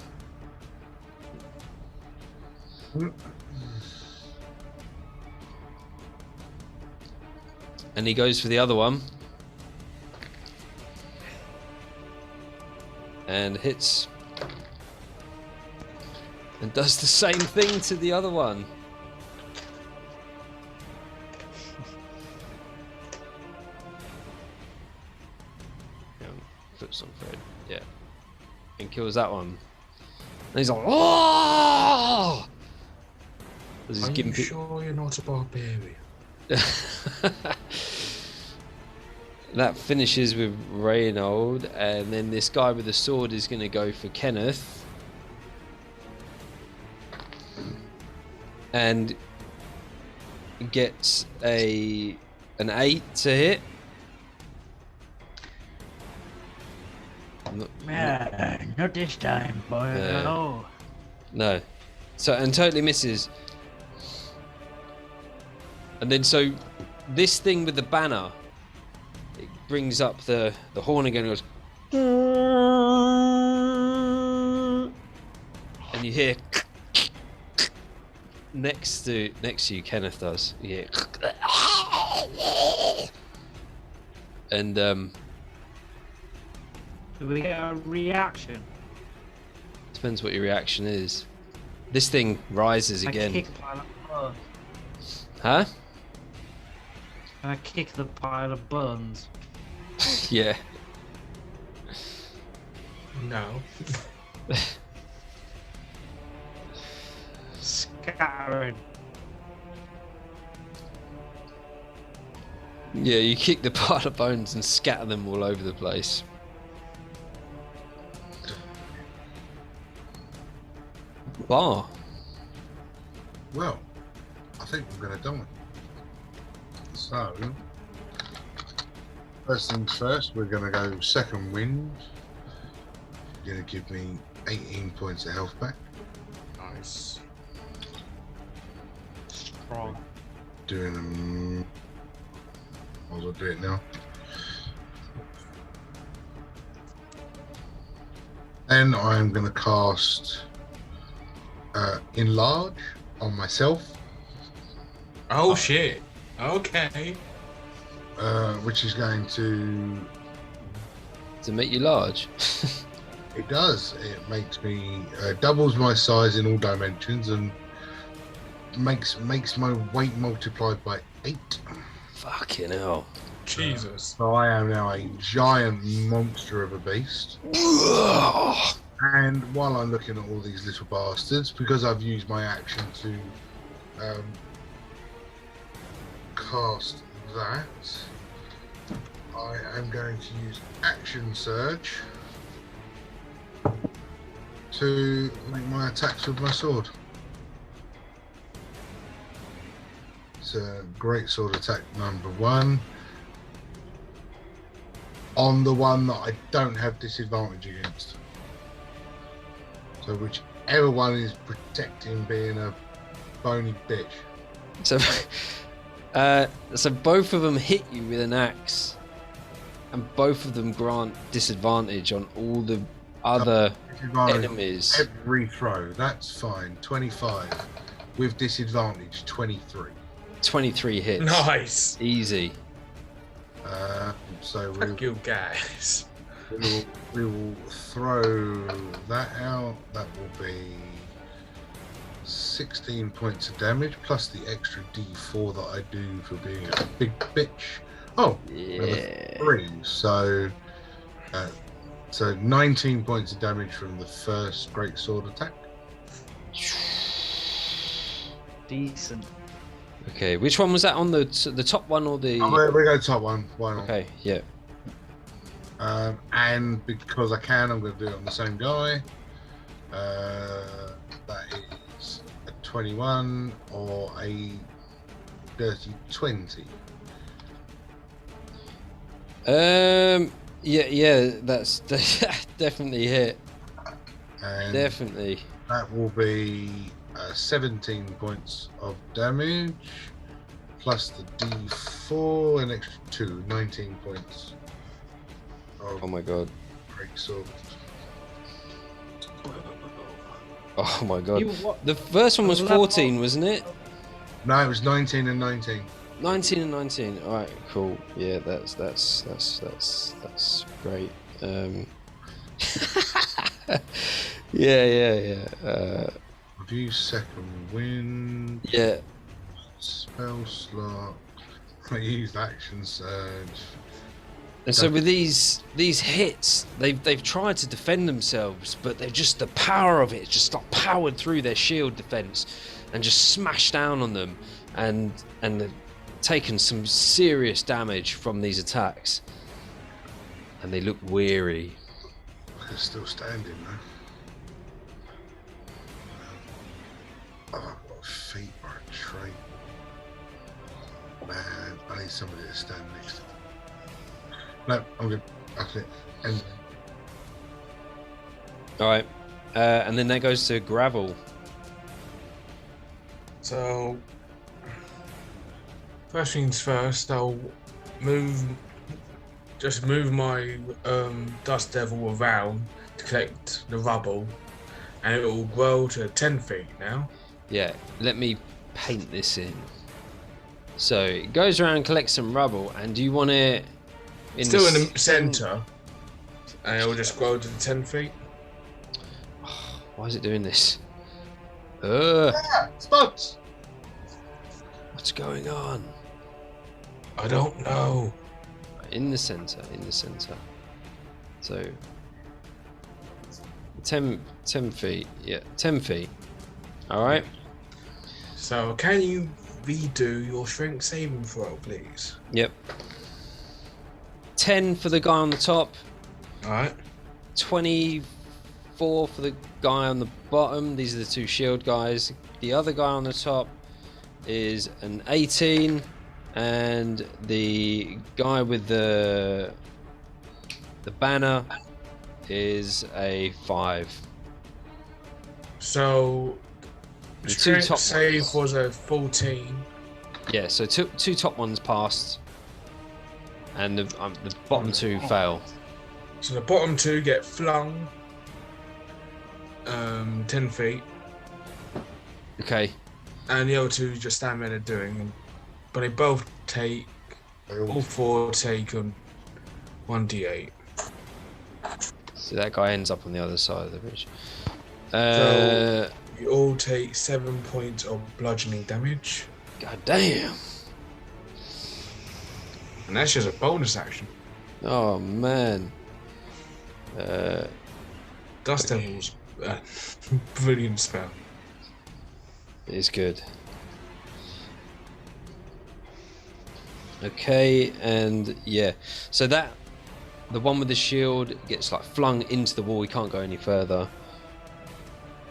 And he goes for the other one. And hits. And does the same thing to the other one. Flips on Fred. Yeah. And kills that one. And he's like, oh! Are you sure you're not a barbarian? That finishes with Reynold, and then this guy with the sword is going to go for Kenneth. And gets an 8 to hit. Not this time, boy. No. No. So, and totally misses. And then so this thing with the banner, it brings up the horn again and goes, and you hear next to you, Kenneth does. You hear, and Do we get a reaction? depends what your reaction is. This thing rises again. I kick pile of buns. Huh? Can I kick the pile of buns? Yeah. No. Scattering. Yeah, you kick the pile of bones and scatter them all over the place. Bar. Well, I think we're going to die. So, first things first, we're going to go second wind. You're going to give me 18 points of health back. Nice. Strong. Doing them. Might as well do it now. Then I'm going to cast Enlarge on myself. Oh shit. Okay. Which is going to. To make you large. It does. It makes me doubles my size in all dimensions and makes my weight multiplied by 8. Fucking hell. Jesus. So I am now a giant monster of a beast. And while I'm looking at all these little bastards, because I've used my action to cast that, I am going to use Action Surge to make my attacks with my sword. It's a great sword attack number 1. On the one that I don't have disadvantage against. So whichever one is protecting being a bony bitch. So, so both of them hit you with an axe, and both of them grant disadvantage on all the other enemies. Every throw, that's fine. 25 with disadvantage. 23. 23 hits. Nice. Easy. So Fuck you guys. we will throw that out. That will be 16 points of damage plus the extra D4 that I do for being a big bitch. Oh, Yeah. 3. So 19 points of damage from the first great sword attack. Decent. Okay, which one was that on the top one or the? We go top one. Why not? Okay, yeah. And because I can, I'm going to do it on the same guy. That is a 21 or a dirty 20. Yeah, that's definitely hit. And Definitely. that will be 17 points of damage plus the D4, an extra 2, 19 points. Oh my god. Great sword. Oh my god. You what? The first one was Level 14, wasn't it? No, it was 19 and 19. 19 and 19. All right, cool. Yeah, that's great. Yeah. Review second wind. Yeah. Spell slot. I used action surge. And so with these hits, they've tried to defend themselves, but they're just the power of it just like powered through their shield defense and just smashed down on them, and they've taken some serious damage from these attacks. And they look weary. They're still standing though. Oh, I've got feet or a trait. Man, I need somebody to stand next to me. No, I'm good. That's it. And All right, and then that goes to gravel. So, first things first, I'll move my dust devil around to collect the rubble, and it will grow to 10 feet now. Yeah, let me paint this in. So it goes around, collects some rubble, and do you want it Still in the centre, and it will just grow to 10 feet. Why is it doing this? Spots! What's going on? I don't know. In the centre. So 10 feet. Yeah, 10 feet. All right. So, can you redo your strength saving throw, please? Yep. 10 for the guy on the top. All right. 24 for the guy on the bottom. These are the two shield guys. The other guy on the top is an 18, and the guy with the banner is a 5. So, The two strength top save ones. was a 14. Yeah, so two top ones passed, and the bottom two fail. So the bottom two get flung 10 feet, Okay. and the other two just stand there doing them. But they both take, all four take 1d8. So that guy ends up on the other side of the bridge. So you all take 7 points of bludgeoning damage. God damn. And that's just a bonus action. Oh man. Dust Devil's brilliant spell. It's good. Okay, and yeah, so that the one with the shield gets like flung into the wall. He can't go any further.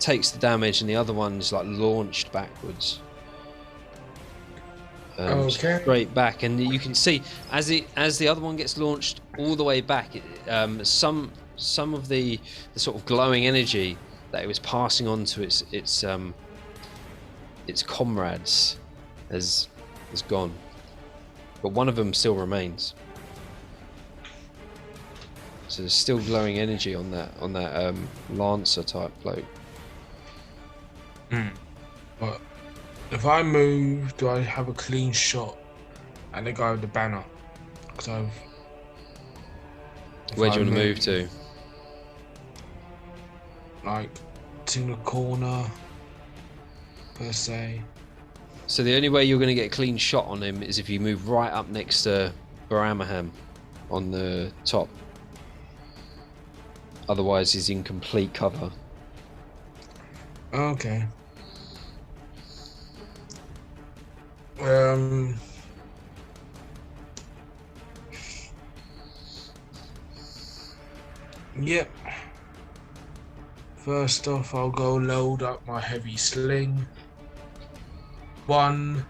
takes the damage, and the other one's like launched backwards. Okay. Straight back, and you can see as the other one gets launched all the way back, some of the sort of glowing energy that it was passing on to its comrades has gone, but one of them still remains. So there's still glowing energy on that Lancer type bloke. But if I move, do I have a clean shot at the guy with the banner? Because Where do you want to move to? Like, it's in the corner, per se. So the only way you're going to get a clean shot on him is if you move right up next to Baramaham on the top. Otherwise, he's in complete cover. Okay. Yep. First off, I'll go load up my heavy sling. One.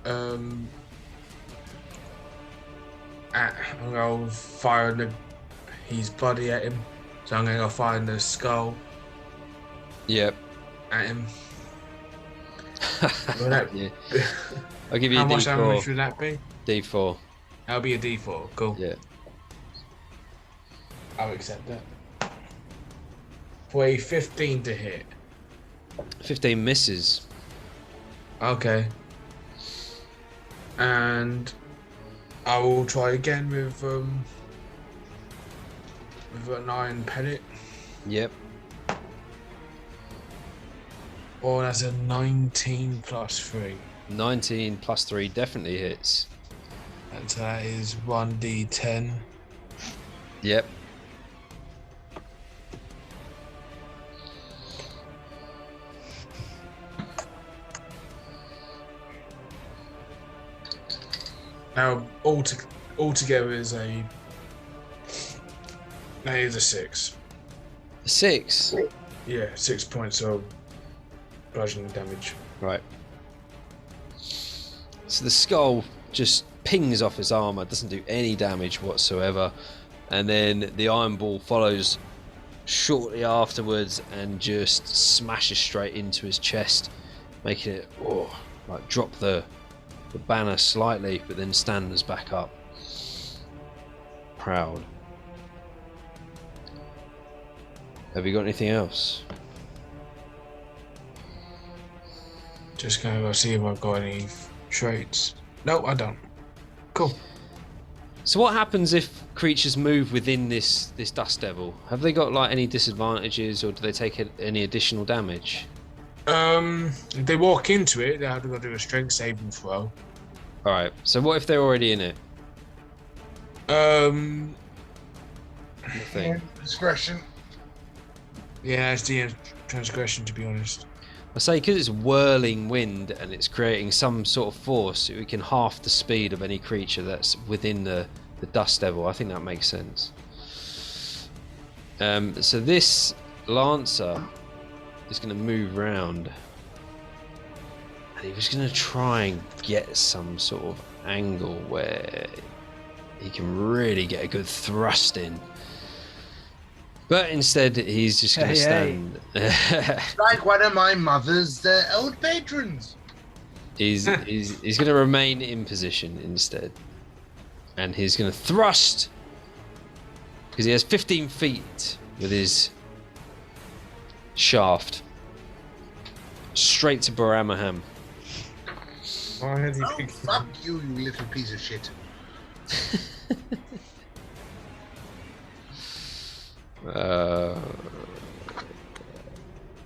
I'm gonna fire his body at him. So I'm gonna go find the skull Yep. at him. Yeah. I'll give you How a much damage D4. would that be? D4. That'll be a D4. Cool. Yeah. I'll accept that. For a 15 to hit. 15 misses. Okay. And I will try again with a 9 pellet. Yep. Or that's a 19 plus 3. 19 plus 3 definitely hits. And that is 1d10. Yep. Now, altogether is a... That is a 6. 6. Yeah, 6 points of bludgeoning damage. Right. So the skull just pings off his armor, doesn't do any damage whatsoever, and then the iron ball follows shortly afterwards and just smashes straight into his chest, making it like drop the banner slightly, but then stands back up. Proud. Have you got anything else? Just gonna go see if I've got any traits. No, I don't. Cool. So what happens if creatures move within this dust devil? Have they got like any disadvantages, or do they take any additional damage? If they walk into it, they have to go do a strength saving throw. Alright, so what if they're already in it? Thing. Discretion. Yeah, it's the transgression, to be honest. I say because it's whirling wind and it's creating some sort of force, it can half the speed of any creature that's within the dust devil. I think that makes sense. So this Lancer is going to move round, and he was going to try and get some sort of angle where he can really get a good thrust in. But instead, he's just going to stand. Like one of my mother's old patrons. He's going to remain in position instead, and he's going to thrust because he has 15 feet with his shaft straight to Baramaham. Oh, fuck you, you little piece of shit.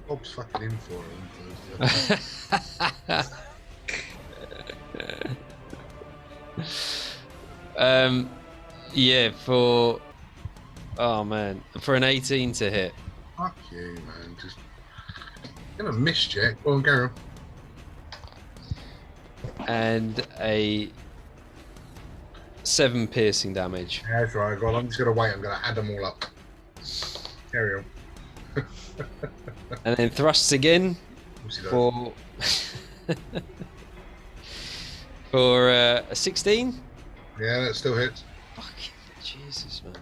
Bob's fucking in for him. Yeah, for an 18 to hit. Fuck you, man. Just gonna miss Jack. Go on, go on. And a 7 piercing damage. Yeah, that's right. God, I'm just gonna wait. I'm gonna add them all up. Carry on. And then thrusts again What's he done? for for a 16. Yeah, that still hits. Fucking Jesus, man.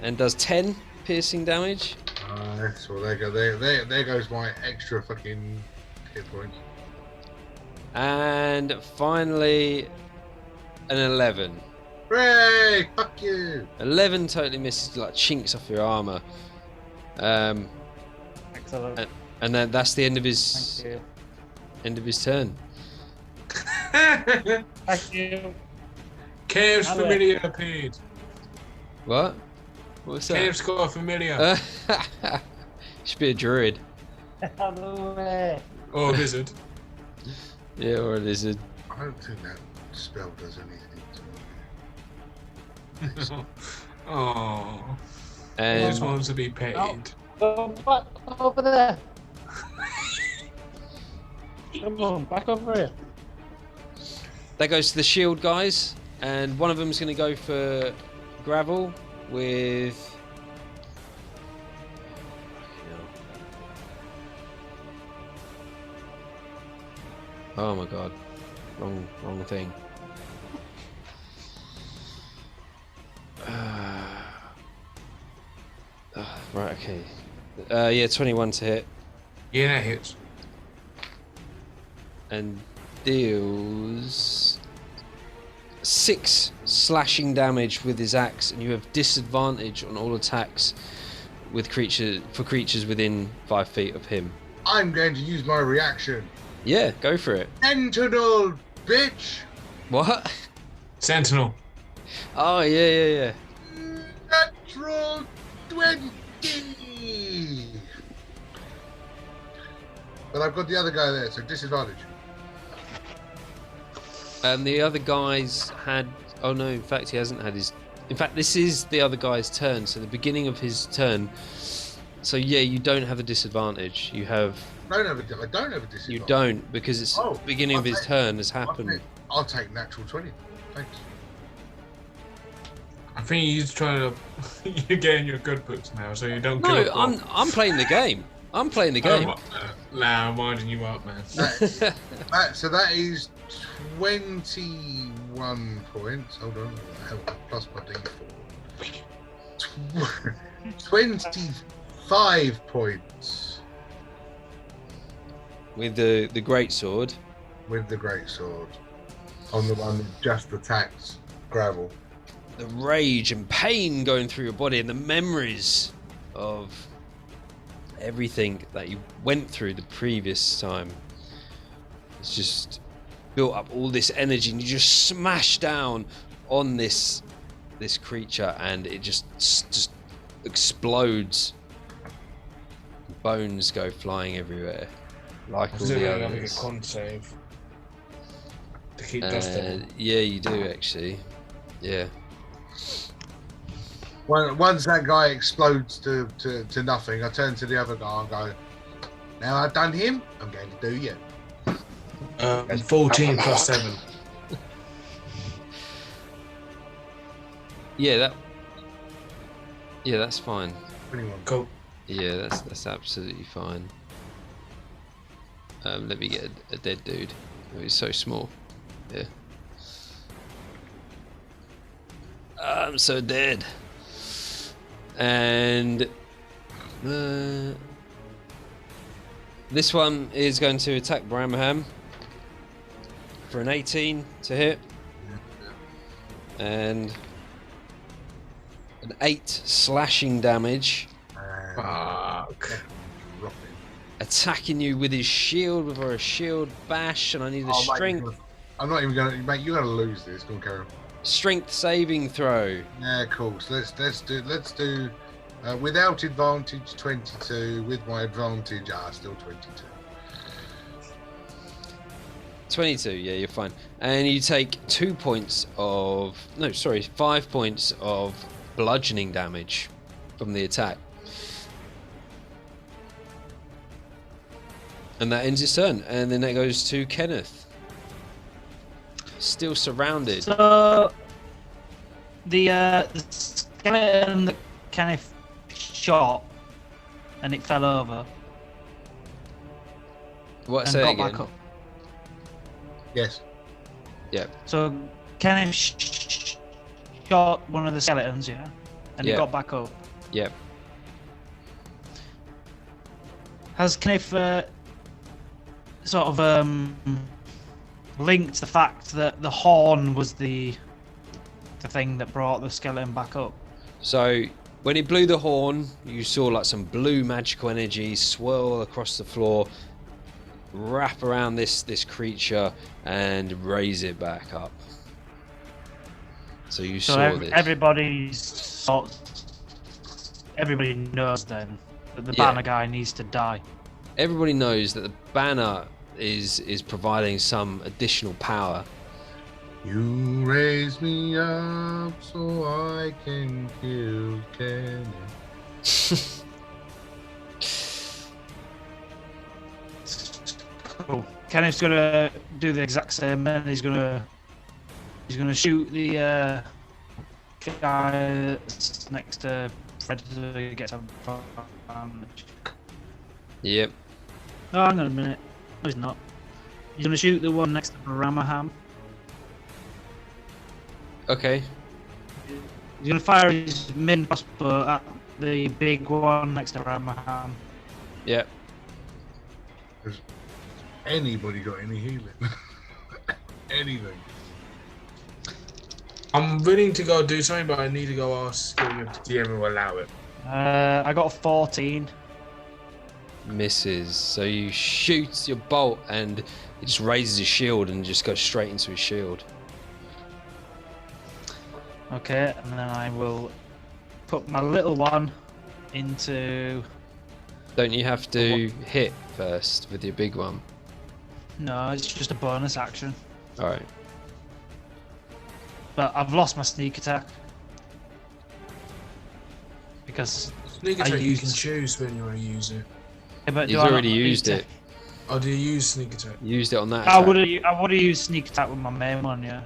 And does 10 piercing damage. Nice. Well, there go. There goes my extra fucking hit points. And finally, an 11. Hooray! Fuck you! 11 totally misses, like chinks off your armor. Excellent. And then that's the end of his Thank you. turn. Thank you. Cave's familiar appeared. What? What's that? Cave's got a familiar. Should be a druid. No way. Or a wizard. Yeah, or a lizard. I don't think that spell does anything to me. Oh. And Those ones to be paid. Go back over there. Come on, back over here. that goes to the shield guys, and one of them's going to go for gravel with. Oh my god, wrong thing. Right, okay. Yeah, 21 to hit Yeah, that hits. and deals 6 slashing damage with his axe, and you have disadvantage on all attacks with creatures within 5 feet of him. I'm going to use my reaction. Yeah, go for it. Sentinel, bitch! What? Sentinel. Oh yeah. Natural 20! But I've got the other guy there, so disadvantage. And the other guy's had. Oh no, in fact he hasn't had his. In fact, this is the other guy's turn. So the beginning of his turn. So yeah, you don't have a disadvantage. You have. I don't have a disadvantage. You don't, because it's Oh, the beginning of his turn has happened. I'll take natural 20. Thanks. I think he's trying to. You're getting your good books now, so you don't. No, kill a I'm playing the game. I'm playing the game. Nah, I'm winding you up, man. So that is 21 points. Hold on. Plus my D4. 25 points With the great sword. with the great sword on the one that just attacks gravel. The rage and pain going through your body, and the memories of everything that you went through the previous time. It's just built up all this energy, and you just smash down on this creature, and it just explodes. Bones go flying everywhere, like all the Having a others. con save to keep dusting. Yeah, you do actually. Yeah. Once that guy explodes to nothing, I turn to the other guy and go, now I've done him, I'm going to do you. 14 plus 7. Yeah, that's fine. 21. Cool. Yeah, that's absolutely fine. Let me get a dead dude. Oh, he's so small. Yeah. I'm so dead. And this one is going to attack Bramham for an 18 to hit, and an 8 slashing damage, Fuck. attacking you with his shield with a shield bash, and I need a Oh, mate, strength I'm not even going to, mate, you're going to lose this. Go on, carry on. strength saving throw. Yeah, cool. So let's do without advantage 22, with my advantage, still 22. 22, yeah, you're fine. And you take 5 points of bludgeoning damage from the attack. And that ends his turn. And then that goes to Kenneth. Still surrounded. So the skeleton that kind of shot and it fell over What? and Say got it again. back up. Yes. So Kenneth shot one of the skeletons, yeah, and Yeah. it got back up. Yep. Has Kenneth sort of linked the fact that the horn was the thing that brought the skeleton back up? So when he blew the horn, you saw like some blue magical energy swirl across the floor, wrap around this creature, and raise it back up. So you So saw this. everybody knows then that the Yeah. banner guy needs to die. Everybody knows that the banner is providing some additional power. You raise me up so I can kill Kenny. Cool. Kenneth's gonna do the exact same, and he's gonna shoot the guy that's next to Fred to get some damage. Yep. Oh, hang on a minute. No, he's not. He's gonna shoot the one next to Ramaham. Okay. He's gonna fire his main crossbow at the big one next to Ramaham. Yep. Anybody got any healing? Anything. I'm willing to go do something, but I need to go ask if the DM will allow it. I got a 14. Misses. So you shoot your bolt and it just raises his shield and just goes straight into his shield. Okay, and then I will put my little one into. Don't you have to hit first with your big one? No, it's just a bonus action. Alright. But I've lost my sneak attack. Because. Sneak I attack you used- can choose when you want to use it. Yeah, but He's do I not already need used to- it. Oh, do you use sneak attack? Used it on that I attack. would have used sneak attack with my main one, yeah.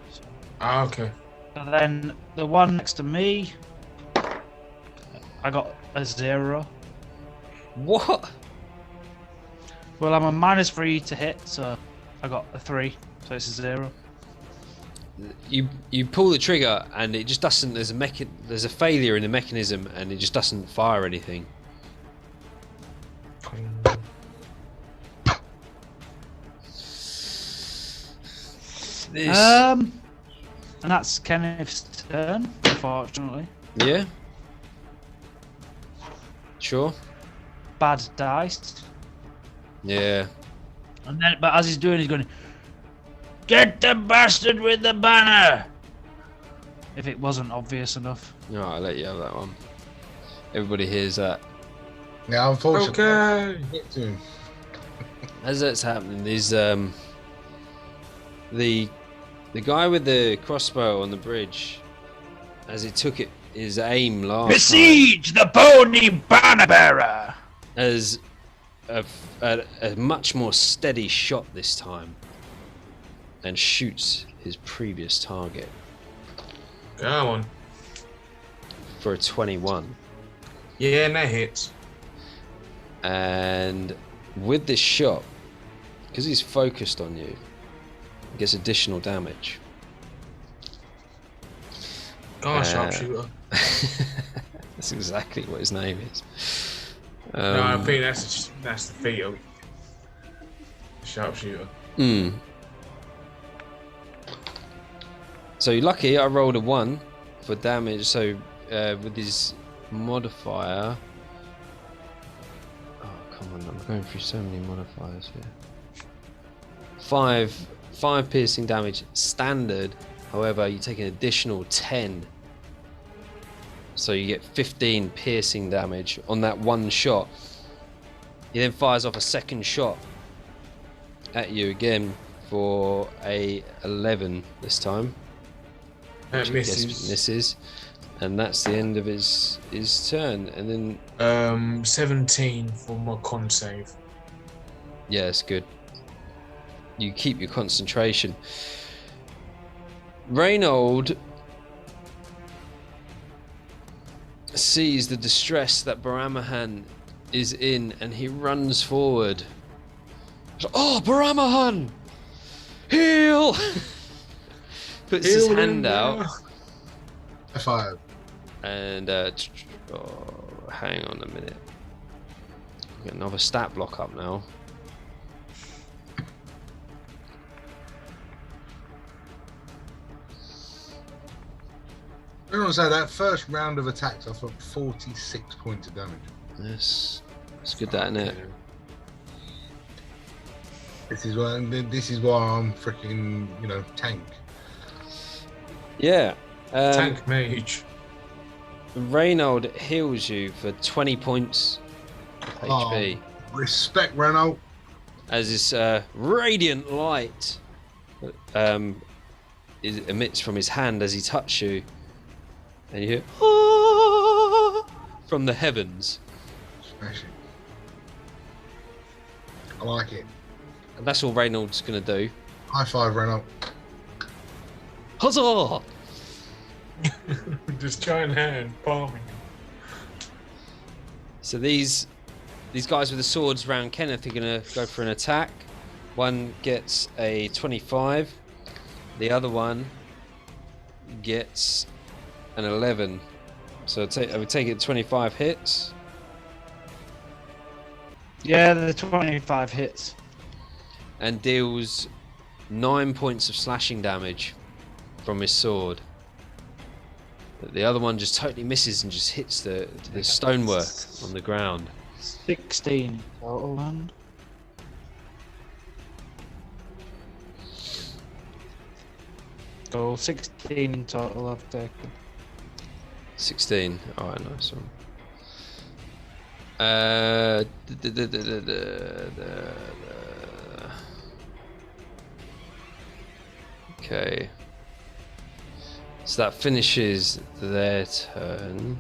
Ah, okay. So then the one next to me, I got a 0. What? Well, I'm a -3 to hit, so I got a 3, so it's a 0. You pull the trigger and it just doesn't. There's a failure in the mechanism and it just doesn't fire anything. This. And that's Kenneth's turn, unfortunately. Yeah. Sure. Bad dice. Yeah. And then, but as he's doing, he's going, "Get the bastard with the banner!" If it wasn't obvious enough. All right, I'll let you have that one. Everybody hears that. Yeah, unfortunately. Okay. Hit to him. As that's happening, there's the guy with the crossbow on the bridge, as he took his aim last Besiege the bony banner bearer! as a much more steady shot this time, and shoots his previous target Go on. for a 21. Yeah, and that hits. And with this shot, because he's focused on you, he gets additional damage. Go on, sharpshooter. That's exactly what his name is. No, I think that's the field. Sharpshooter. So you're lucky I rolled a 1 for damage, so with his modifier... Oh, come on, I'm going through so many modifiers here. 5 piercing damage standard, however you take an additional 10. So you get 15 piercing damage on that one shot. He then fires off a second shot at you again for a 11 this time. That Yes, misses. misses, and that's the end of his turn. And then 17 for my con save. yeah, it's good. You keep your concentration. Reynold sees the distress that Baramahan is in, and he runs forward. Oh, Baramahan! Heal! Puts his hand out. High five. And hang on a minute. Get another stat block up now. I don't say that first round of attacks, I thought 46 points of damage. Yes, it's good, that, isn't it? This is why I'm freaking, tank. Yeah. Tank mage. Reynold heals you for 20 points of HP. Respect, Renault. As this radiant light emits from his hand as he touches you. And you hear "Ah!" from the heavens. Smashing. I like it. And that's all Reynold's going to do. High five, Renault. Huzzah! Just giant hand palming. So these guys with the swords round Kenneth are going to go for an attack. One gets a 25. The other one gets an 11. So I would take it 25 hits. Yeah, the 25 hits. And deals 9 points of slashing damage from his sword. But the other one just totally misses and just hits the stonework on the ground. 16 total then. So 16 in total I've taken. 16. Alright, nice one. Okay. So that finishes their turn.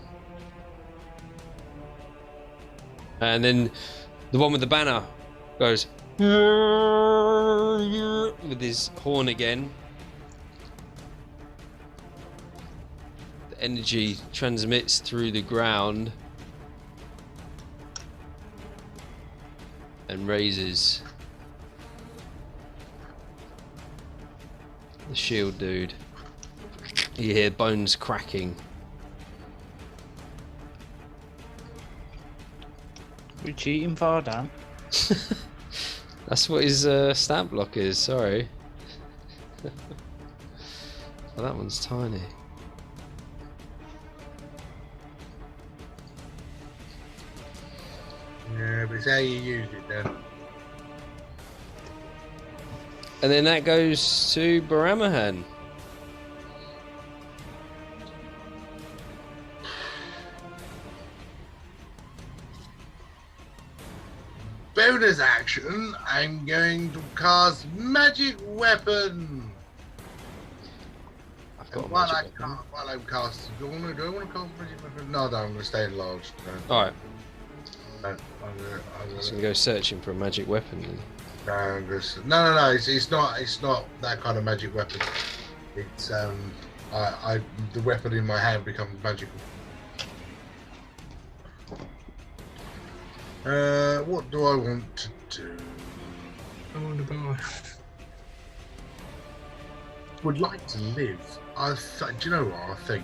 And then the one with the banner goes with his horn again. The energy transmits through the ground and raises the shield dude. You hear bones cracking. We cheating for Dan? That's what his stat block is, sorry. Oh, that one's tiny. Yeah, but it's how you use it then. And then that goes to Baramahan. Bonus action, I'm going to cast Magic Weapon. I've got a While magic weapon. I'm casting, do I want to cast Magic Weapon? No, I'm going to stay enlarged. Alright, I'm so we go searching for a magic weapon then. No. It's not that kind of magic weapon. It's the weapon in my hand becomes magical. What do I want to do? I want to buy. Would like to live. Do you know what I think?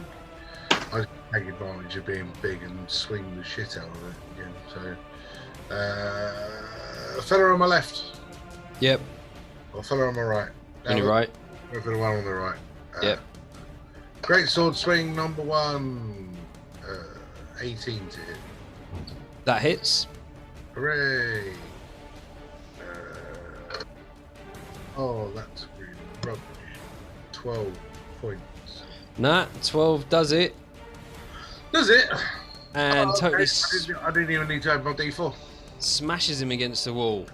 I take advantage of being big and swing the shit out of it again. So, fella on my left. Yep, Or fella on my right. on your right. Go for the one on the right. Yep. Great sword swing number 1. 18 to hit. That hits. Hooray! Oh, that's really rubbish. 12 points. Nah, 12 does it. Does it? And Oh, totally okay. I didn't even need to have my D4. smashes him against the wall.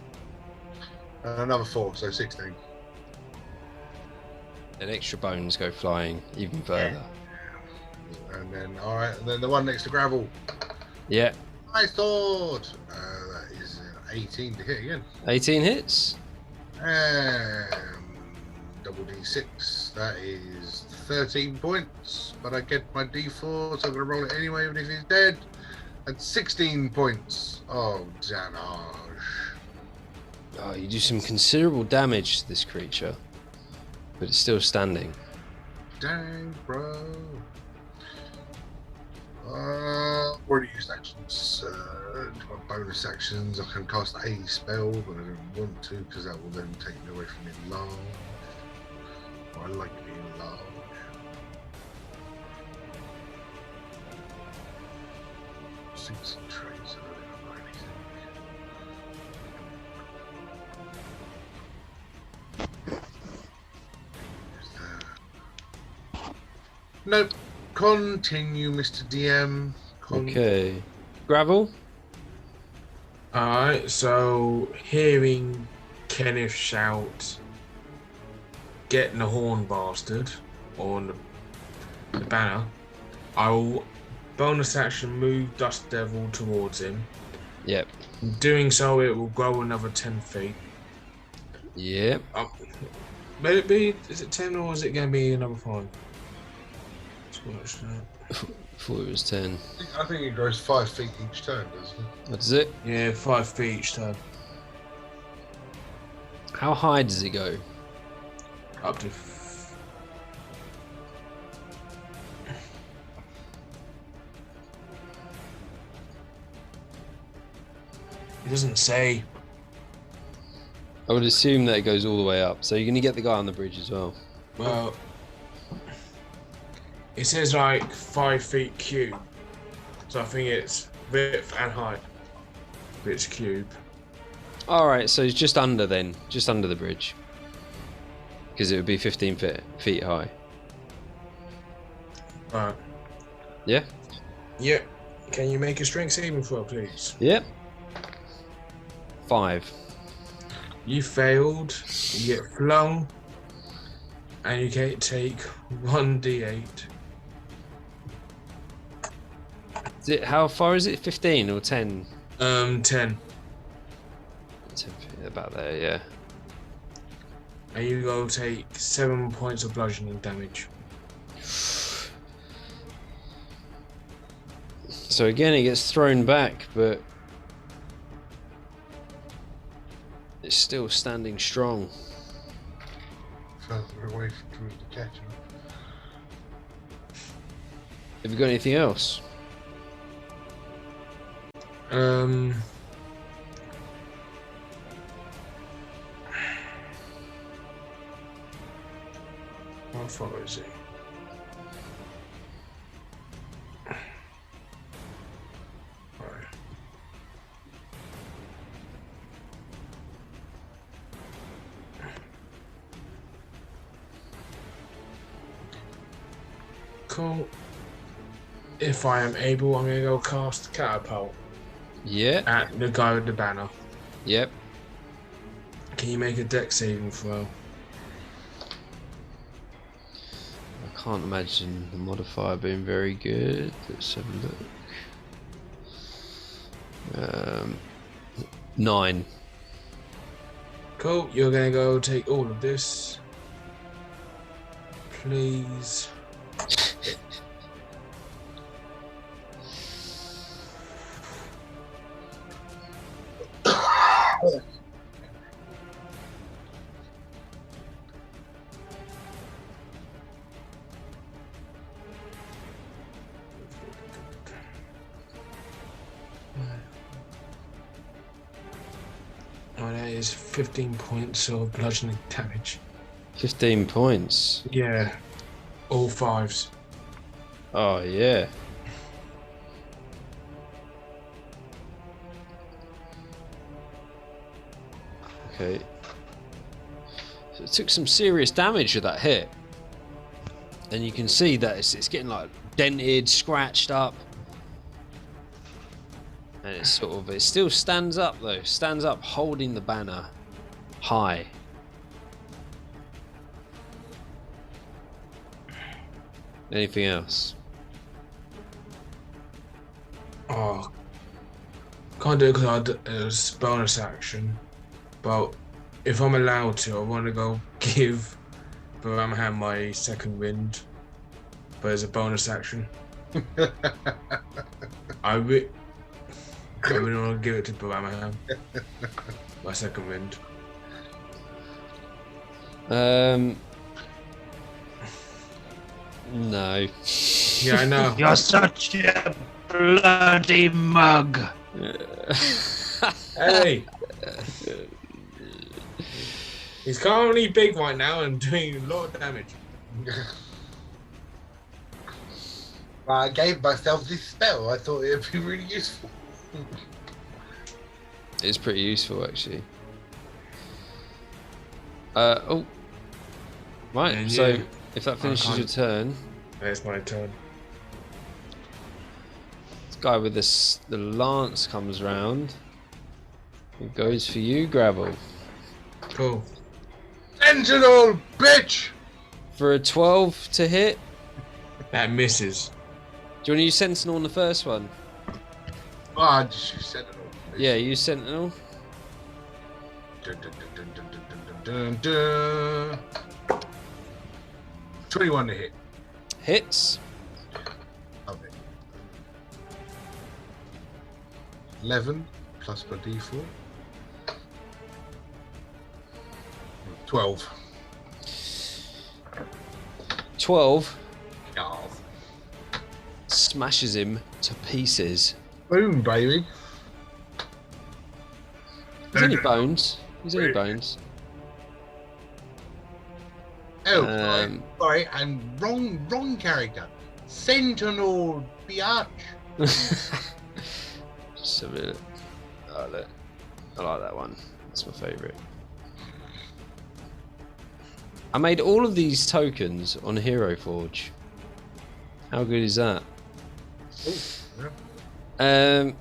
Another 4, so 16. And extra bones go flying even further. And then, alright, and then the one next to gravel. Yeah, My sword! That is 18 to hit again. 18 hits. And double d6. That is 13 points, but I get my d4, so I'm going to roll it anyway, even if he's dead. That's 16 points of damage. Oh, you do some considerable damage to this creature, but it's still standing. Dang, bro. Already used actions. My bonus actions. I can cast a spell, but I don't want to because that will then take me away from being large. I like being large. Six traits. I don't know anything. Is there... Nope. Continue, Mr. DM. Okay. Gravel? Alright, so hearing Kenneth shout, "Get the horn, bastard," on the banner, I will bonus action move Dust Devil towards him. Yep. In doing so, it will grow another 10 feet. Yep. May it be, is it 10 or is it going to be another 5? Let's watch that. Thought it was 10. I think it grows 5 feet each turn, doesn't it? What is it? Yeah, 5 feet each turn. How high does it go? Up to. It doesn't say. I would assume that it goes all the way up. So you're going to get the guy on the bridge as well. Well, it says like 5 feet cube. So I think it's width and height. But it's cube. Alright, so it's just under then. Just under the bridge. Because it would be 15 feet high. Right. Yeah? Yep. Can you make a strength saving throw, please? Yep. 5. You failed. You get flung. And you can take 1d8. Is it, how far is it? 15 or 10? 10. 10 feet, about there, yeah. And you go take 7 points of bludgeoning damage. So again, it gets thrown back, but it's still standing strong. Further away from the catch him. Have you got anything else? How far is it? Right. Cool. If I am able, I'm gonna go cast Catapult Yeah. at the guy with the banner. Yep. Can you make a dex saving throw? I can't imagine the modifier being very good. Let's have a look. 9. Cool, you're gonna go take all of this. Please. Oh, that is 15 points of bludgeoning damage. 15 points. Yeah, all 5s. Oh, yeah. Okay. So it took some serious damage with that hit. And you can see that it's getting like dented, scratched up. And it's sort of, it still stands up though. Stands up holding the banner high. Anything else? Oh, can't do it because it was bonus action. But if I'm allowed to, I want to go give Baramham my second wind, but as a bonus action. I really want to give it to Baramham. My second wind. No. Yeah, I know. You're such a bloody mug. Hey! He's currently big right now and doing a lot of damage. I gave myself this spell. I thought it would be really useful. It's pretty useful, actually. Oh. Right, And so you- if that finishes your turn, There's my turn. this guy with the lance comes round. It goes for you, Gravel. Cool. Sentinel, bitch! For a 12 to hit. That misses. Do you want to use Sentinel on the first one? Oh, I just use Sentinel. Yeah, use Sentinel. Dun, dun, dun, dun, dun, dun, dun, dun, dun. 21 to hit. Hits. Lovely. 11 plus my d4. 12. 12 Oh. smashes him to pieces. Boom, baby. He's only bones. He's only bones. Oh, Um, sorry, and wrong character. Sentinel, biatch. Just a minute. I like that one. That's my favourite. I made all of these tokens on Hero Forge. How good is that? Oh, yeah.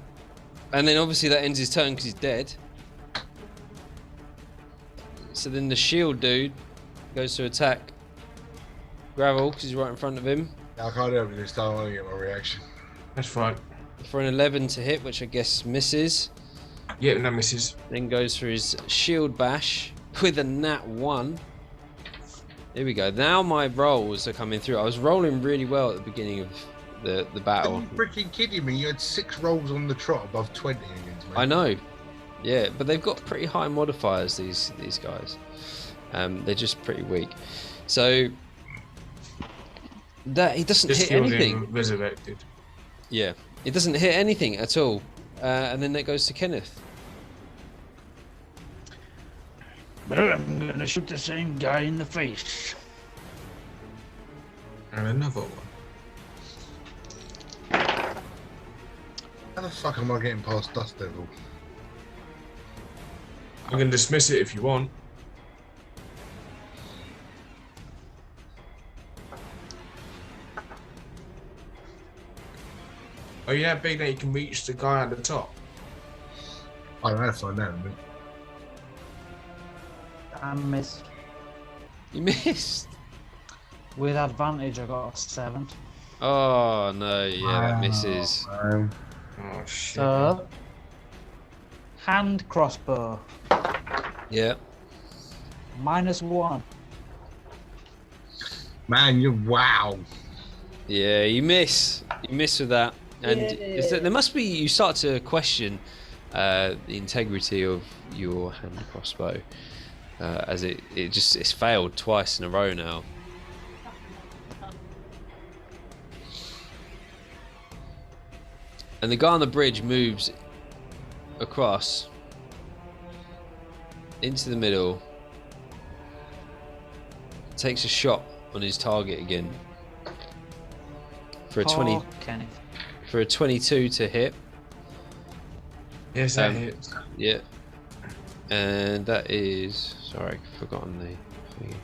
And then obviously that ends his turn because he's dead. So then the shield dude goes to attack Gravel because he's right in front of him I can't help it this time. I want to get my reaction. That's fine. for an 11 to hit, which I guess misses. Yeah, that misses. Then goes for his shield bash with a nat 1. Here we go. Now my rolls are coming through. I was rolling really well at the beginning of the Are battle. you freaking kidding me? You had 6 rolls on the trot above 20 against me. I know. Yeah, but they've got pretty high modifiers, these guys. They're just pretty weak. So that he doesn't Just hit killed anything. him, resurrected. Yeah, it doesn't hit anything at all. And then that goes to Kenneth. Well, I'm gonna shoot the same guy in the face. And another one. How the fuck am I getting past Dust Devil? I can dismiss it if you want. Oh, yeah, big that you can reach the guy at the top. I don't have to find out. But I missed. You missed. With advantage, I got a 7. Oh no, yeah, that misses. Oh, shit. So, hand crossbow, Yeah. -1. man, you wow. Yeah, you miss. You miss with that. And is there must be, you start to question the integrity of your hand crossbow. As it's failed twice in a row now. And the guy on the bridge moves across into the middle, takes a shot on his target again for a 20 Oh, Kenny. for a 22 to hit. Yes, that Um, hits. Yeah. And that is, sorry, I've forgotten the thing.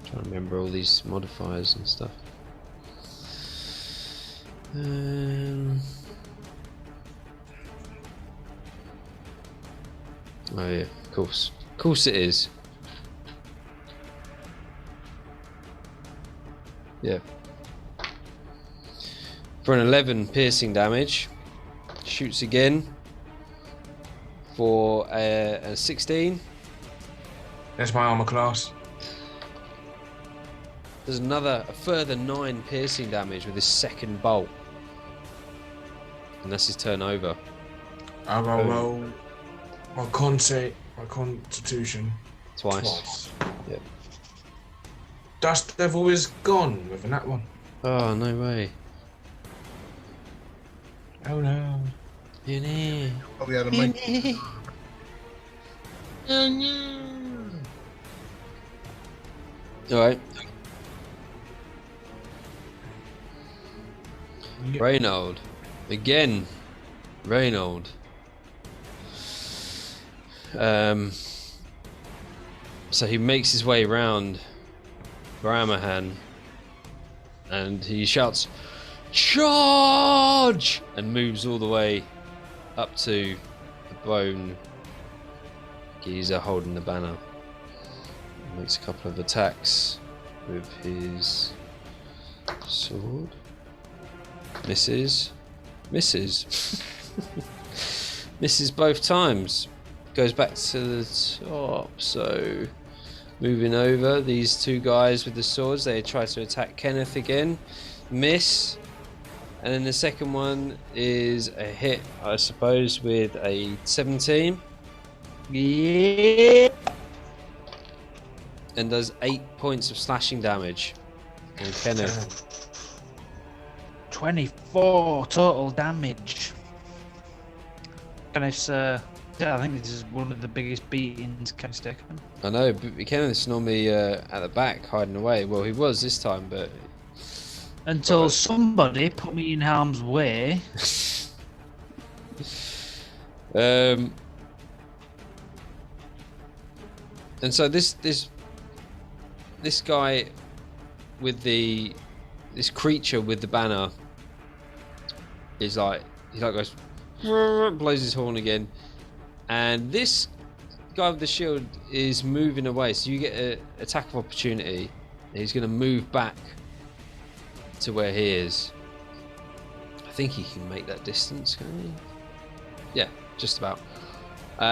Trying to remember all these modifiers and stuff. Oh yeah, of course it is. Yeah. For an 11 piercing damage, shoots again for a 16. That's my armor class. There's a further 9 piercing damage with his second bolt. And that's his turn over. I'll roll my constitution Twice. Yep. Dust Devil is gone with that one. Oh, no way. Oh no. Probably had to make. Oh no. Alright. Yep. Reynold. Again. Reynold. So he makes his way round Bramahan and he shouts, "Charge!" and moves all the way up to the bone geezer holding the banner. Makes a couple of attacks with his sword. Misses. Misses both times. Goes back to the top. So moving over, these two guys with the swords, they try to attack Kenneth again. Miss. And then the second one is a hit, I suppose, with a 17. Yeah. And does 8 points of slashing damage on Kenneth. 24 total damage. Kenneth's, I think this is one of the biggest beatings Kenneth's taken. I know, but Kenneth's normally at the back hiding away. Well, he was this time, but... Until somebody put me in harm's way. And so this guy with this creature with the banner is like, he like goes, blows his horn again, and this guy with the shield is moving away, so you get an attack of opportunity. He's going to move back to where he is. I think he can make that distance, can he? Yeah, just about.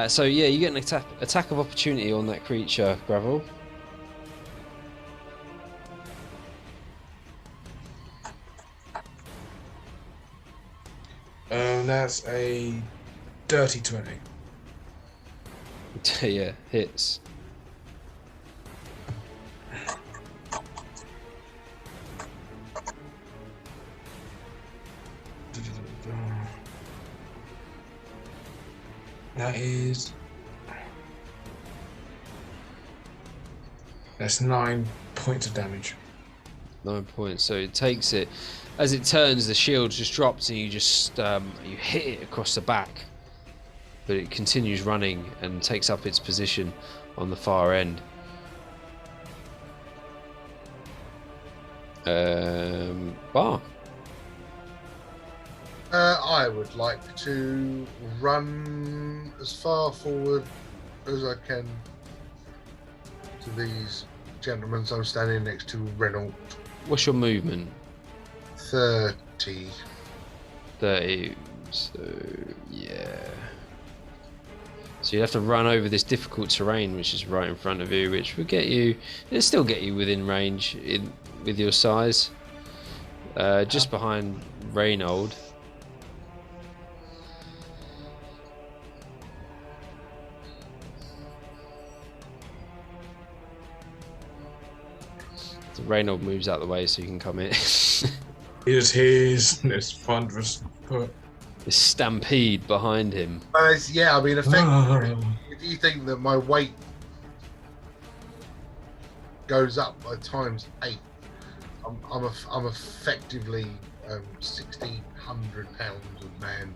So yeah, you get an attack of opportunity on that creature, Gravel. That's a dirty 20. Yeah, hits. That's 9 points of damage. 9 points. So it takes it. As it turns, the shield just drops, and you just you hit it across the back. But it continues running and takes up its position on the far end. Bar. I would like to run as far forward as I can to these gentlemen. So I'm standing next to Reynolds. What's your movement? 30. 30. So yeah. So you have to run over this difficult terrain, which is right in front of you, which will get you. It'll still get you within range with your size. Just behind Reynold. So Reynold moves out the way so you can come in. He just hears this thunderous foot. This stampede behind him. Yeah, I mean, effectively, if you think that my weight goes up by times 8, I'm effectively 1,600 pounds of man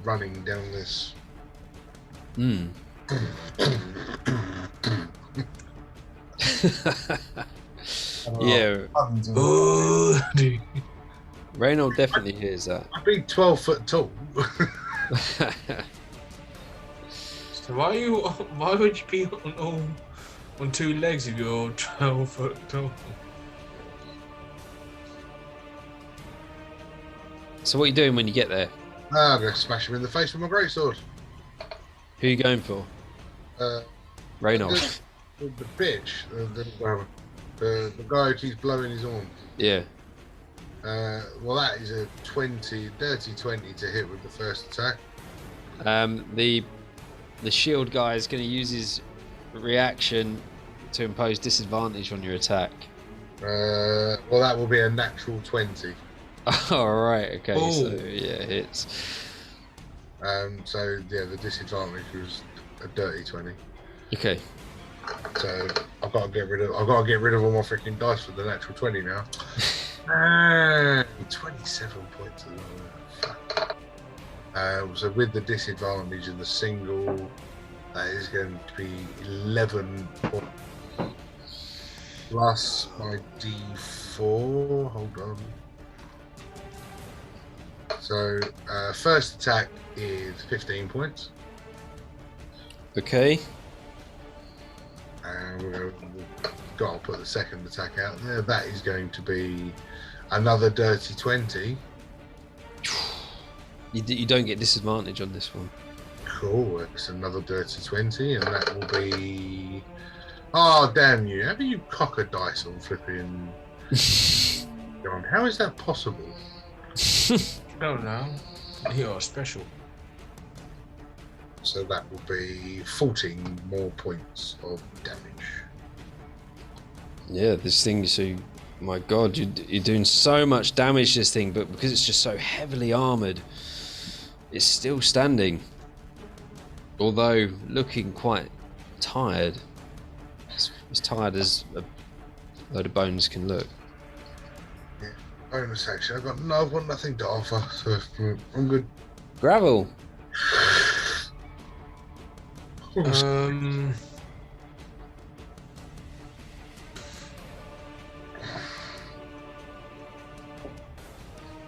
running down this. Yeah, Oh, dude. Reynold definitely hears that. I've been 12 foot tall. So why would you be on 2 legs if you're 12 foot tall? So what are you doing when you get there? I'm going to smash him in the face with my greatsword. Who are you going for? Reynold. The bitch. The guy who keeps blowing his horn. Yeah. Well, that is a dirty 20 to hit with the first attack. The shield guy is going to use his reaction to impose disadvantage on your attack. Well, that will be a natural 20. All right. Okay. Oh. So yeah, hits. So yeah, the disadvantage was a dirty 20. Okay. So I've got to get rid of all my freaking dice for the natural 20 now. 27 points of that. So with the disadvantage of the single, that is going to be 11 points. Plus my D4. Hold on. So first attack is 15 points. Okay. And we've got to put the second attack out there. That is going to be another dirty 20. You don't get disadvantage on this one. Cool. It's another dirty 20, and that will be. Oh, damn you. How do you cock a dice on flipping. God, how is that possible? Don't know. You're special. So that will be 14 more points of damage. Yeah, this thing. So, my God, you're doing so much damage to this thing, but because it's just so heavily armored, it's still standing. Although looking quite tired. As tired as a load of bones can look. Yeah. Bonus action. I've got nothing to offer, so I'm good. Gravel.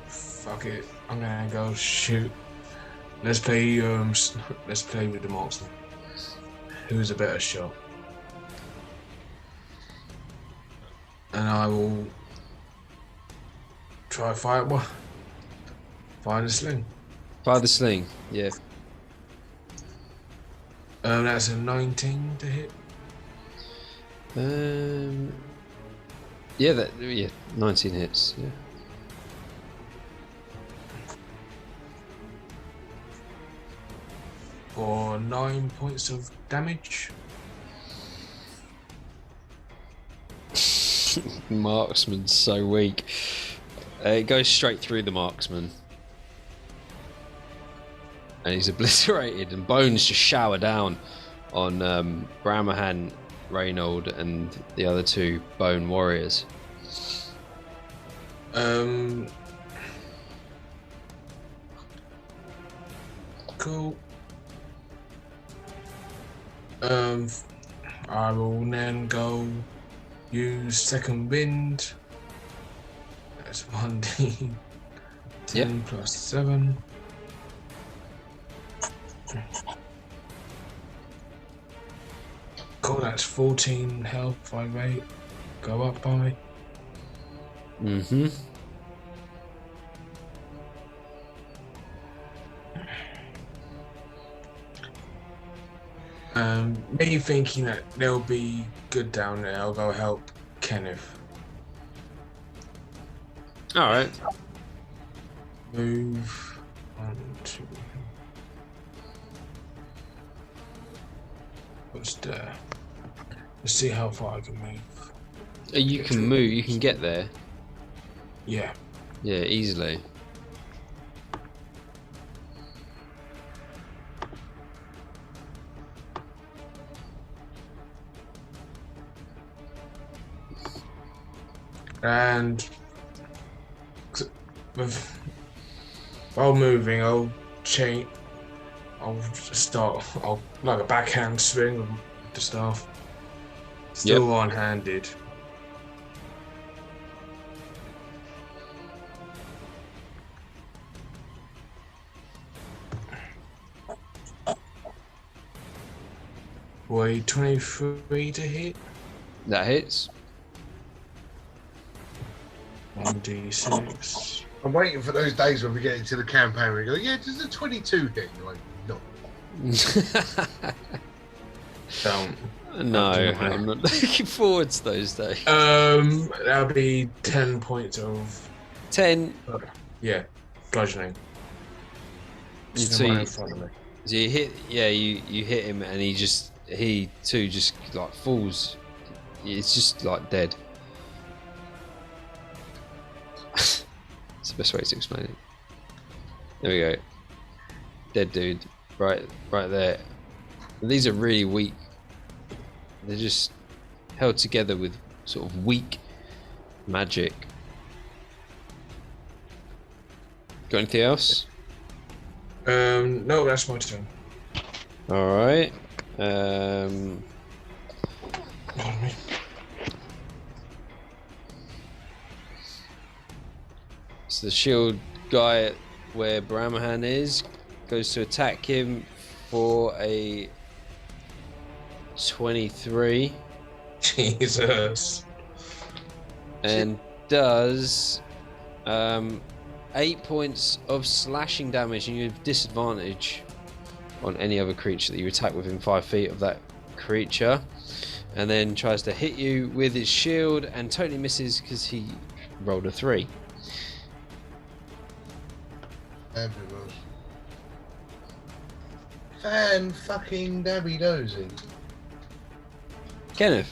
Fuck it. I'm gonna go shoot. Let's play with the marksman. Who's a better shot? And I will try fire the sling. Fire the sling. Yeah. That's a 19 to hit. Yeah, 19 hits. Yeah. For 9 points of damage. Marksman's so weak. It goes straight through the marksman. And he's obliterated, and bones just shower down on Bramahan, Reynold, and the other two bone warriors. Cool. I will then go use second wind. That's 1d10 plus 7. Cool, that's 14 health by rate. Go up by. Mm-hmm. Me thinking that they'll be good down there, I'll go help Kenneth. Alright. Move 1, 2. What's there? Let's see how far I can move. You can move, you can get there. Yeah. Yeah, easily. And while moving, I'll like a backhand swing with the staff. Still one-handed. Boy, 23 to hit. That hits. 1d6. I'm waiting for those days when we get into the campaign where we go, yeah, does the 22 hit? You're like, no. Don't. No, I've done I'm not looking forward to those days. That'll be 10 points of 10. bludgeoning. You Just right in see, front of me. so you hit, you hit him, and he too just like falls. It's just like dead. It's the best way to explain it. There we go. Dead dude, right there. And these are really weak. They're just held together with sort of weak magic. Got anything else? No, that's my turn. All right. So the shield guy where Brahmahan is goes to attack him for a 23 Jesus. and does 8 points of slashing damage, and you have disadvantage on any other creature that you attack within 5 feet of that creature, and then tries to hit you with his shield and totally misses because he rolled a 3. Fabulous. Fan fucking dabby dozy. Kenneth.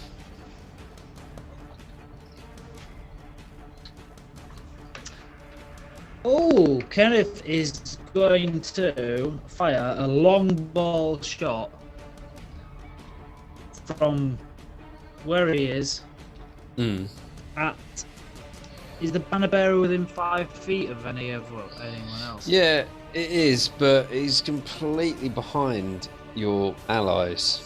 Oh, Kenneth is going to fire a long ball shot from where he is at. Is the banner bearer within 5 feet of anyone else? Yeah, it is, but he's completely behind your allies.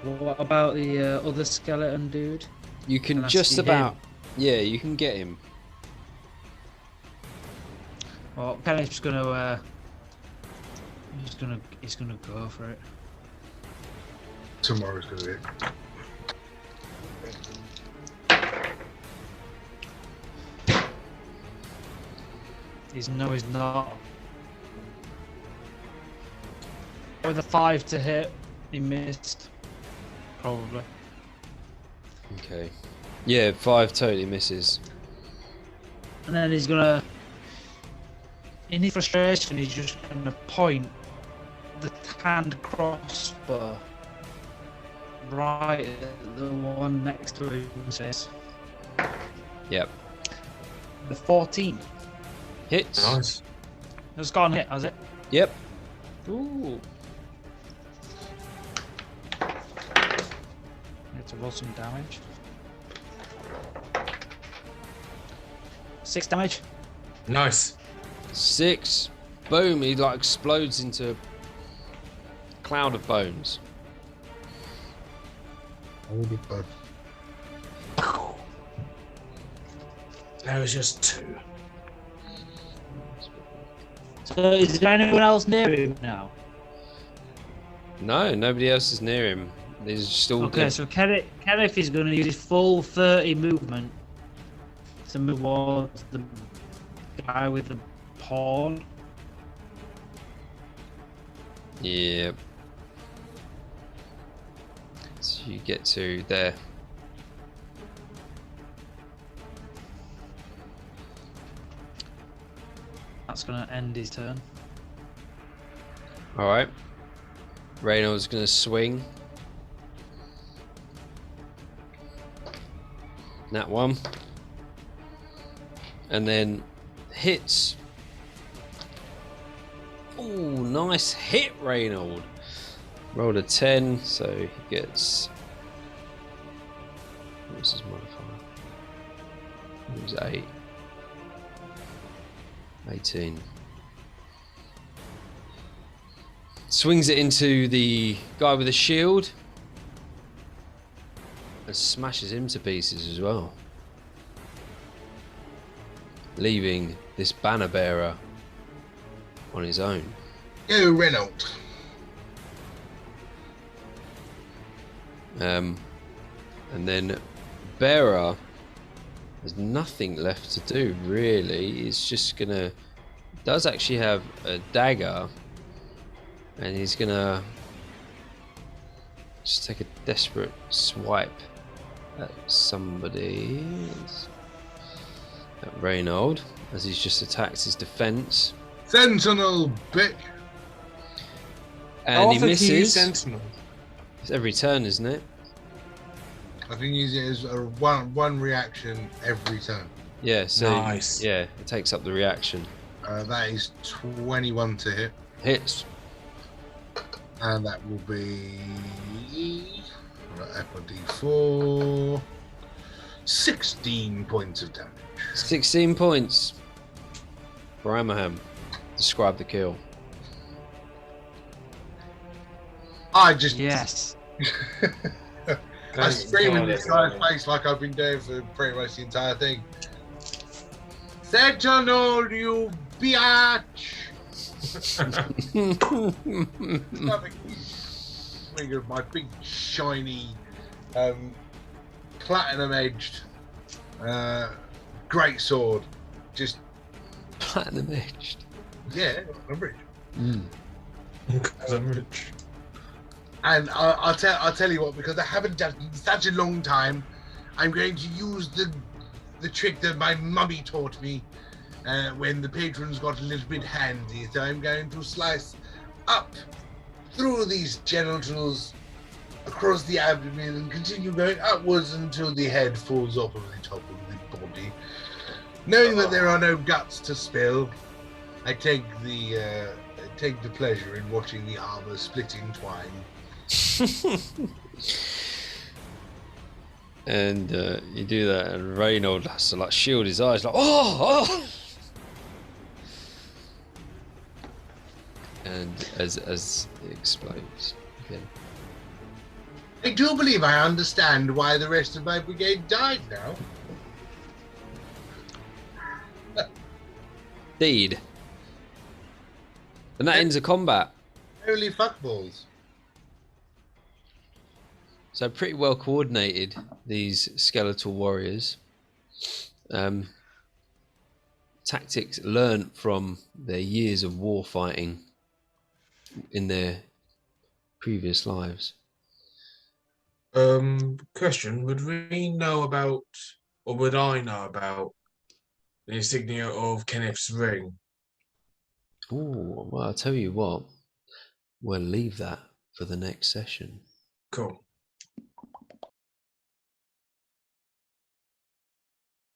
What about the other skeleton dude? You can Can I just see about, him? yeah, you can get him. Well, Kenneth's gonna he's gonna go for it. Tomorrow's gonna be it. He's not. With a 5 to hit, he missed. Probably. Okay. Yeah, 5 totally misses. And then he's gonna, in his frustration, he's just gonna point the hand crossbow right at the one next to him and says, Yep. the 14. Hits. Nice. It's gone hit, has it? Yep. Ooh. Need to roll some damage. 6 damage. Nice. 6. Boom, he like explodes into a cloud of bones. Hold it back. That was just 2. So is there anyone else near him now? No, nobody else is near him. He's just all Okay, dead. so Kenneth is going to use his full 30 movement to move towards the guy with the pawn. Yep. So you get to there. That's going to end his turn. Alright. Reynolds gonna swing. That one. And then hits. Ooh, nice hit, Reynold. Rolled a 10, so he gets. What's his modifier? It was 8. 18. Swings it into the guy with the shield and smashes him to pieces as well, leaving this banner bearer on his own. Yo, Reynolds. And then bearer has nothing left to do really. He's just gonna, does actually have a dagger, and he's gonna just take a desperate swipe at somebody. At Reynold, as he's just attacked his defense. Sentinel, bitch! And he often can you use misses. Sentinel? It's every turn, isn't it? I can use it as a one reaction every turn. Yeah, so Nice. yeah, it takes up the reaction. That is 21 to hit. Hits. And that will be up a d4. 16 points of damage. 16 points. Bramaham, describe the kill. I just Yes. I scream in this guy's face like I've been doing for pretty much the entire thing. Sentinel, you biatch! Swing of my big shiny platinum edged great sword. Just Platinum edged. yeah, I'm rich. Because I'm rich. And I'll tell you what, because I haven't done it in such a long time, I'm going to use the trick that my mummy taught me when the patrons got a little bit handy. So I'm going to slice up through these genitals, across the abdomen, and continue going upwards until the head falls off of the top of the body. Knowing that there are no guts to spill, I take the pleasure in watching the armor split in twine. And you do that, and Reynold has to like shield his eyes, like oh. And as it explodes again. I do believe I understand why the rest of my brigade died now. Indeed. And that ends a combat. Holy fuckballs. So pretty well coordinated, these skeletal warriors. Tactics learnt from their years of war fighting in their previous lives. Question: would we know about, or would I know about, the insignia of Kenneth's ring? Oh, well, I'll tell you what. We'll leave that for the next session. Cool.